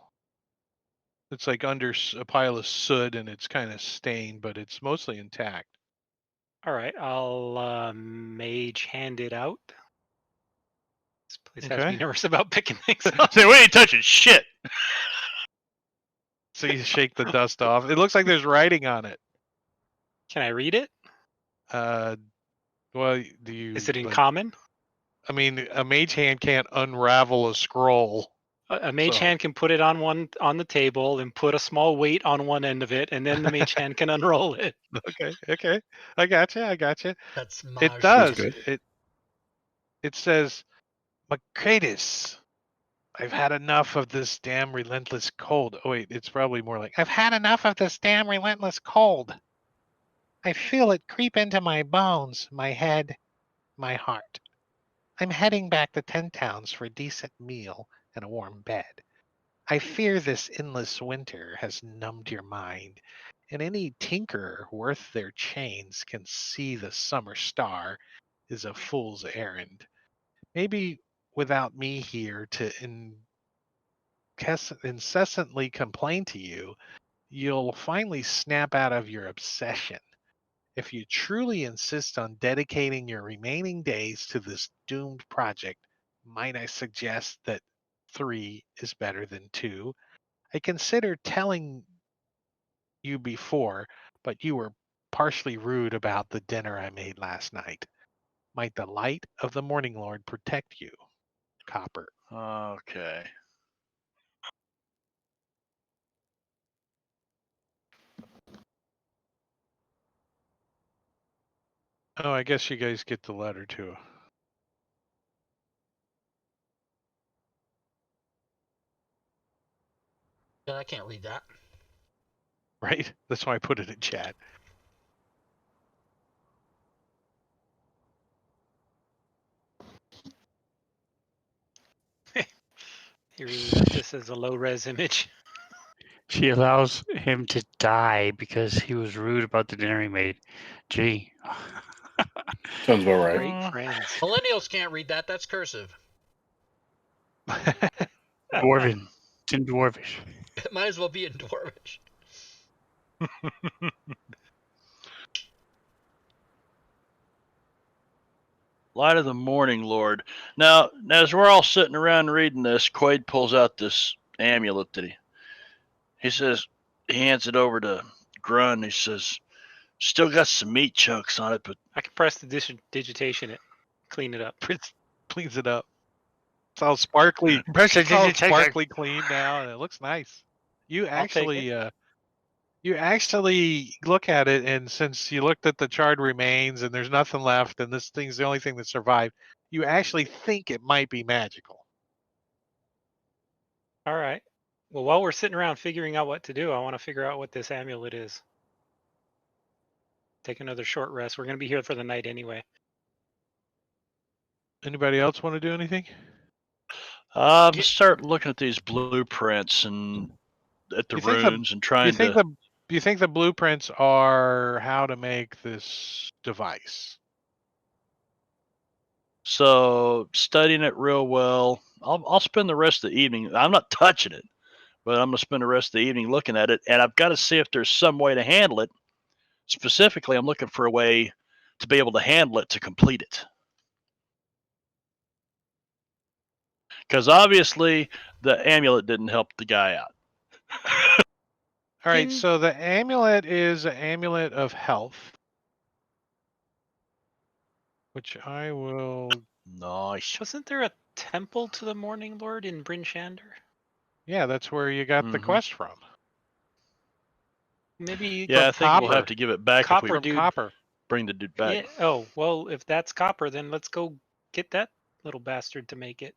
It's like under a pile of soot, and it's kind of stained, but it's mostly intact. All right, I'll mage hand it out. This place has me Okay. nervous about picking things up. Say, we ain't touching shit. So you shake the dust off. It looks like there's writing on it. Can I read it? Well, do you? Is it in like- common? I mean, a mage hand can't unravel a scroll. A mage So- hand can put it on the table and put a small weight on one end of it, and then the mage hand can unroll it. Okay. I gotcha. That's It Maj. does. good. It says, Macratus, I've had enough of this damn relentless cold. Oh wait, it's probably more like, I've had enough of this damn relentless cold. I feel it creep into my bones, my head, my heart. I'm heading back to 10 Towns for a decent meal and a warm bed. I fear this endless winter has numbed your mind, and any tinkerer worth their chains can see the summer star is a fool's errand. maybe without me here to incessantly complain to you, you'll finally snap out of your obsession. If you truly insist on dedicating your remaining days to this doomed project, might I suggest that 3 is better than 2? I considered telling you before, but you were partially rude about the dinner I made last night. Might the light of the Morning Lord protect you, Copper. Okay. Oh, I guess you guys get the letter too. Yeah, I can't read that. Right? That's why I put it in chat. He really left this as a low-res image. She allows him to die because he was rude about the dinner he made. Gee. Sounds about right. Great friends. Millennials can't read that. That's cursive. Dwarven. It's in Dwarvish. It might as well be in Dwarvish. Light of the Morning Lord. Now, as we're all sitting around reading this, Quaid pulls out this amulet that he says, he hands it over to Grun. He says, still got some meat chunks on it, but I can press the digitation it, clean it up. Cleans it up. It's all sparkly. It's all sparkly clean now, and it looks nice. You I'll take it. actually look at it, and since you looked at the charred remains and there's nothing left, and this thing's the only thing that survived, you actually think it might be magical. All right. Well, while we're sitting around figuring out what to do, I want to figure out what this amulet is. Take another short rest. We're going to be here for the night anyway. Anybody else want to do anything? start looking at these blueprints and at the You think the- runes and Do trying you think to. you think the blueprints are how to make this device? So studying it real well. I'll spend the rest of the evening. I'm not touching it, but I'm gonna spend the rest of the evening looking at it, and I've got to see if there's some way to handle it. Specifically, I'm looking for a way to be able to handle it to complete it. Because obviously the amulet didn't help the guy out. All right, In- so the amulet is an amulet of health, which I will. Nice. Wasn't there a temple to the Morning Lord in Bryn Shander? Yeah, that's where you got the Mhm. quest from. Maybe Yeah, I think we'll Copper. have to give it back if Copper we From dude. Copper. bring the dude back. Yeah. Oh, well, if that's copper, then let's go get that little bastard to make it.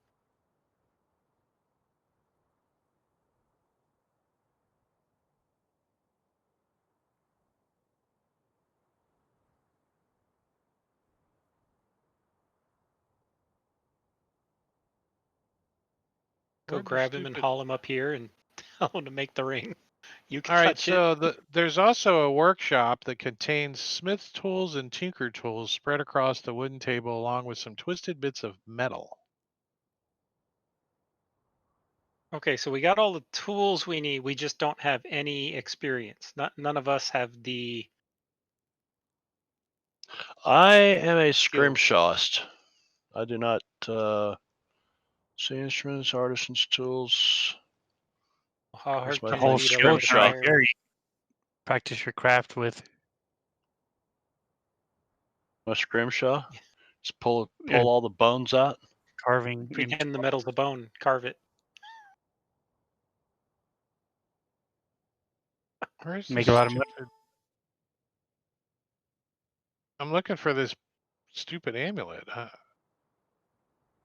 Go Where'd the grab him and stupid- haul him up here and tell him to make the ring. You can All right, touch it. so there's also a workshop that contains smith tools and tinker tools spread across the wooden table, along with some twisted bits of metal. Okay, so we got all the tools we need. We just don't have any experience. None of us have the. I am a Skills. scrimshawist. I do not see instruments, artisans' tools. How hard my can thing? it Whole be to skill light a Scrimshaw. right fire? there. You practice your craft with. My scrimshaw. Yeah. Just pull Yeah. all the bones out. Carving into Pretend the metal's a bone. Carve it. Where's Make this a lot of money. stupid? I'm looking for this stupid amulet.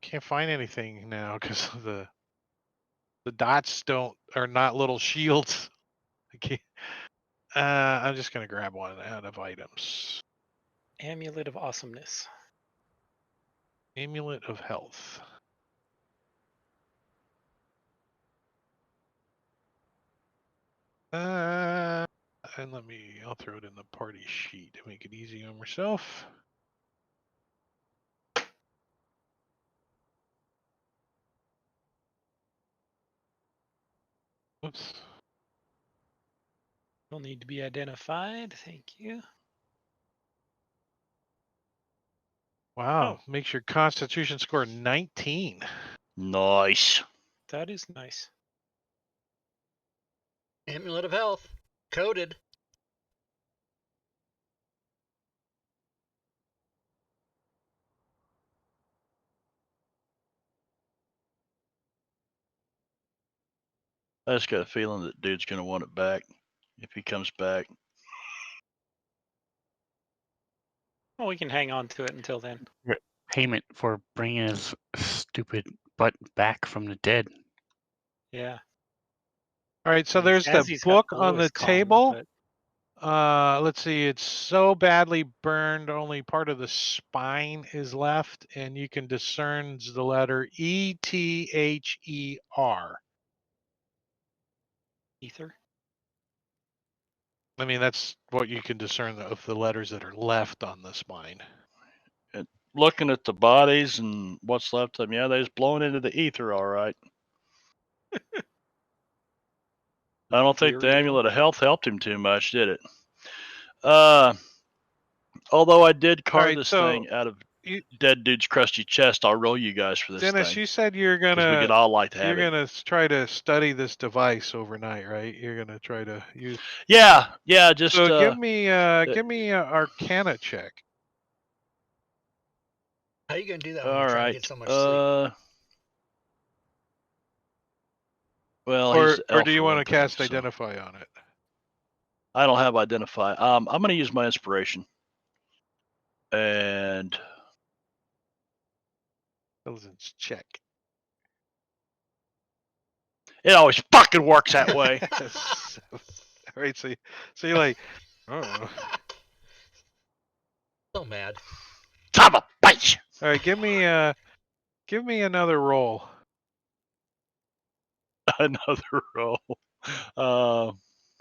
Can't find anything now because the dots are not little shields. I can't. I'm just gonna grab one out of items. Amulet of Awesomeness. Amulet of health. And I'll throw it in the party sheet to make it easy on myself. Oops. Will need to be identified. Thank you. Wow. Makes your Constitution score 19. Nice. That is nice. Amulet of Health. Coded. I just got a feeling that dude's gonna want it back if he comes back. Well, we can hang on to it until then. Payment for bringing his stupid butt back from the dead. Yeah. All right, so I mean, there's the Jazzy's got book the on the lowest con, table. but Let's see. It's so badly burned, only part of the spine is left, and you can discern the letter E-T-H-E-R. ether. I mean, that's what you can discern of the letters that are left on the spine. Looking at the bodies and what's left of them, yeah, they're just blown into the ether, all right. I don't think the Ethereal. amulet of health helped him too much, did it? Although I did carve right, this so thing out of you- dead dude's crusty chest, I'll roll you guys for this Dennis, thing you said you're because we could gonna all like to have it. try to study this device overnight, right? You're gonna try to use. Yeah, just So give me a Arcana check. How are you gonna do that when all you're trying to right. get so much sleep? Well, Or he's elf do you for want one to thing, cast so Identify on it? I don't have identify. I'm going to use my inspiration, and Intelligence check. it always fucking works that way. All right, so you're like, oh. So mad. Son of a bitch. All right, give me another roll. Another roll.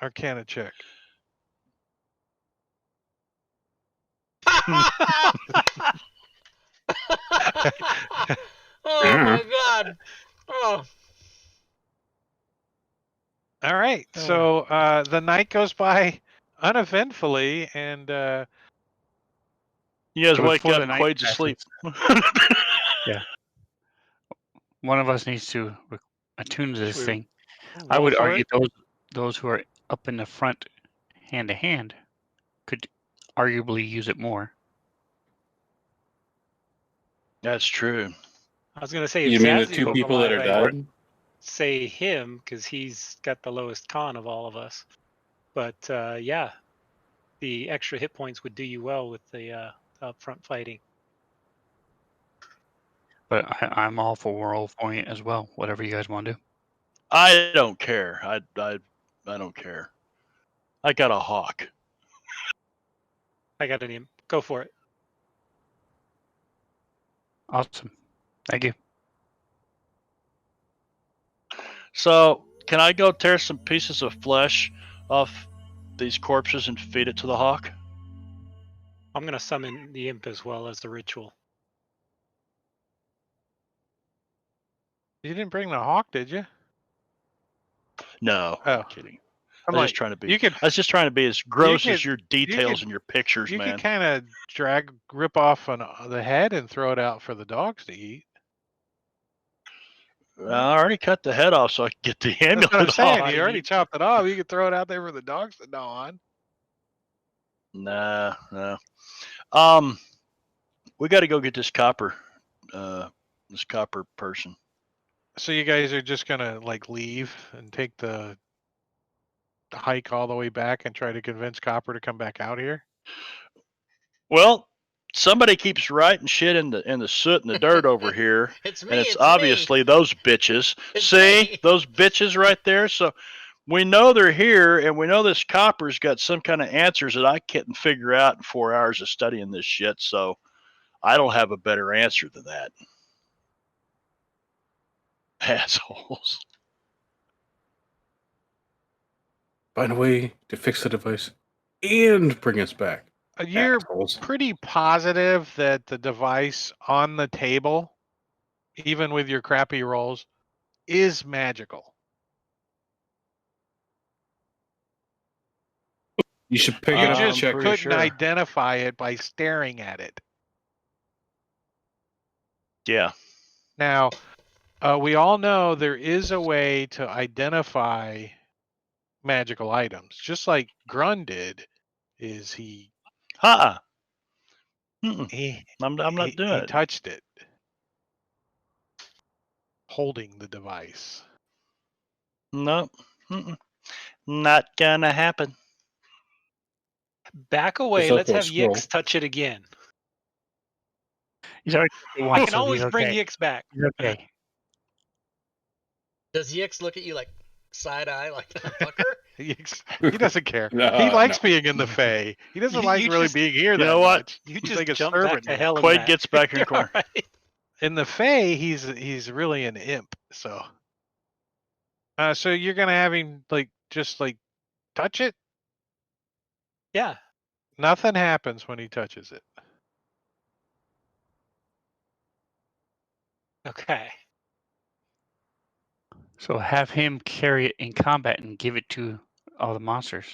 Arcana check. Oh my god. Oh. All right, so the night goes by uneventfully, and You guys So wake before up the and night Quaid's asleep. One of us needs to attune to this Should we thing. I roll would for argue it? those who are up in the front, hand to hand, could arguably use it more. That's true. I was gonna say if You mean the Jazzy two was people that alive, are I'd dead? say him because he's got the lowest con of all of us. But yeah, the extra hit points would do you well with the upfront fighting. But I'm all for roll point as well. Whatever you guys want to do. I don't care. I don't care. I got a hawk. I got an imp. Go for it. Awesome. Thank you. So can I go tear some pieces of flesh off these corpses and feed it to the hawk? I'm gonna summon the imp as well as the ritual. You didn't bring the hawk, did you? No, Oh. I'm kidding. I'm I was like, just trying to be. you could I was just trying to be as gross as could- your details in your pictures, you man. could kind of rip off the head and throw it out for the dogs to eat. I already cut the head off so I could get the That's amulet what I'm saying. off. Body You already meat. chopped it off. You could throw it out there for the dogs to gnaw on. Nah. We got to go get this copper person. So you guys are just gonna like leave and take the hike all the way back and try to convince Copper to come back out here? Well, somebody keeps writing shit in the soot and the dirt over here, It's me. and it's me. obviously those bitches. It's See me. those bitches right there. So we know they're here, and we know this copper's got some kind of answers that I couldn't figure out in 4 hours of studying this shit. So I don't have a better answer than that. Assholes. Find a way to fix the device and bring us back. You're Assholes. pretty positive that the device on the table, even with your crappy rolls, is magical. You should pick You it up and just check. couldn't sure. identify it by staring at it. Yeah. Now, we all know there is a way to identify magical items, just like Grun did. Is he Mm-mm. he I'm not doing he it. touched it, holding the device. No. Mm-mm. Not gonna happen. Back away. up Let's or have scroll. Yix touch it again. He's already touched it I once, can so always he's bring okay. Yix back. He's okay. Does Yix look at you like side eye, like fucker? He doesn't care. No, He likes no. being in the Fae. He doesn't You- like you really just- being here You that know what? much. You He's just like a jump back servant to now. hell and Quaid back. gets back in the You're corner. all right. In the Fae, he's really an imp. So, so you're gonna have him just touch it. Yeah. Nothing happens when he touches it. Okay. So have him carry it in combat and give it to all the monsters.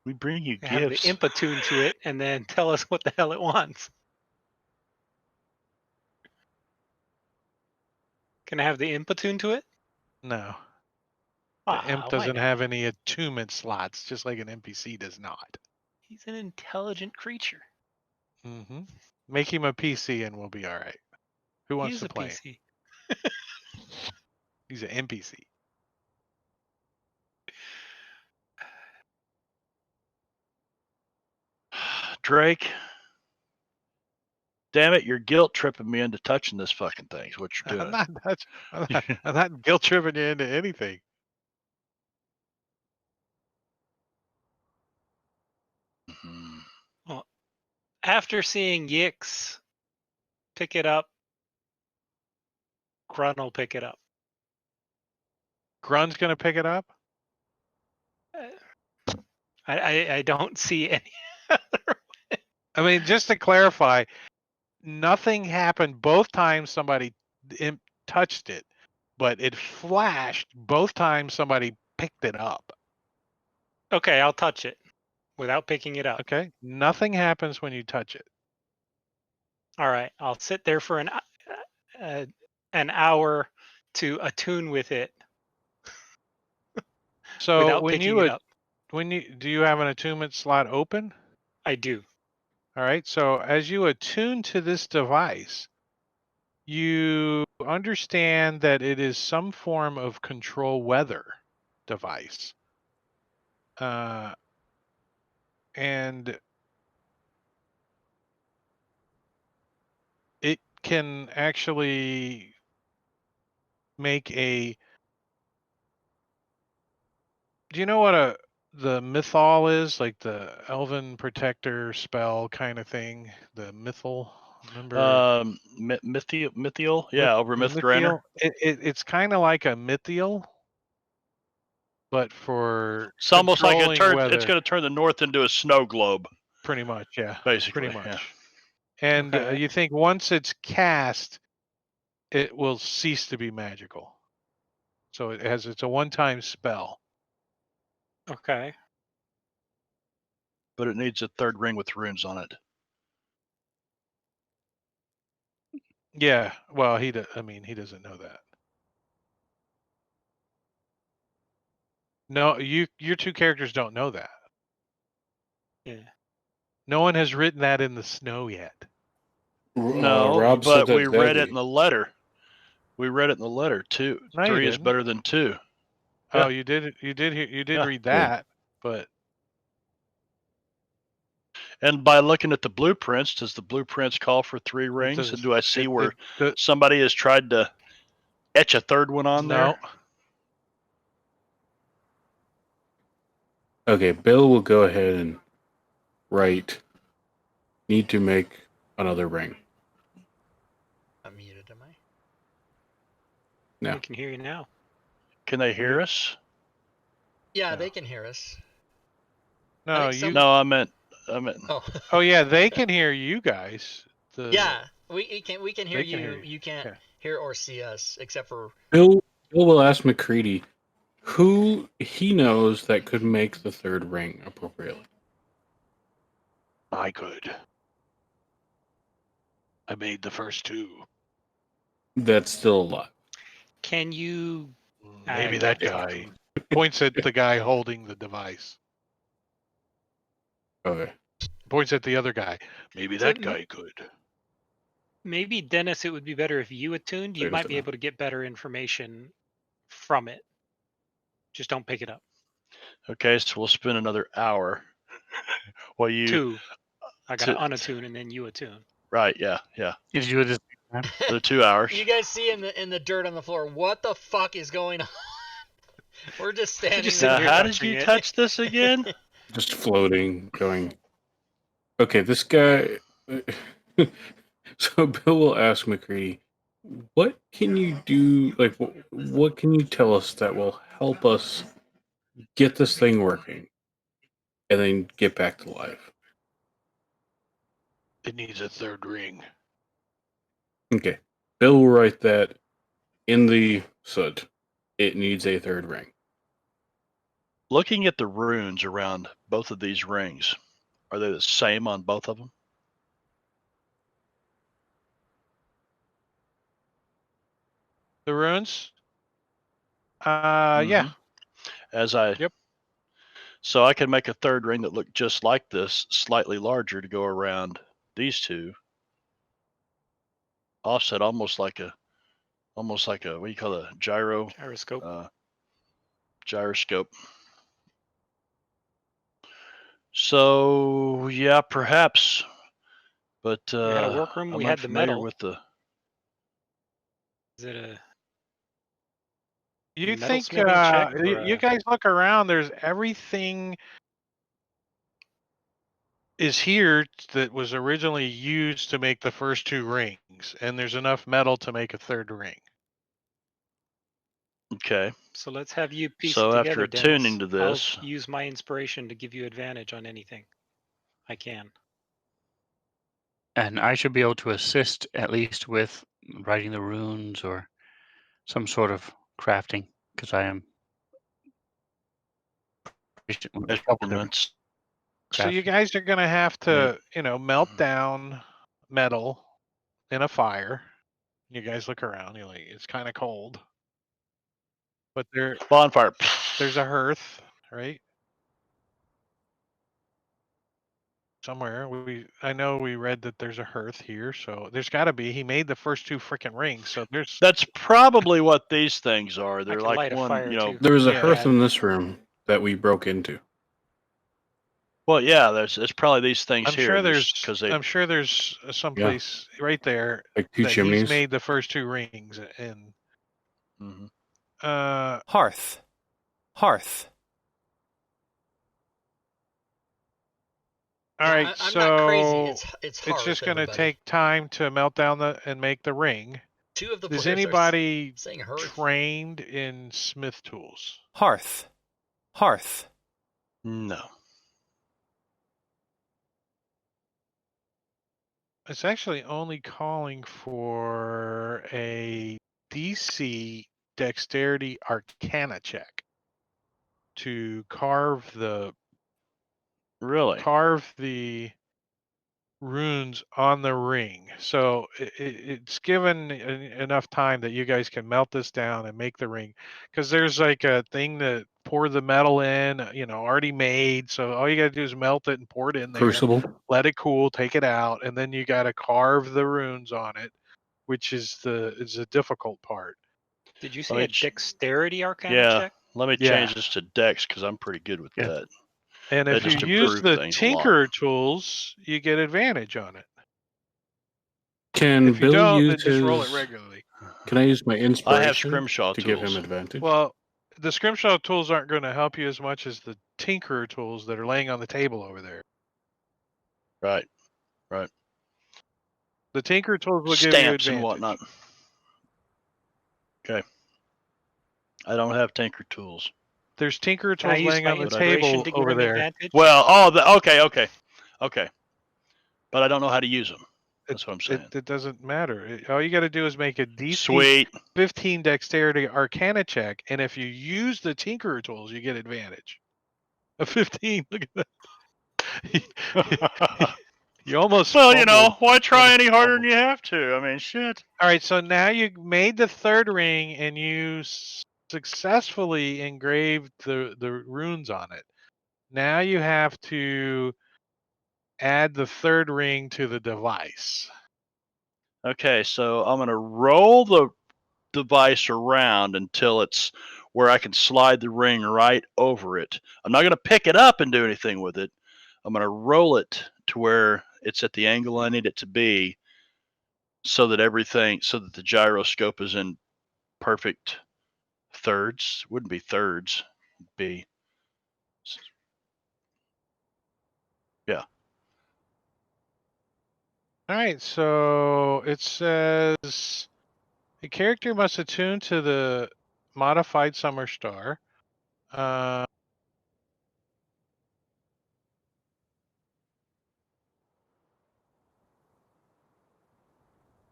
We bring you Have the gifts. imp attune to it, and then tell us what the hell it wants. Can I have the imp attune to it? No, Ah, the imp why doesn't not? have any attunement slots, just like an NPC does not. He's an intelligent creature. Mm-hmm. Make him a PC and we'll be all right. Who wants He's to a play him? PC. He's an NPC. Drake. Damn it, you're guilt tripping me into touching this fucking thing. Is what you're I'm doing. I'm not guilt tripping you into anything. Mhm. After seeing Yix pick it up, Grun will pick it up. Grun's gonna pick it up. I don't see any other. I mean, just to clarify, nothing happened both times somebody touched it, but it flashed both times somebody picked it up. Okay, I'll touch it without picking it up. Okay, nothing happens when you touch it. All right, I'll sit there for an hour to attune with it So without picking it up. do you have an attunement slot open? I do. All right. So as you attune to this device, you understand that it is some form of control weather device. And it can actually make a. Do you know what the mythal is? Like the elven protector spell kind of thing? The mythal? Remember? Mythiel? Yeah, over Mythgranor. It's kind of like a mythial, but for It's almost like controlling it's weather. going to turn the north into a snow globe. Pretty much, yeah. Basically, Pretty much. yeah. And Okay. you think once it's cast, it will cease to be magical. So it's a one-time spell. Okay. But it needs a third ring with runes on it. Yeah. Well, he doesn't know that. No, your two characters don't know that. Yeah. No one has written that in the snow yet. No, Rob said but that we read it Daggy. in the letter. We read it in the letter too. No, you 3 is didn't. better than 2. Oh, Yeah. you did Yeah. read that, but And by looking at the blueprints, does the blueprints call for 3 rings? does- And do I see where the- somebody has tried to etch a third one on no. there? Okay, Bill will go ahead and write. Need to make another ring. I'm muted, am I? No. We can hear you now. Can they hear us? Yeah, No. they can hear us. No, think you. No, I meant. Oh. Oh yeah, they can hear you guys. Yeah, we can hear They you. can hear you. You can't Yeah. hear or see us except for Bill will ask McCready, Who he knows that could make the third ring appropriately? I could. I made the first two. That's still alive. Can you? Maybe I that can't guy. talk. Points at the guy holding the device. Okay. Points at the other guy. Maybe So that guy could. Maybe Dennis, it would be better if you attuned. You Wait a might be second. able to get better information from it. Just don't pick it up. Okay, so we'll spend another hour. While you 2. I got to to- unattune and then you attune. right? Yeah. Did you do this time? The 2 hours. You guys see in the dirt on the floor, what the fuck is going on? We're just standing just there. sitting Now, here how did touching you it. touch this again? Just floating, going. Okay, this guy. So Bill will ask McCready, "What can you do? Like, what can you tell us that will help us get this thing working, and then get back to life?" It needs a third ring. Okay, Bill will write that in the soot. It needs a third ring. Looking at the runes around both of these rings, are they the same on both of them? The runes? Yeah. As I. Yep. So I can make a third ring that looked just like this, slightly larger, to go around these two. Offset, almost like a what do you call it? Gyroscope. Gyroscope. So yeah, perhaps. But We had a workroom. I'm We had the unfamiliar metal. with the. Is it a You metal think smithing check or you guys look around? There's everything is here that was originally used to make the first two rings, and there's enough metal to make a third ring. Okay. So let's have you piece So it after together, attuning Dennis. to this, I'll use my inspiration to give you advantage on anything I can. And I should be able to assist at least with writing the runes or some sort of crafting because I am proficient with a couple different measurements. So you crafting. guys are gonna have to, melt down metal in a fire. You guys look around. You're like, it's kind of cold, but Bonfire. there's a hearth, right? Somewhere I know we read that there's a hearth here, so there's got to be. He made the first two freaking rings, so there's. That's probably what these things are. I They're can like light a one, fire too. There was a Yeah. hearth in this room that we broke into. Well, yeah, it's probably these things I'm here. sure there's. because they. I'm sure there's someplace right there Like two that chimneys. he's made the first two rings, and Mhm. Hearth. Hearth. all Yeah, right, I'm so not crazy. It's hard. it's just going to take time to melt down and make the ring. Two of the Is players are anybody saying hearth. trained in smith tools? Hearth. Hearth. No. It's actually only calling for a DC Dexterity Arcana check to carve the Really? runes on the ring. So it's given enough time that you guys can melt this down and make the ring, because there's like a thing to pour the metal in, already made. So all you got to do is melt it and pour it in there, Crucible. let it cool, take it out, and then you got to carve the runes on it, which is the difficult part. Did you Let say me a dexterity arcana Yeah. check? Let me Yeah. change this to Dex because I'm pretty good with Yeah. that. And That if you just use improved the things a lot. Tinkerer tools, you get advantage on it. Can If you Bill don't, use then just roll it his? regularly. Can I use my I have inspiration scrimshaw to tools. give him advantage? Well, the scrimshaw tools aren't going to help you as much as the Tinkerer tools that are laying on the table over there. Right. The Tinkerer tools will give you Stamps and advantage. whatnot. Okay. I don't have tinker tools. There's Tinkerer Can I tools use laying my on the inspiration table to give over him there. advantage? Well, okay. But I don't know how to use them. That's what I'm saying. It doesn't matter. All you got to do is make a DC Sweet. 15 Dexterity Arcana check, and if you use the Tinkerer tools, you get advantage. A 15. Look at that. You almost. Well, fumbled. why try any harder fumbled. than you have to? I mean, shit. All right, so now you made the third ring, and you successfully engraved the runes on it. Now you have to add the third ring to the device. Okay, so I'm going to roll the device around until it's where I can slide the ring right over it. I'm not going to pick it up and do anything with it. I'm going to roll it to where it's at the angle I need it to be so that the gyroscope is in perfect thirds. Wouldn't be thirds, it'd be. Yeah. All right, so it says a character must attune to the modified summer star.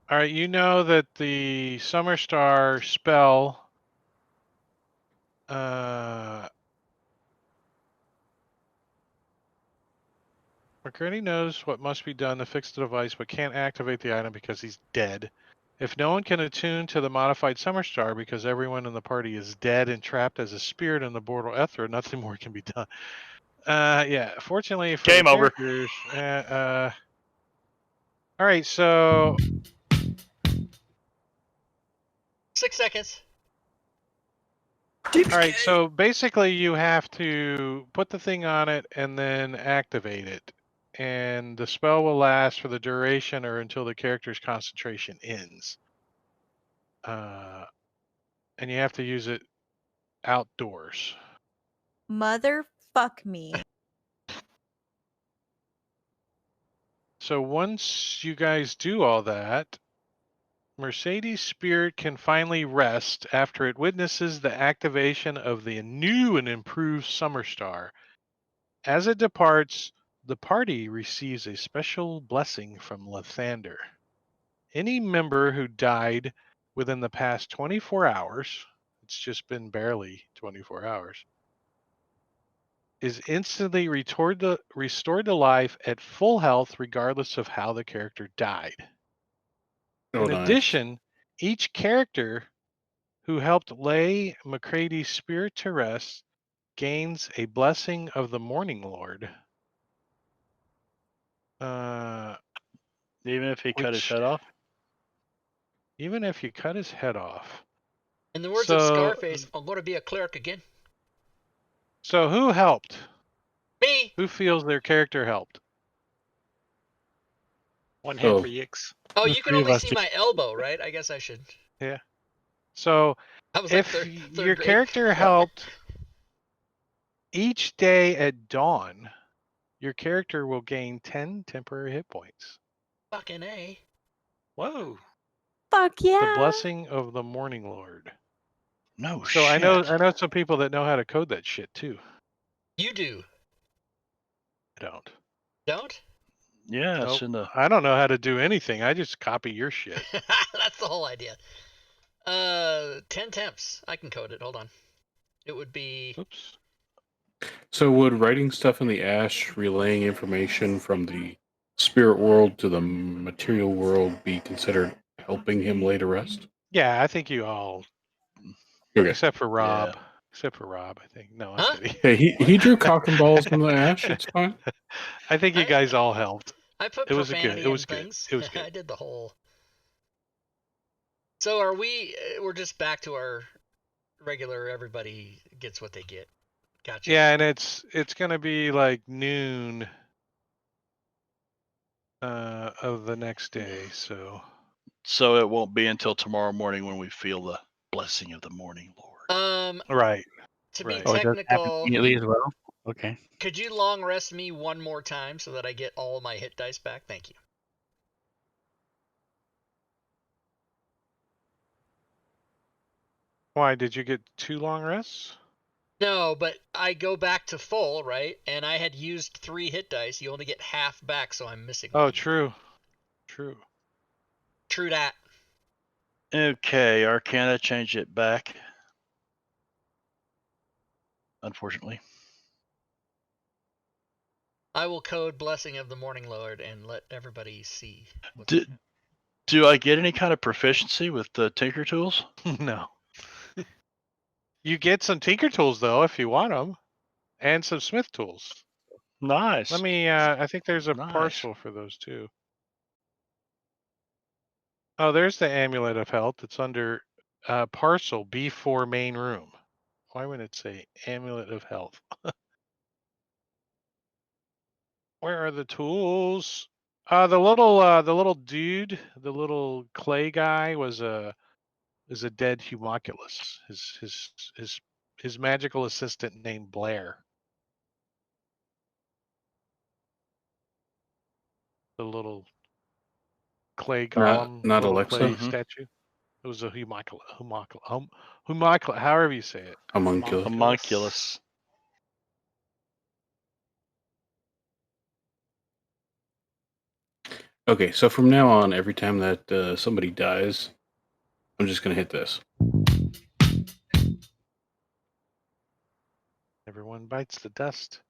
All right, you know that the summer star spell McCurdy knows what must be done to fix the device, but can't activate the item because he's dead. If no one can attune to the modified summer star because everyone in the party is dead and trapped as a spirit in the Bortle Ethra, nothing more can be done. Yeah, fortunately for Game the over. characters, all right, so 6 seconds. all right, so basically you have to put the thing on it and then activate it. And the spell will last for the duration or until the character's concentration ends. And you have to use it outdoors. Motherfuck me. So once you guys do all that, Mercedes' spirit can finally rest after it witnesses the activation of the new and improved Summer Star. As it departs, the party receives a special blessing from Lathander. Any member who died within the past 24 hours, it's just been barely 24 hours, is instantly restored to life at full health regardless of how the character died. Oh, In nice. addition, each character who helped lay McCrady's spirit to rest gains a blessing of the Morning Lord. Even if he cut his Which- head off? Even if you cut his head off. In the words of Scarface, I'm going to be a clerk again. So who helped? Me. Who feels their character helped? One hand Oh. for Yix. Oh, The you can three of only us see did- my elbow, right? I guess I should. Yeah. So I was like if third your grade. character helped each day at dawn, your character will gain 10 temporary hit points. Fucking A. Whoa. Fuck yeah. The blessing of the Morning Lord. No So shit. I know some people that know how to code that shit too. You do. I don't. Don't? Yeah, it's Nope. in the. I don't know how to do anything. I just copy your shit. That's the whole idea. 10 temps. I can code it. Hold on. It would be. Oops. So would writing stuff in the ash, relaying information from the spirit world to the material world be considered helping him lay to rest? Yeah, I think you all, Okay. except for Rob. Yeah. Except for Rob, I think. No, I'm Huh? kidding. Hey, he drew cock and balls in the ash. It's fine. I think you guys all helped. I put It was profanity good. It was in good. things. It was good. I did the whole. So are we? We're just back to our regular. Everybody gets what they get. Gotcha. Yeah, and it's gonna be like noon of the next day. So So it won't be until tomorrow morning when we feel the blessing of the Morning Lord. right. To Right. be Oh, it does happen technical, immediately as well. Okay. could you long rest me one more time so that I get all my hit dice back? Thank you. Why did you get 2 long rests? No, but I go back to full, right? And I had used 3 hit dice. You only get half back, so I'm missing Oh, one. true. true. True that. Okay, Arcana, change it back. Unfortunately. I will code Blessing of the Morning Lord and let everybody see. Do I get any kind of proficiency with the Tinker Tools? No. You get some tinker tools though if you want them, and some smith tools. Nice. Let me. I think there's a Nice. parcel for those too. Oh, there's the amulet of health. It's under parcel B4 main room. Why would it say amulet of health? Where are the tools? The little dude, the little clay guy is a dead homunculus. His magical assistant named Blair. The little clay golem, not little Alexa? clay Mhm. statue. It was a homunculus, however you say it. Homunculus. Homunculus. Okay, so from now on, every time that somebody dies, I'm just gonna hit this. Everyone bites the dust.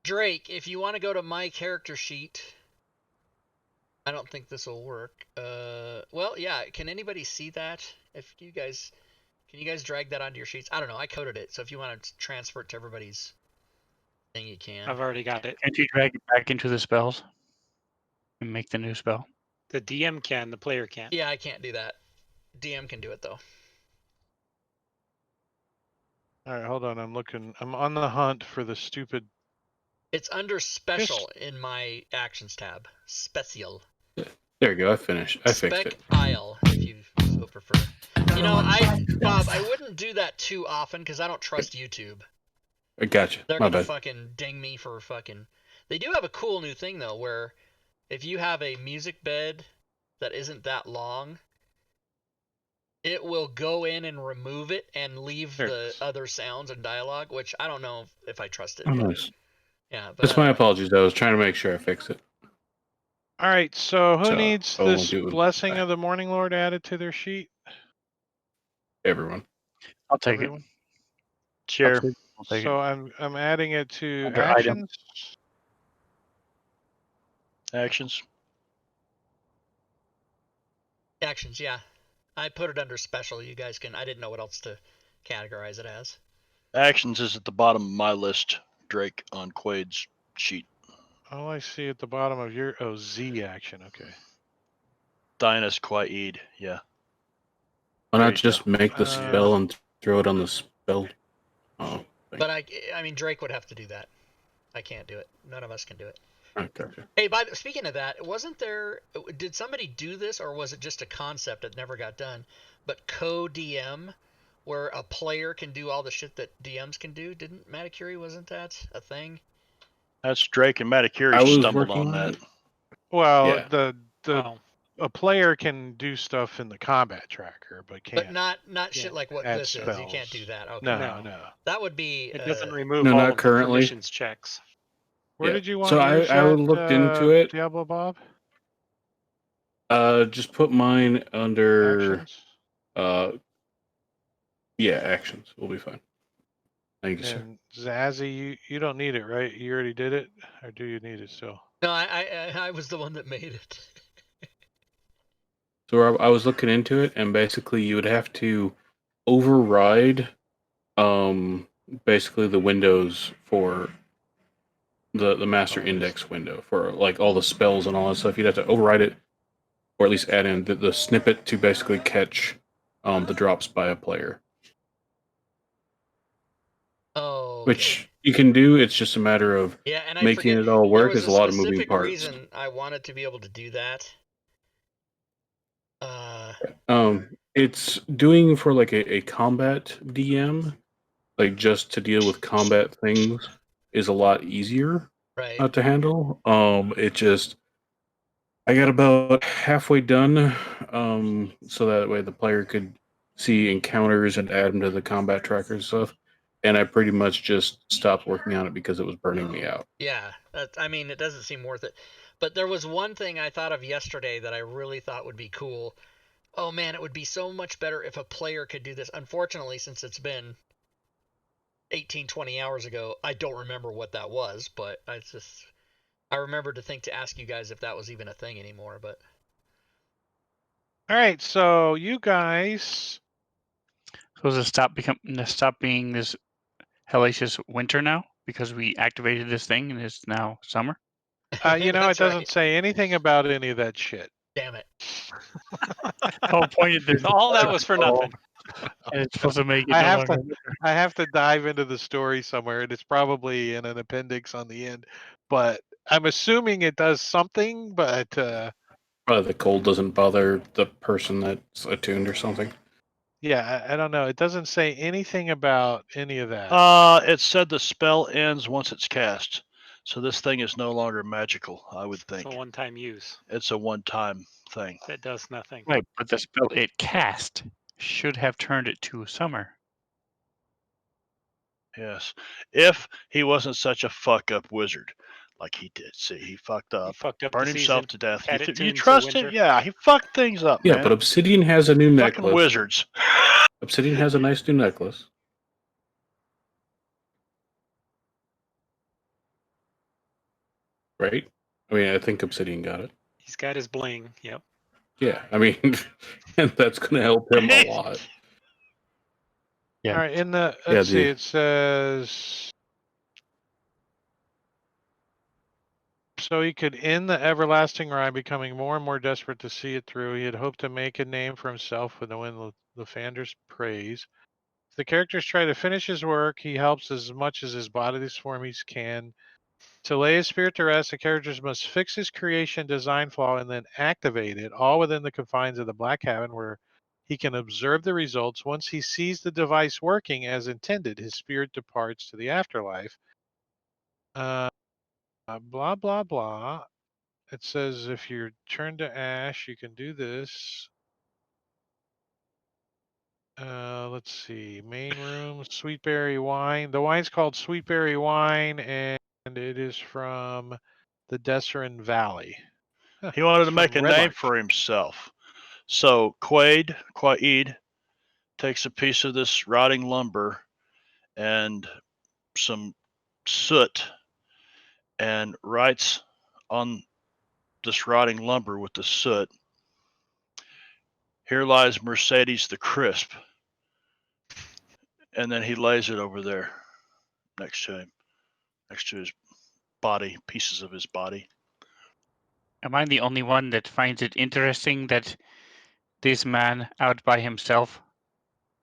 Drake, if you want to go to my character sheet, I don't think this will work. Well, yeah. Can anybody see that? If you guys, can you guys drag that onto your sheets? I don't know. I coded it, so if you want to transfer it to everybody's thing, you can. I've already got it. Can't you drag it back into the spells and make the new spell? The DM can, the player can't. Yeah, I can't do that. DM can do it though. All right, hold on. I'm looking. I'm on the hunt for the stupid. It's under special in my actions tab. Special. There you go. I fixed it. Spec-ile, if you so prefer. You know, Bob, I wouldn't do that too often because I don't trust YouTube. I gotcha. They're My gonna bad. fucking ding me for fucking. They do have a cool new thing though, where if you have a music bed that isn't that long, it will go in and remove it and leave There it the is. other sounds and dialogue, which I don't know if I trust it. Oh, but, nice. yeah, but That's my apologies. I was trying to make sure I fix it. All right, so who So, needs I'll this do it. blessing of the morning lord added to their sheet? Everyone. I'll take Everyone. it. Sure. I'll take So it. I'm adding it to Under item. actions. Actions. actions, yeah. I put it under special. You guys can. I didn't know what else to categorize it as. Actions is at the bottom of my list, Drake, on Quaid's sheet. All I see at the bottom of your Z action. Okay. Dinus Quaid, yeah. Why There not you just go. make the spell and throw it on the spell? Oh, But I mean, Drake would have to do that. I can't do it. None of us can do it. gotcha. Hey, speaking of that, wasn't there? Did somebody do this, or was it just a concept that never got done? But co-DM, where a player can do all the shit that DMs can do. Didn't Matakuri? Wasn't that a thing? That's Drake and Matakuri I was stumbled working on on that. it. Well, Yeah. Well, a player can do stuff in the combat tracker, but can't. But not shit like what add this is. You spells. can't do that. Okay. No. That would be. it doesn't remove No, all not of the currently. permissions checks. Where Yeah. did you want So yours I at, looked into it. Diablo Bob? Just put mine under Actions. yeah, actions. We'll be fine. Thank you, sir. And Zazzy, you don't need it, right? You already did it, or do you need it still? No, I was the one that made it. So I was looking into it, and basically you would have to override basically the windows for the master index window for like all the spells and all that stuff. You'd have to override it, or at least add in the snippet to basically catch the drops by a player. Oh. Which you can do. It's just a matter of and I making forget, it all work. There was Is a lot of moving specific parts. reason I wanted to be able to do that. It's doing for like a combat DM, like just to deal with combat things is a lot easier right. to handle. It just I got about halfway done, so that way the player could see encounters and add them to the combat tracker and stuff. and I pretty much just stopped working on it because it was burning me out. Yeah, I mean, it doesn't seem worth it. But there was one thing I thought of yesterday that I really thought would be cool. Oh man, it would be so much better if a player could do this. Unfortunately, since it's been 18, 20 hours ago, I don't remember what that was, but I remembered to think to ask you guys if that was even a thing anymore, but All right, so you guys, So does it stop being this hellacious winter now because we activated this thing and it's now summer? it that's doesn't right. say anything about any of that shit. Damn it. Oh, pointed there's All that was for nothing. and it's supposed to make it I no have longer to, I have to dive into the story somewhere, and it's probably in an appendix on the end. But I'm assuming it does something. But Probably the cold doesn't bother the person that's attuned or something. yeah, I don't know. It doesn't say anything about any of that. It said the spell ends once it's cast. So this thing is no longer magical, I would It's think. a one-time use It's a one-time thing. that does nothing. right, but the spell it cast should have turned it to summer. Yes. If he wasn't such a fuck-up wizard like he did. See, he fucked He up. fucked up Burned the himself season, to death. had it You tuned to trust him? winter. Yeah, he fucked things up, Yeah, man. but Obsidian has a new Fucking necklace. wizards. Obsidian has a nice new necklace. Right? I mean, I think Obsidian got it. He's got his bling. Yep. Yeah, I mean, and that's going to help him a lot. Yeah. All right, in the Yeah, let's see, it says so he could end the everlasting ride, becoming more and more desperate to see it through. He had hoped to make a name for himself with win the Fander's praise. If the characters try to finish his work, he helps as much as his bodily forms can. To lay his spirit to rest, the characters must fix his creation design flaw and then activate it, all within the confines of the Black Cabin, where he can observe the results. Once he sees the device working as intended, his spirit departs to the afterlife. Blah, blah, blah. It says if you're turned to ash, you can do this. Let's see. Main room, sweetberry wine. The wine's called sweetberry wine, and it is from the Desserin Valley. He wanted It's to make a from Red name Larch. for himself. So Quaid takes a piece of this rotting lumber and some soot and writes on this rotting lumber with the soot, "Here lies Mercedes the Crisp." And then he lays it over there next to him, next to his body, pieces of his body. Am I the only one that finds it interesting that this man out by himself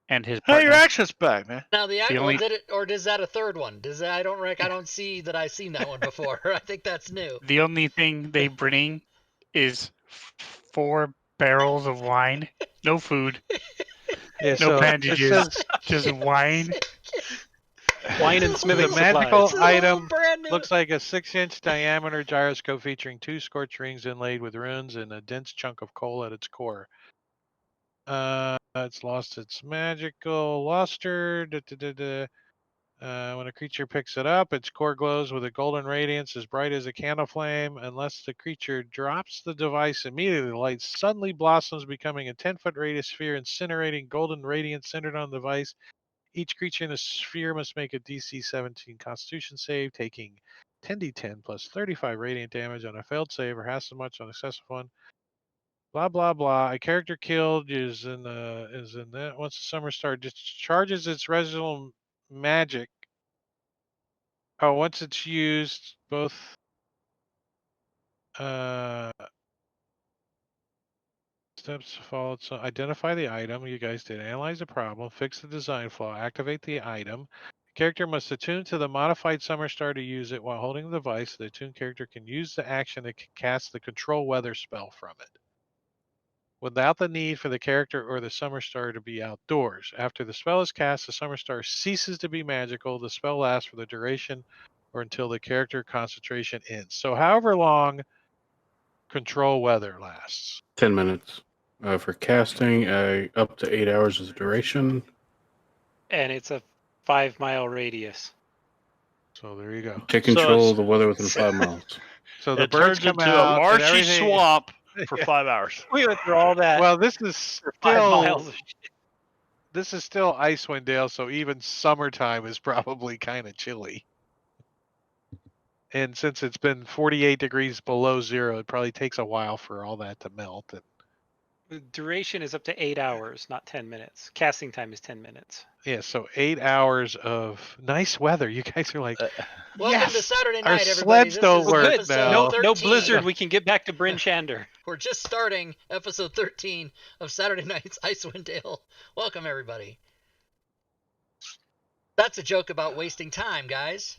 and his Hey, your partner? action's back, man. Now the The only- did it, or is that a third one? I don't see that I've seen that one before. I think that's new. The only thing they bring is 4 barrels of wine, no food, Yeah, no so bandages, it says just wine. Wine and smithing the magical supplies. item brand new. looks like a 6-inch diameter gyroscope featuring 2 scorch rings inlaid with runes and a dense chunk of coal at its core. It's lost its magical luster. When a creature picks it up, its core glows with a golden radiance as bright as a candle flame. Unless the creature drops the device immediately, the light suddenly blossoms, becoming a 10-foot radius sphere, incinerating golden radiance centered on the device. Each creature in the sphere must make a DC 17 Constitution save, taking 10d10 plus 35 radiant damage on a failed save, or half as much on a successful one. Blah blah blah. A character killed is in that. Once the summer star discharges its residual magic. Oh, once it's used, both steps followed. So identify the item. You guys did. Analyze the problem. Fix the design flaw. Activate the item. The character must attune to the modified summer star to use it while holding the device. The attuned character can use the action to cast the control weather spell from it, without the need for the character or the summer star to be outdoors. After the spell is cast, the summer star ceases to be magical. The spell lasts for the duration or until the character concentration ends. So however long control weather lasts. 10 minutes. For casting, up to 8 hours is the duration. And it's a 5-mile radius. So there you go. Take So control it's- of the weather within 5 miles. So the It birds turns come into a out and marshy everything. swamp for Yeah. 5 hours. We went through all that Well, this is for 5 still miles. Icewind Dale, so even summertime is probably kind of chilly. And since it's been 48 degrees below zero, it probably takes a while for all that to melt. And The duration is up to 8 hours, not 10 minutes. Casting time is 10 minutes. yeah, so 8 hours of nice weather. You guys are like, Welcome to yes, Saturday our night, everybody. sleds This don't is work episode now. No 13. blizzard. We can get back to Bryn Shander. We're just starting episode 13 of Saturday night's Icewind Dale. Welcome, everybody. That's a joke about wasting time, guys.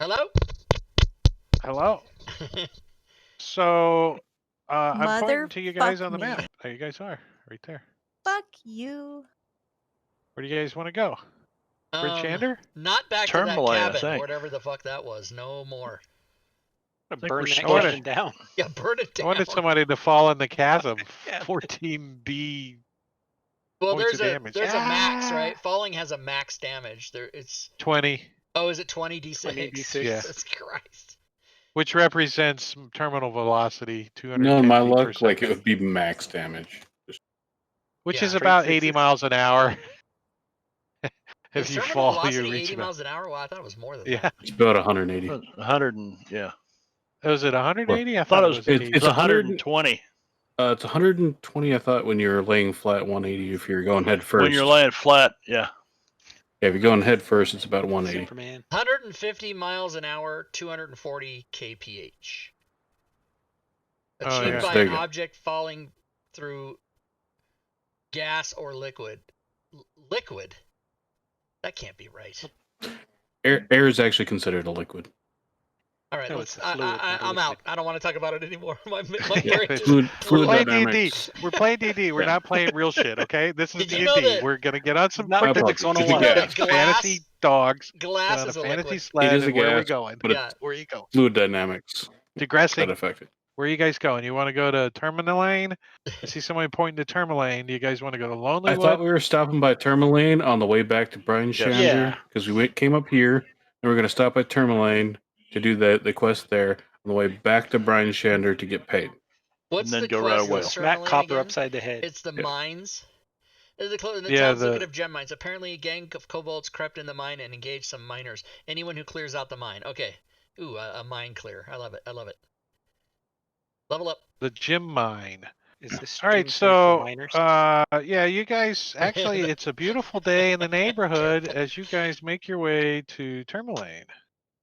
Hello? Hello. So I'm pointing to you guys Motherfuck on the map. me. There you guys are, right there. Fuck you. Where do you guys want to go? Bryn Shander? Not back to that Tourmaline, I cabin, think. whatever the fuck that was. No more. I'm think burn we're that starting. cabin down. Yeah, burn it I down. wanted somebody to fall in the chasm. Yeah. 14B Well, points there's of a damage. there's a max, right? Falling has a max damage. It's 20, is it 20d6? 20d6. Yeah. Jesus Christ. which represents terminal velocity, 210 No, in my feet per luck, like it second, would be max damage. which Yeah. is about Freight 80 fixes. miles an hour. If Is you terminal fall, you velocity reach 80 about. miles an hour? Well, I thought it was more than Yeah. that. It's about 180. 100 and yeah. Was it 180? I thought it was- 80. It's 120 It's 120. I thought when you're laying flat, 180 if you're going head first. when you're laying flat. Yeah. Yeah, if you're going head first, it's about 180. Superman. 150 miles an hour, 240 kph. Oh, Achieved yeah. by There an you go. object falling through gas or liquid. Liquid? That can't be right. Air is actually considered a liquid. All right, No, let's. it's a fluid, not a I'm out. liquid. I don't want to talk about it anymore. My Yeah, brain is fluid We're playing dynamics. D&D. We're playing D&D. We're Yeah. not playing real shit, okay? This is Did you D&D. know that- We're going to get on some Not freaking physics It's a 101. gas. Glass- fantasy dogs. Get Glass on a is a fantasy liquid. sled, It is a and where are we gas, going? but Yeah. Where are you going? Fluid dynamics Digressing. that affected. Where are you guys going? You want to go to Terminalane? I see somebody pointing to Terminalane. Do you guys want to go to I Lonelywood? thought we were stopping by Tourmaline on the way back to Bryan Yes. Shander Yeah. because came up here and we're going to stop at Tourmaline to do the quest there on the way back to Bryan Shander to get paid. What's then the go right quest away. in Smack Tourmaline copper again? upside the head. It's the Yeah. mines. The Yeah, town's the- lucrative gem mines. Apparently, a gang of kobolds crept in the mine and engaged some miners. Anyone who clears out the mine. Okay. Ooh, a mine clear. I love it. I love it. Level up. The gym mine. Is this All right, stream safe for so miners? yeah, you guys actually, it's a beautiful day in the neighborhood as you guys make your way to Tourmaline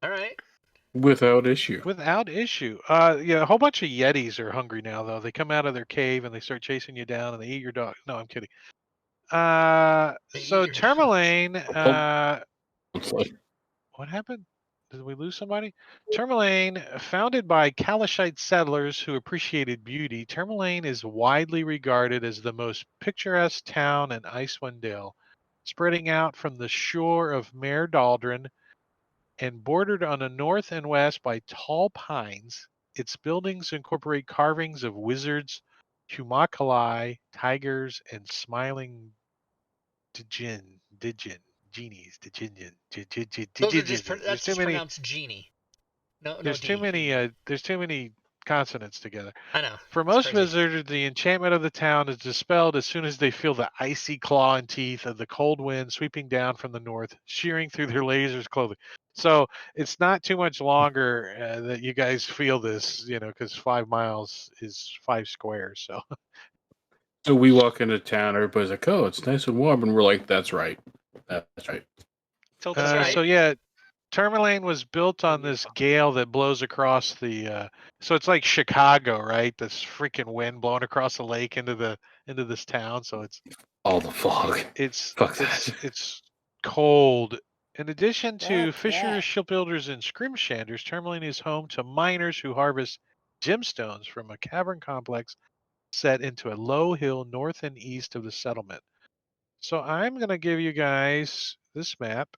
All right. Without issue. without issue. Yeah, a whole bunch of Yetis are hungry now, though. They come out of their cave and they start chasing you down and they eat your dog. No, I'm kidding. They eat So your Tourmaline, It's like, what happened? Did we lose somebody? Tourmaline, founded by Kalashite settlers who appreciated beauty, Tourmaline is widely regarded as the most picturesque town in Icewind Dale, spreading out from the shore of Mare Daldrin and bordered on the north and west by tall pines. Its buildings incorporate carvings of wizards, homunculi, tigers, and smiling genies. Those are just There's that's too just many. pronounced genie. No, There's D. too many. There's too many consonants together. I know. For It's most crazy. visitors, the enchantment of the town is dispelled as soon as they feel the icy claw and teeth of the cold wind sweeping down from the north, shearing through their lasers clothing. So it's not too much longer that you guys feel this, because 5 miles is 5 squares. So so we walk into town, everybody's like, "Oh, it's nice and warm," and we're like, "That's right, that's right." Tilt That's right. So yeah, Tourmaline was built on this gale that blows across the. So it's like Chicago, right? This freaking wind blowing across the lake into this town. So it's All the fog. it's Fuck it's that. it's cold. In addition to Fuck fishers, that. shipbuilders, and scrimshanders, Tourmaline is home to miners who harvest gemstones from a cavern complex set into a low hill north and east of the settlement. So I'm going to give you guys this map.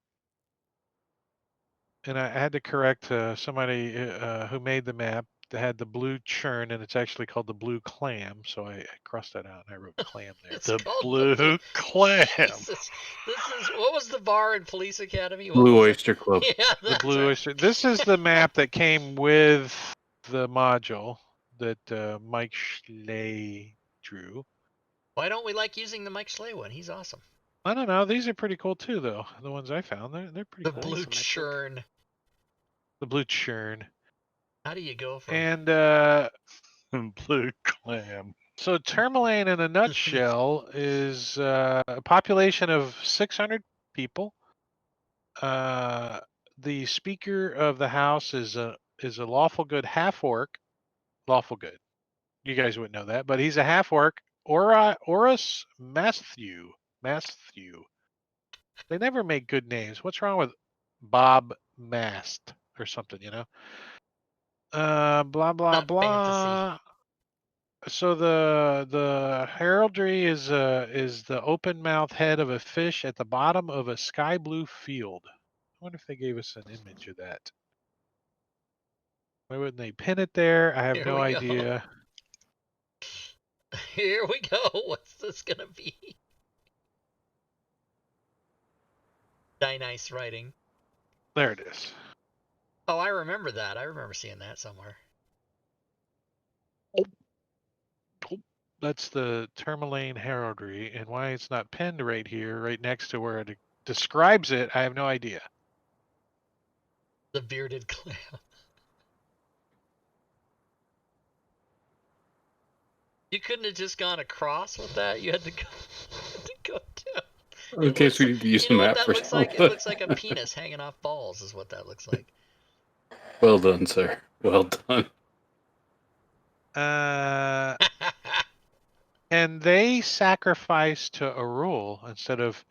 And I had to correct somebody who made the map. had the blue churn, and it's actually called the blue clam. So I crossed that out and I wrote clam there. It's The called blue clam. Jesus. This is what was the bar in Police Academy? What Blue was it? Oyster Club. Yeah, The that's blue right. oyster. This is the map that came with the module that Mike Schley drew. Why don't we like using the Mike Schley one? He's awesome. I don't know. These are pretty cool too, though. The ones I found, they're pretty The cool. blue churn. The blue churn. How do you go from And Blue clam. so Tourmaline, in a nutshell, is a population of 600 people. The Speaker of the House is a lawful good half orc. Lawful good. You guys wouldn't know that, but he's a half orc. Orus Matthew. They never make good names. What's wrong with Bob Mast or something? Blah blah Not blah. So the heraldry is the open mouth head of a fish at the bottom of a sky blue field. I wonder if they gave us an image of that. Why wouldn't they pin it there? I have Here no we go. idea. Here we go. What's this gonna be? Nice writing. There it is. Oh, I remember that. I remember seeing that somewhere. That's the Tourmaline heraldry, and why it's not pinned right here, right next to where it describes it, I have no idea. The bearded clam. You couldn't have just gone across with that. You had to go down. In It case looks we need to use you the know what map that for looks like? It something. looks like a penis hanging off balls is what that looks like. Well done, sir. Well done. And they sacrifice to Arul instead of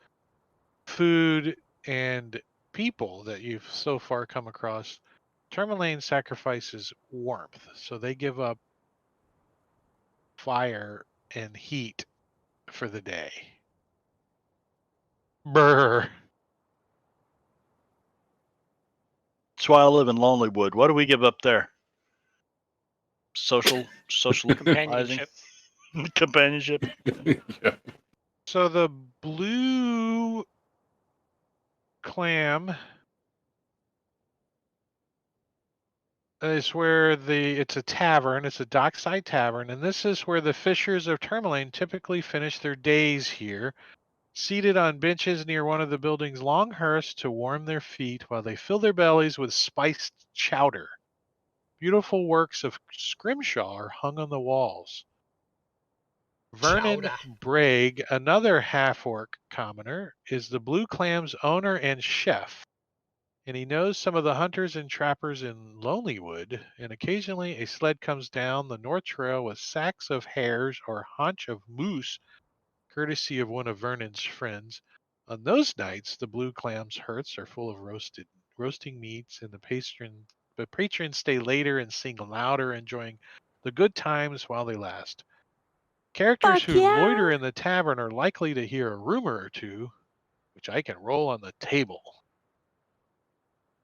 food and people that you've so far come across. Tourmaline sacrifices warmth, so they give up fire and heat for the day. Brr. That's why I live in Lonelywood. What do we give up there? Social Companionship. companionship. Yeah. So the blue clam is where it's a tavern, it's a dockside tavern, and this is where the fishers of Tourmaline typically finish their days here, seated on benches near one of the building's long hearths to warm their feet while they fill their bellies with spiced chowder. Beautiful works of scrimshaw are hung on the walls. Vernon Chowder. Bragg, another half-orc commoner, is the blue clam's owner and chef, and he knows some of the hunters and trappers in Lonelywood, and occasionally a sled comes down the North Trail with sacks of hares or haunch of moose, courtesy of one of Vernon's friends. On those nights, the blue clam's hearths are full of roasting meats, and the patrons stay later and sing louder, enjoying the good times while they last. Characters who loiter in the tavern are likely to hear a rumor or two, which I can roll on the table.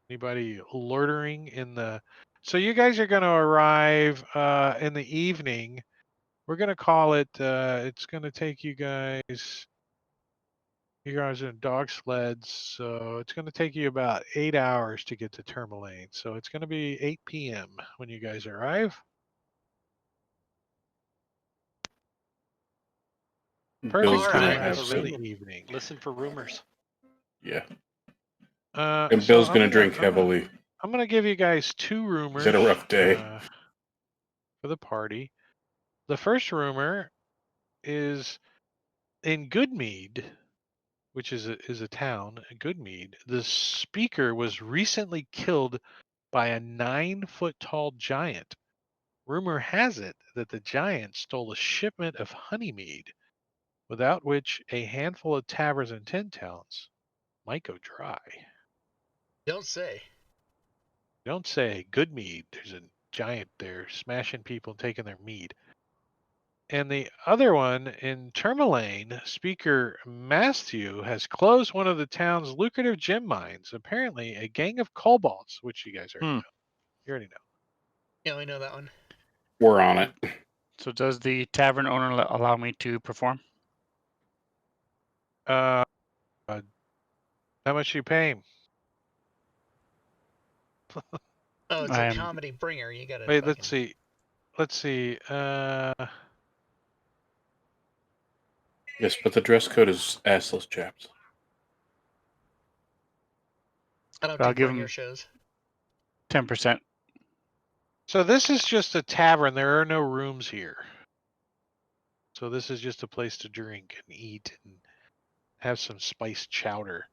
Anybody loitering in the... So you guys are going to arrive in the evening. We're going to call it... it's going to take you guys... You guys are in dog sleds, so it's going to take you about 8 hours to get to Tourmaline. So it's going to be 8 p.m. when you guys arrive. Perfect Bill's All gonna right. have time for the some. evening. Listen for rumors. Yeah. So And Bill's gonna drink heavily. I'm going to give you guys 2 rumors. He's had a rough day. For the party. The first rumor is in Goodmead, which is a town, Goodmead. The speaker was recently killed by a 9-foot tall giant. Rumor has it that the giant stole a shipment of honeymead, without which a handful of taverns and tin towns might go dry. Don't say. Don't say Goodmead. There's a giant there smashing people and taking their mead. And the other one in Tourmaline, Speaker Matthew has closed one of the town's lucrative gem mines. Apparently, a gang of kobolds, which you guys already know. You already know. Yeah, we know that one. We're on it. So does the tavern owner allow me to perform? How much you pay him? Oh, it's I a am- comedy bringer. You gotta. Wait, fucking... let's see. Let's see. Yes, but the dress code is assless chaps. I don't I'll do give bringer him shows. 10%. So this is just a tavern. There are no rooms here. So this is just a place to drink and eat and have some spiced chowder.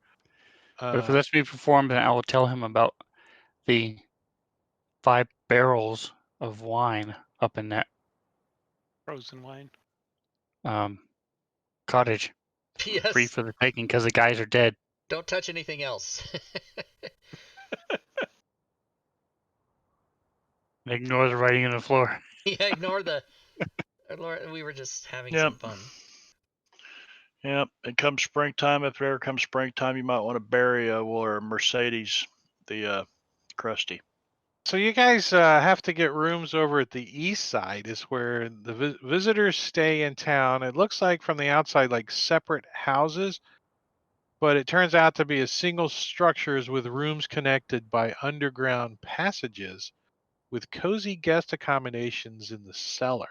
But if he lets me perform, then I will tell him about the 5 barrels of wine up in that Frozen wine. cottage, free P.S. for the taking because the guys are dead. Don't touch anything else. Ignore the writing on the floor. Yeah, ignore the. We were just having Yep. some fun. Yep. And come springtime, if there ever comes springtime, you might want to bury or Mercedes, the Krusty. So you guys have to get rooms over at the east side, is where the visitors stay in town. It looks like from the outside like separate houses, but it turns out to be a single structures with rooms connected by underground passages with cozy guest accommodations in the cellar.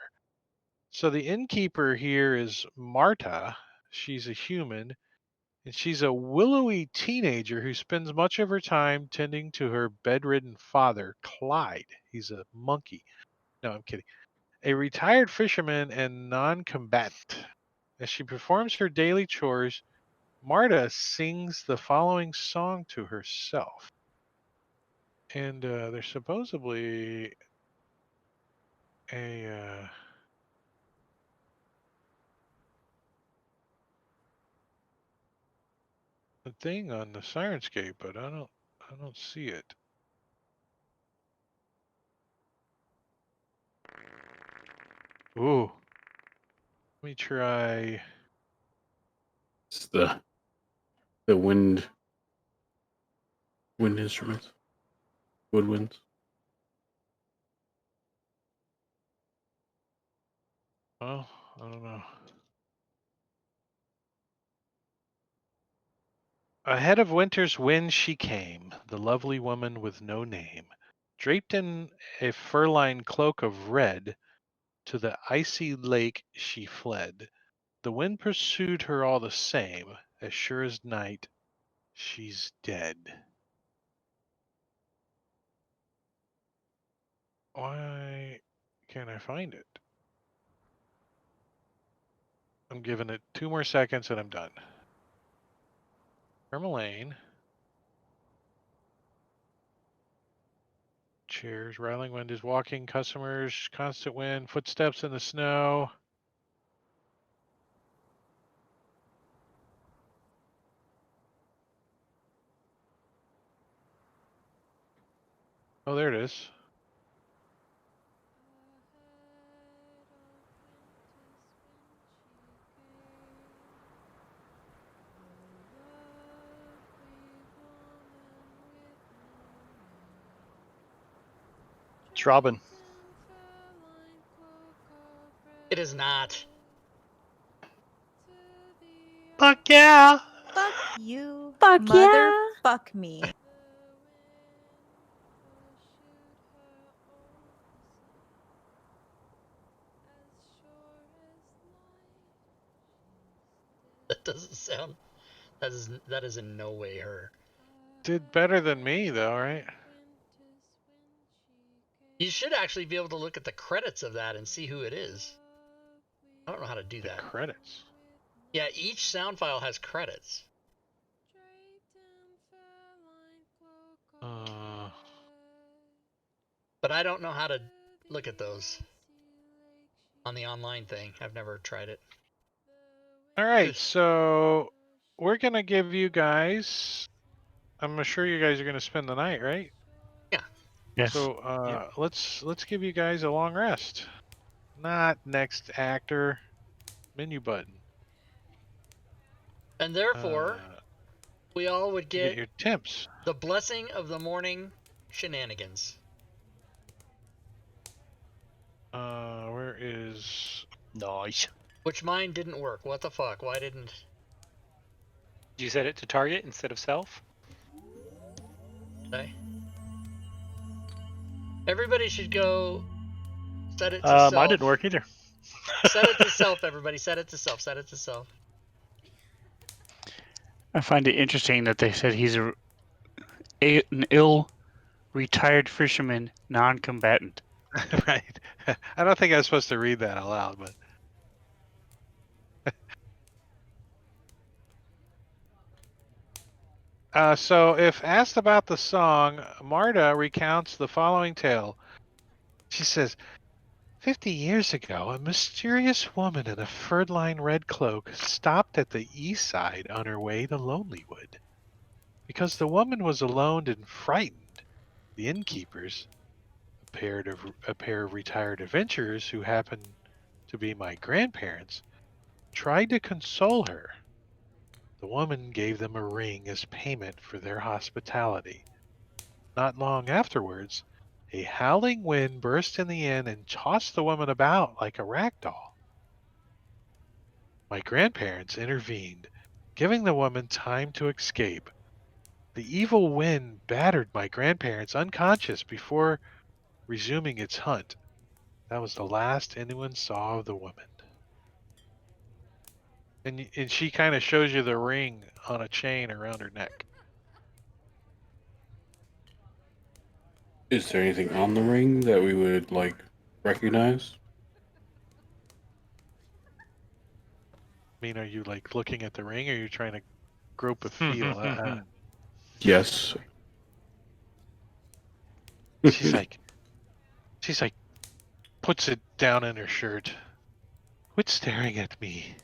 So the innkeeper here is Marta. She's a human, and she's a willowy teenager who spends much of her time tending to her bedridden father, Clyde. He's a monkey. No, I'm kidding. A retired fisherman and non combatant. As she performs her daily chores, Marta sings the following song to herself. And there's supposedly a thing on the Sirenscape, but I don't see it. Ooh. Let me try. It's the wind instruments, woodwinds. Oh, I don't know. Ahead of winter's wind she came, the lovely woman with no name, draped in a fur-lined cloak of red. To the icy lake she fled. The wind pursued her all the same. As sure as night, she's dead. Why can't I find it? I'm giving it 2 more seconds and I'm done. Ermelane. Chairs, rattling wind is walking, customers, constant wind, footsteps in the snow. Oh, there it is. It's Robin. It is not. Fuck yeah! Fuck you. Fuck Mother yeah. fuck me. That doesn't sound. That is in no way her. Did better than me, though, right? You should actually be able to look at the credits of that and see who it is. I don't know how to do The that. credits. Yeah, each sound file has credits. But I don't know how to look at those on the online thing. I've never tried it. All right, so we're gonna give you guys. I'm sure you guys are gonna spend the night, right? Yeah. Yes. So let's give you guys a long rest. Not next actor. Menu button. And therefore, we all would You get get your temps. the blessing of the morning shenanigans. Where is? Nice. Which mine didn't work. What the fuck? Why didn't? Did you set it to target instead of self? I? Everybody should go set it to self. Mine didn't work either. Set it to self, everybody. Set it to self. Set it to self. I find it interesting that they said he's an ill retired fisherman, non-combatant. Right. I don't think I was supposed to read that out loud, but. So, if asked about the song, Marta recounts the following tale. She says, 50 years ago, a mysterious woman in a fur-lined red cloak stopped at the east side on her way to Lonelywood. Because the woman was alone and frightened, the innkeepers, a pair of retired adventurers who happened to be my grandparents, tried to console her. The woman gave them a ring as payment for their hospitality. Not long afterwards, a howling wind burst in the inn and tossed the woman about like a rag doll. My grandparents intervened, giving the woman time to escape. The evil wind battered my grandparents unconscious before resuming its hunt. That was the last anyone saw of the woman. And she kind of shows you the ring on a chain around her neck. Is there anything on the ring that we would like recognize? I mean, are you like looking at the ring, or are you trying to grope a feel? Yes. She's like, puts it down in her shirt. Quit staring at me.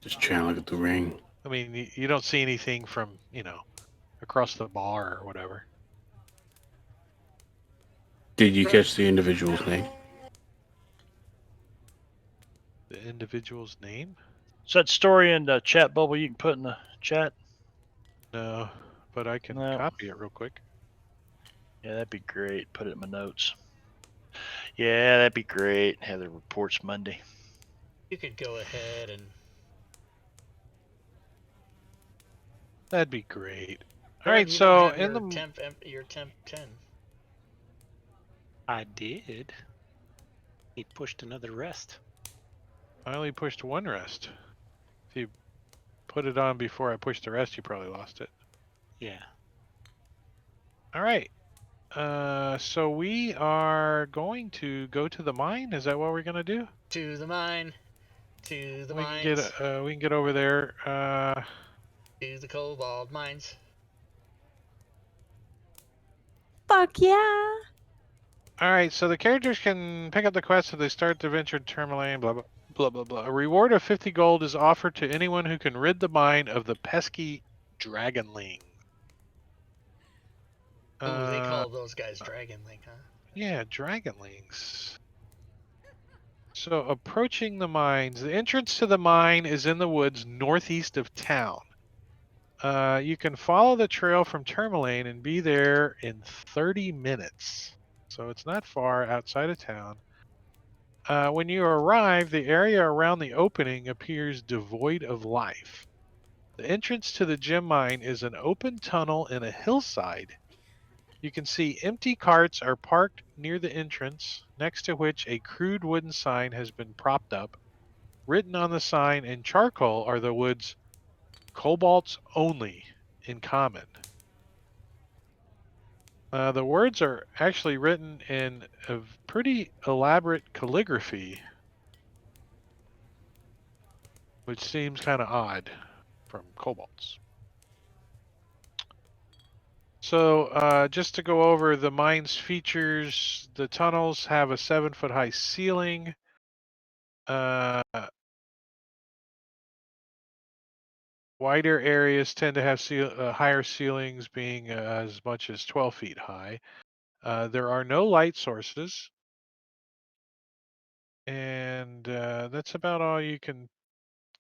Just trying to look at the ring. I mean, you don't see anything from, across the bar or whatever. Did you catch the individual's name? The individual's name? Is that story in the chat bubble you can put in the chat? No, but I can No. copy it real quick. Yeah, that'd be great. Put it in my notes. Yeah, that'd be great. Have the reports Monday. You could go ahead and. That'd be great. All Aaron, right, you so don't have in your the your temp 10. I did. He pushed another rest. I only pushed one rest. If you put it on before I pushed the rest, you probably lost it. Yeah. All right. So we are going to go to the mine. Is that what we're gonna do? To the mine. To the we mines. we can get over there. To the cobalt mines. Fuck yeah. All right. So the characters can pick up the quest if they start the adventure in Tourmaline. Blah blah blah blah blah. A reward of 50 gold is offered to anyone who can rid the mine of the pesky dragonling. Ooh, they call those guys Dragonling, huh? Yeah, dragonlings. So approaching the mines, the entrance to the mine is in the woods northeast of town. You can follow the trail from Tourmaline and be there in 30 minutes. So it's not far outside of town. When you arrive, the area around the opening appears devoid of life. The entrance to the gem mine is an open tunnel in a hillside. You can see empty carts are parked near the entrance, next to which a crude wooden sign has been propped up. Written on the sign in charcoal are the words "Cobalts only" in common. The words are actually written in a pretty elaborate calligraphy, which seems kind of odd from kobolds. So just to go over the mine's features, the tunnels have a 7-foot high ceiling. Wider areas tend to have higher ceilings, being as much as 12 feet high. There are no light sources. And that's about all you can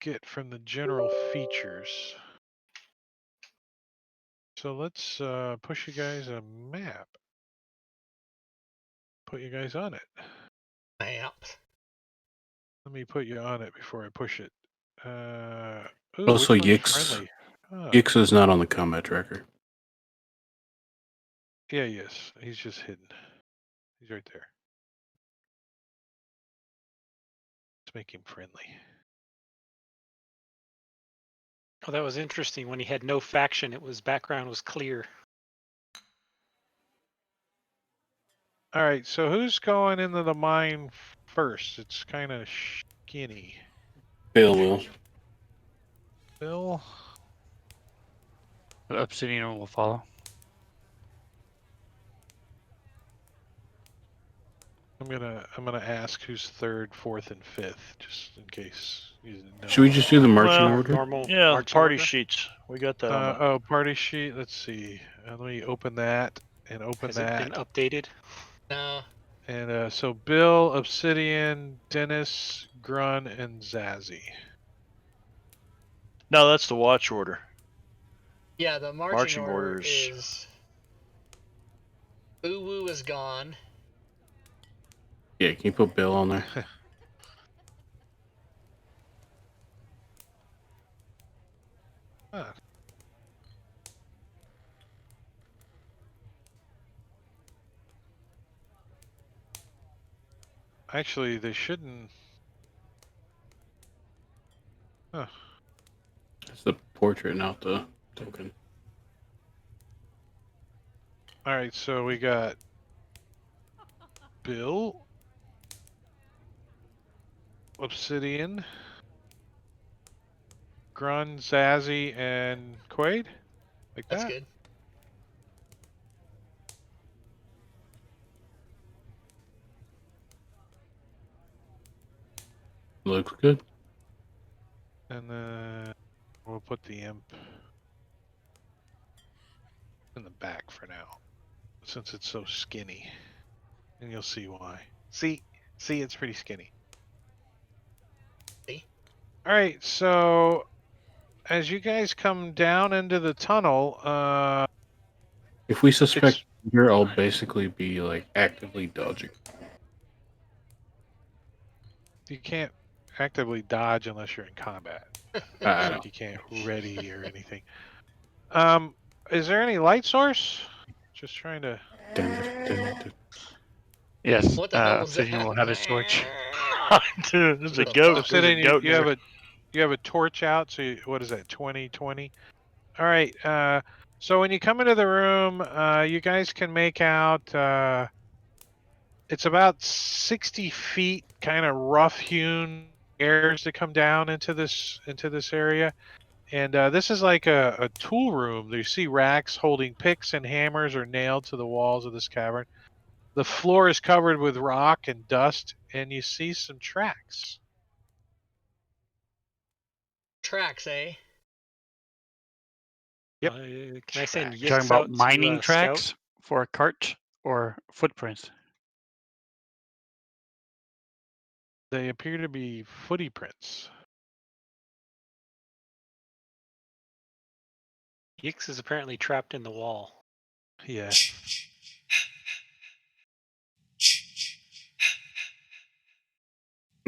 get from the general features. So let's push you guys a map. put you guys on it. Yep. Let me put you on it before I push it. Ooh, Also, which one's Yix. friendly? Oh, Yix is not on the combat tracker. yeah, yes. He's just hidden. He's right there. Let's make him friendly. Oh, that was interesting. When he had no faction, background was clear. All right, so who's going into the mine first? It's kind of skinny. Bill will. Bill? The obsidian will follow. I'm gonna ask who's third, fourth, and fifth, just in case you didn't know. Should we just do the marching Well, order? Normal Yeah, the marching party order? sheets. We got that on the. Oh, party sheet. Let's see. Let me open that and open Has that. it been updated? No. And so Bill, Obsidian, Dennis, Grun, and Zazzy. No, that's the watch order. Yeah, the marching Marching order orders. is Uwu is gone. Yeah, can you put Bill on there? Huh. Actually, they shouldn't. Huh. It's the portrait, not the token. All right, so we got Bill, Obsidian, Grun, Zazzy, and Quaid? Like That's that? good. Looks good. And then we'll put the imp in the back for now, since it's so skinny. And you'll see why. See, it's pretty skinny. See? All right, so as you guys come down into the tunnel, If we suspect It's- here, I'll basically be like actively dodging. you can't actively dodge unless you're in combat. I Like you can't ready or anything. Is there any light source? Just trying to. Yes, What the hell was obsidian that? will have his torch. Dude, there's a The goat. fuck? There's a Obsidian, goat you near. have a torch out. So what is that? 2020. All right. So when you come into the room, you guys can make out. It's about 60 feet, kind of rough hewn airs that come down into this area. And this is like a tool room. You see racks holding picks and hammers are nailed to the walls of this cavern. The floor is covered with rock and dust, and you see some tracks. Tracks, eh? Yep. Can I send You're talking Yix about out mining to scout? tracks for a cart or footprints? They appear to be footy prints. Yix is apparently trapped in the wall. Yeah.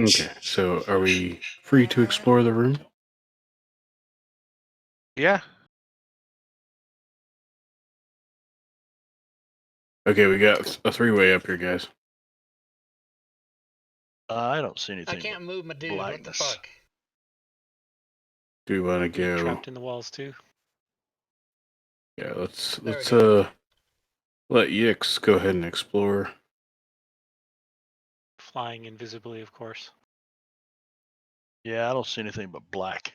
Okay, so are we free to explore the room? Yeah. Okay, we got a three-way up here, guys. I don't see I anything. can't move my dude. What the blackness. fuck? Do we want to Being go? trapped in the walls too. Yeah, let's There we let's go. let Yix go ahead and explore. Flying invisibly, of course. Yeah, I don't see anything but black.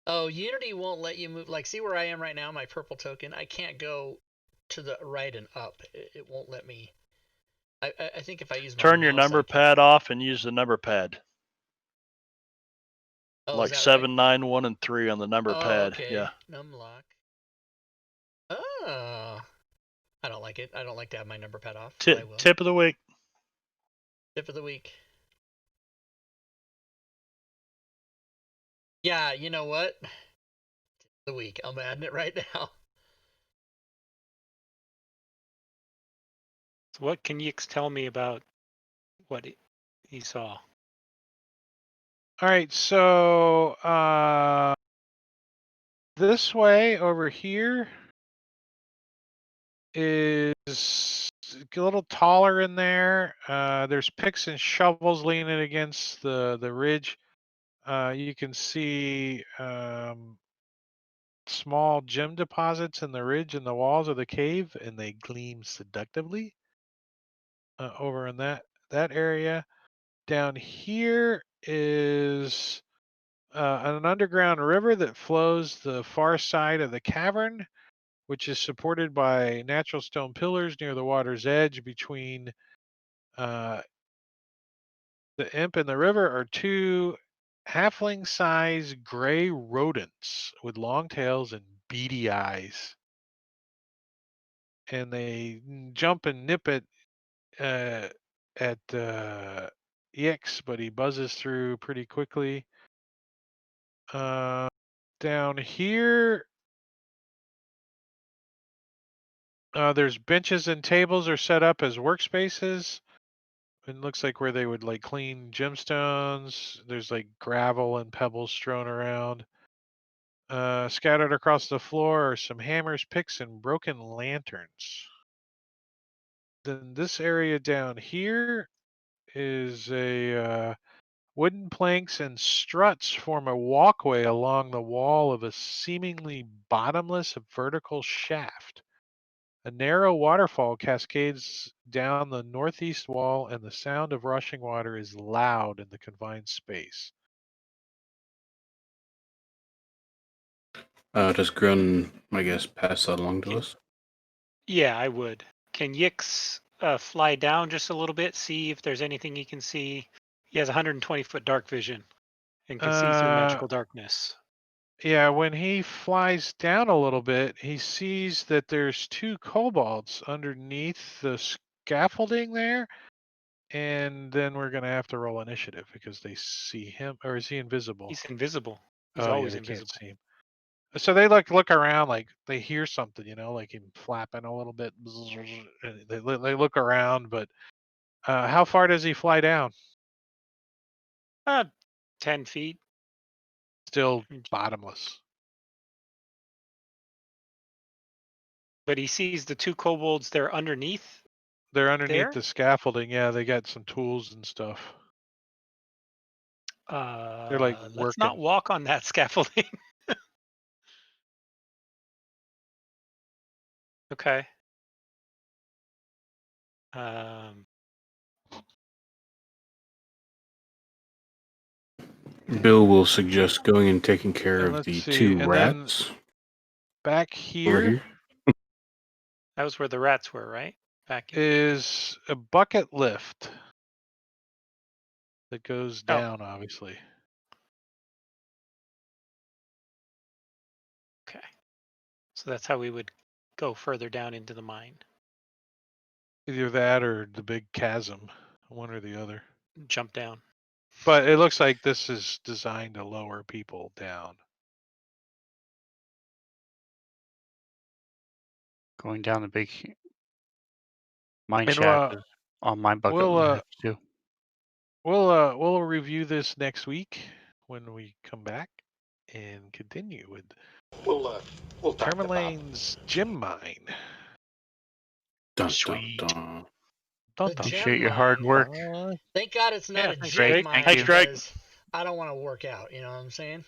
Oh, Unity won't let you move. Like, see where I am right now, my purple token? I can't go to the right and up. It won't let me. I think if I use my Turn your mouse, number pad off and use the number pad. Oh, Like is that 7, right? 9, 1, and 3 on the number Oh, pad. okay. Yeah. Numlock. Oh. I don't like it. I don't like to have my number pad off. Tip, I will. tip of the week. Tip of the week. Yeah, you know what? Tip of the week. I'm adding it right now. What can Yix tell me about what he saw? All right, so this way over here is a little taller in there. There's picks and shovels leaning against the ridge. You can see small gem deposits in the ridge and the walls of the cave, and they gleam seductively over in that area. Down here is an underground river that flows the far side of the cavern, which is supported by natural stone pillars near the water's edge. Between the imp and the river are two halfling-sized gray rodents with long tails and beady eyes. And they jump and nip at Yix, but he buzzes through pretty quickly. Down here, there's benches and tables are set up as workspaces. It looks like where they would like clean gemstones. There's like gravel and pebbles strewn around. Scattered across the floor are some hammers, picks, and broken lanterns. Then this area down here is a wooden planks and struts form a walkway along the wall of a seemingly bottomless vertical shaft. A narrow waterfall cascades down the northeast wall, and the sound of rushing water is loud in the confined space. Does Grun, I guess, pass that along to us? Yeah, I would. Can Yix fly down just a little bit, see if there's anything he can see? He has 120-foot dark vision and can see through magical darkness. Yeah, when he flies down a little bit, he sees that there's two kobolds underneath the scaffolding there. And then we're going to have to roll initiative because they see him. Or is he invisible? He's invisible. He's Oh, always yeah, they invisible. can't see him. So they look around like they hear something, like him flapping a little bit. And they look around, but how far does he fly down? 10 feet. Still bottomless. But he sees the two kobolds. They're underneath. They're underneath there? the scaffolding. Yeah, they got some tools and stuff. They're like Let's not working. walk on that scaffolding. Okay. Bill will suggest going and taking care And of let's the see, two and then rats back over here here. That was where the rats were, right? Back in. is a bucket lift that goes down, obviously. Okay. So that's how we would go further down into the mine. Either that or the big chasm, one or the other. Jump down. But it looks like this is designed to lower people down. Going down the big mine And, shaft is on my bucket we'll, list too. We'll review this next week when we come back and continue with We'll talk to Bob. Termalane's Gem Mine. Dun, Sweet. dun, dun. Dun, The dun, gem Appreciate your hard mine. work. Thank God it's not Yeah, a thanks, gem Greg. mine Thank you. because I don't want to work out. You know what I'm saying?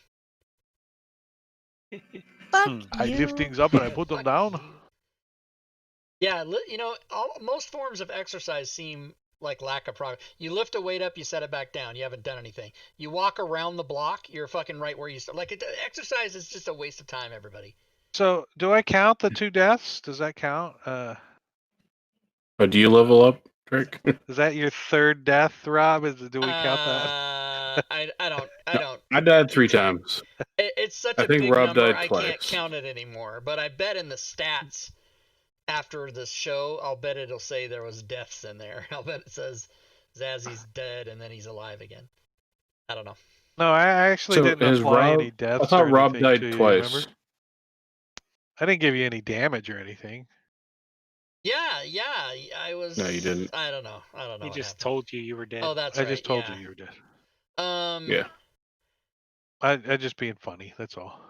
Fuck I you. lift things up and I put them Fuck down. you. Yeah, most forms of exercise seem like lack of progress. You lift a weight up, you set it back down. You haven't done anything. You walk around the block, you're fucking right where you start. Exercise is just a waste of time, everybody. So, do I count the 2 deaths? Does that count? Do you level up, Drake? Is that your 3rd death, Rob? Do we count that? I don't. I died 3 times. It's such I a think big Rob number, died I can't twice. count it anymore. But I bet in the stats after this show, I'll bet it'll say there was deaths in there. I'll bet it says Zazzy's dead and then he's alive again. I don't know. No, I actually didn't apply any deaths. I thought or Rob anything died to you, twice. remember? I didn't give you any damage or anything. Yeah. I was. No, you didn't. I don't know. I don't know. He what just happened. told you were dead. Oh, that's I right. just told yeah. you were dead. Yeah. I just being funny. That's all.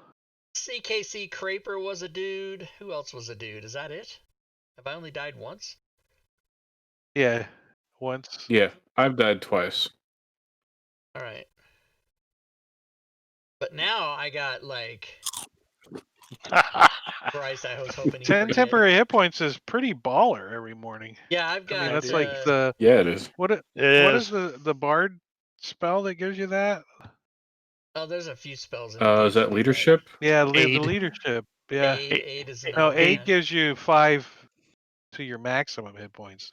CKC Craper was a dude. Who else was a dude? Is that it? Have I only died once? Yeah. Once. Yeah. I've died twice. All right. But now I got like Bryce. I was hoping he 10 forget. temporary hit points is pretty baller every morning. Yeah, I've got. I mean, that's it like is. the Yeah, it is. what It what is. is the bard spell that gives you that? Oh, there's a few spells in it. Is that leadership? Yeah, the Aid. leadership. Yeah. Aid is No, another 8 one. gives you 5 to your maximum hit points.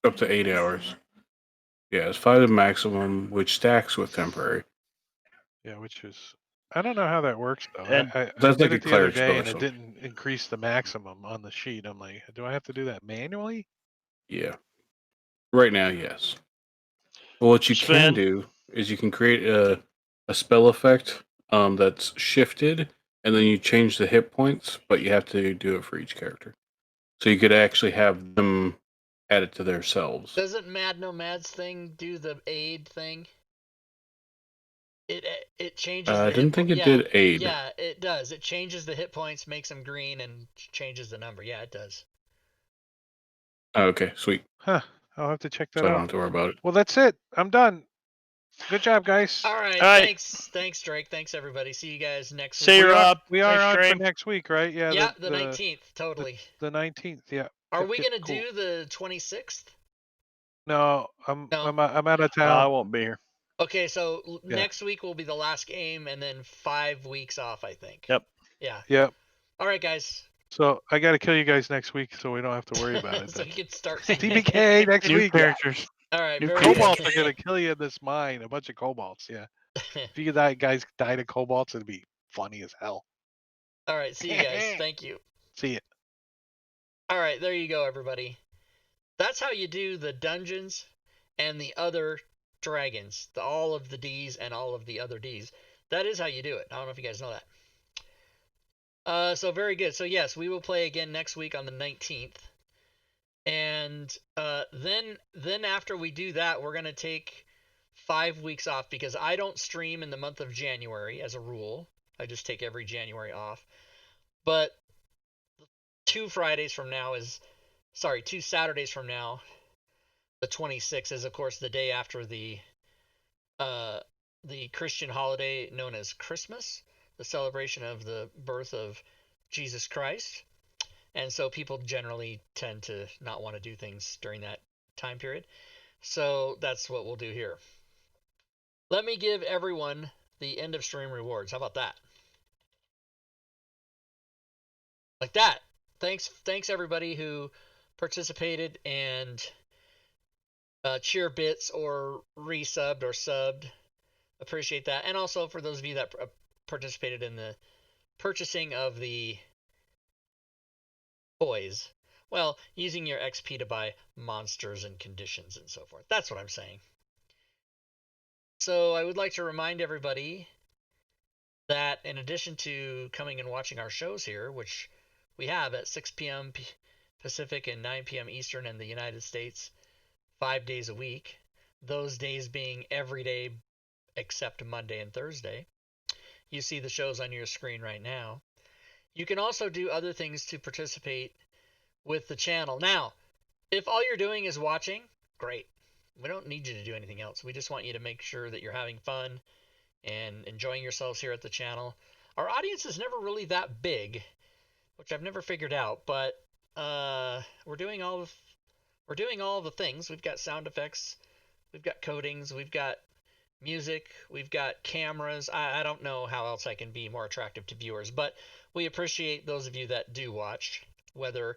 Up to 8 hours. Yeah, it's 5 to maximum, which stacks with temporary. Yeah, which is I don't know how that works though. And I that's did like a it the other cleric spell day or and it something. didn't increase the maximum on the sheet. I'm like, do I have to do that manually? Yeah. Right now, yes. But what you can Sven? do is you can create a spell effect that's shifted, and then you change the hit points, but you have to do it for each character. So you could actually have them add it to themselves. Doesn't Mad Nomad's thing do the aid thing? It changes. I the didn't hit think it yeah, did aid. Yeah, it does. It changes the hit points, makes them green, and changes the number. Yeah, it does. Oh, okay, sweet. Huh. I'll have to check that So I don't out. have to worry about it. Well, that's it. I'm done. Good job, guys. All right. All right. Thanks, Drake. Thanks, everybody. See you guys next See you, week. Rob. We are Thanks, on for Stream. next week, right? Yeah. Yeah, the 19th. Totally. The 19th. Yeah. Are Yep, we yep, gonna cool. do the 26th? No, I'm No. I'm out of I town. won't be here. Okay, so Yeah. next week will be the last game, and then 5 weeks off, I think. Yep. Yeah. Yep. All right, guys. So I got to kill you guys next week, so we don't have to worry about it. So then. you can start. TBK next New week. characters. All right. New Very Kobolds good. are gonna kill you in this mine. A bunch of kobolds. Yeah. If you guys died of kobolds, it'd be funny as hell. All right. See you guys. Thank you. See ya. All right. There you go, everybody. That's how you do the dungeons and the other dragons. All of the Ds and all of the other Ds. That is how you do it. I don't know if you guys know that. So very good. So yes, we will play again next week on the 19th. And then after we do that, we're gonna take 5 weeks off because I don't stream in the month of January as a rule. I just take every January off. But 2 Saturdays from now, the 26th is of course the day after the Christian holiday known as Christmas, the celebration of the birth of Jesus Christ. And so people generally tend to not want to do things during that time period. So that's what we'll do here. Let me give everyone the end of stream rewards. How about that? Like that. Thanks everybody who participated and cheer bits or resubbed or subbed. Appreciate that. And also for those of you that participated in the purchasing of the toys. Well, using your XP to buy monsters and conditions and so forth. That's what I'm saying. So I would like to remind everybody that in addition to coming and watching our shows here, which we have at 6 p.m. Pacific and 9 p.m. Eastern in the United States, 5 days a week, those days being every day except Monday and Thursday. You see the shows on your screen right now. You can also do other things to participate with the channel. Now, if all you're doing is watching, great. We don't need you to do anything else. We just want you to make sure that you're having fun and enjoying yourselves here at the channel. Our audience is never really that big, which I've never figured out, but we're doing all the things. We've got sound effects, we've got codings, we've got music, we've got cameras. I don't know how else I can be more attractive to viewers, but we appreciate those of you that do watch, whether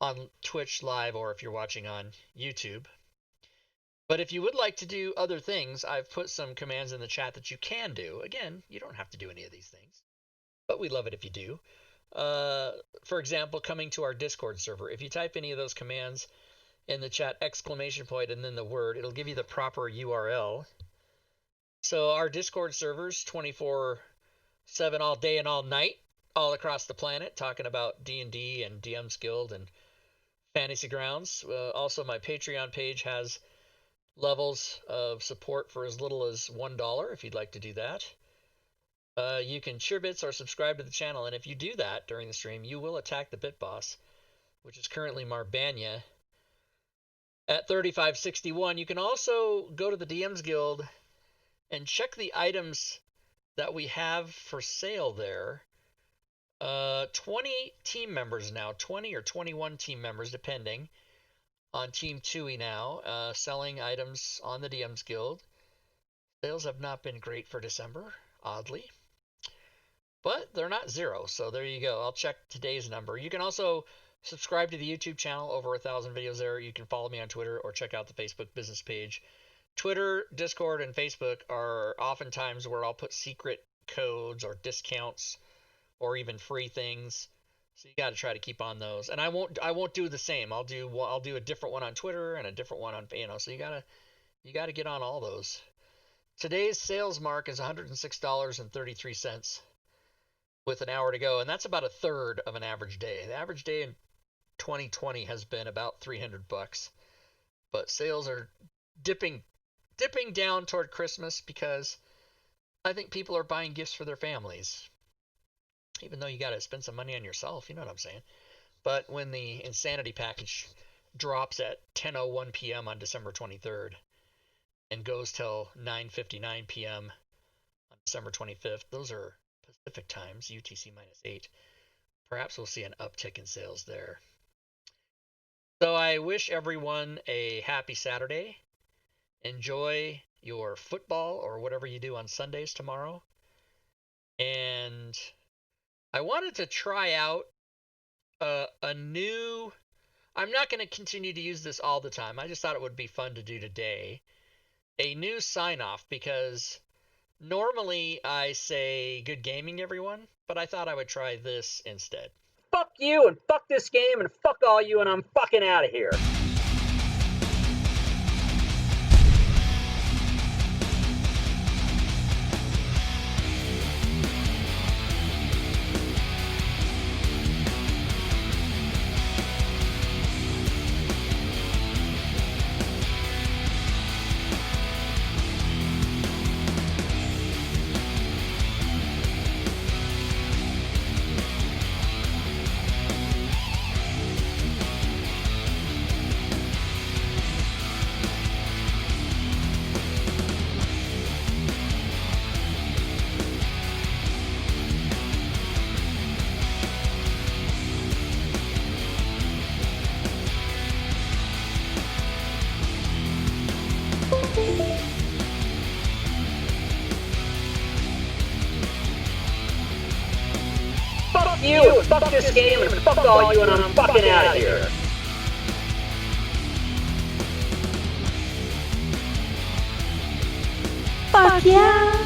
on Twitch Live or if you're watching on YouTube. But if you would like to do other things, I've put some commands in the chat that you can do. Again, you don't have to do any of these things, but we'd love it if you do. For example, coming to our Discord server. If you type any of those commands in the chat, ! and then the word, it'll give you the proper URL. So our Discord servers, 24/7 all day and all night, all across the planet, talking about D&D and DM's Guild and Fantasy Grounds. Also, my Patreon page has levels of support for as little as $1 if you'd like to do that. You can cheer bits or subscribe to the channel, and if you do that during the stream, you will attack the Bit Boss, which is currently Marbanya, at 3561. You can also go to the DMs Guild and check the items that we have for sale there. 20 team members now, 20 or 21 team members, depending on Team Tui now, selling items on the DMs Guild. Sales have not been great for December, oddly. But they're not zero, so there you go. I'll check today's number. You can also subscribe to the YouTube channel, over 1,000 videos there. You can follow me on Twitter or check out the Facebook business page. Twitter, Discord, and Facebook are oftentimes where I'll put secret codes or discounts or even free things. So you got to try to keep on those. And I won't do the same. I'll do a different one on Twitter and a different one on, so you got to get on all those. Today's sales mark is $106.33 with an hour to go, and that's about a third of an average day. The average day in 2020 has been about $300, but sales are dipping down toward Christmas because I think people are buying gifts for their families, even though you got to spend some money on yourself. You know what I'm saying? But when the Insanity package drops at 10:01 p.m. on December 23rd and goes till 9:59 p.m. on December 25th, those are Pacific times, UTC -8. Perhaps we'll see an uptick in sales there. So I wish everyone a happy Saturday. Enjoy your football or whatever you do on Sundays tomorrow. And I wanted to try out a new... I'm not going to continue to use this all the time. I just thought it would be fun to do today. A new sign-off, because normally I say good gaming, everyone, but I thought I would try this instead. Fuck you and fuck this game and fuck all you and I'm fucking out of here. Fuck you and fuck this game and fuck all you and I'm fucking out of here. Fuck yeah!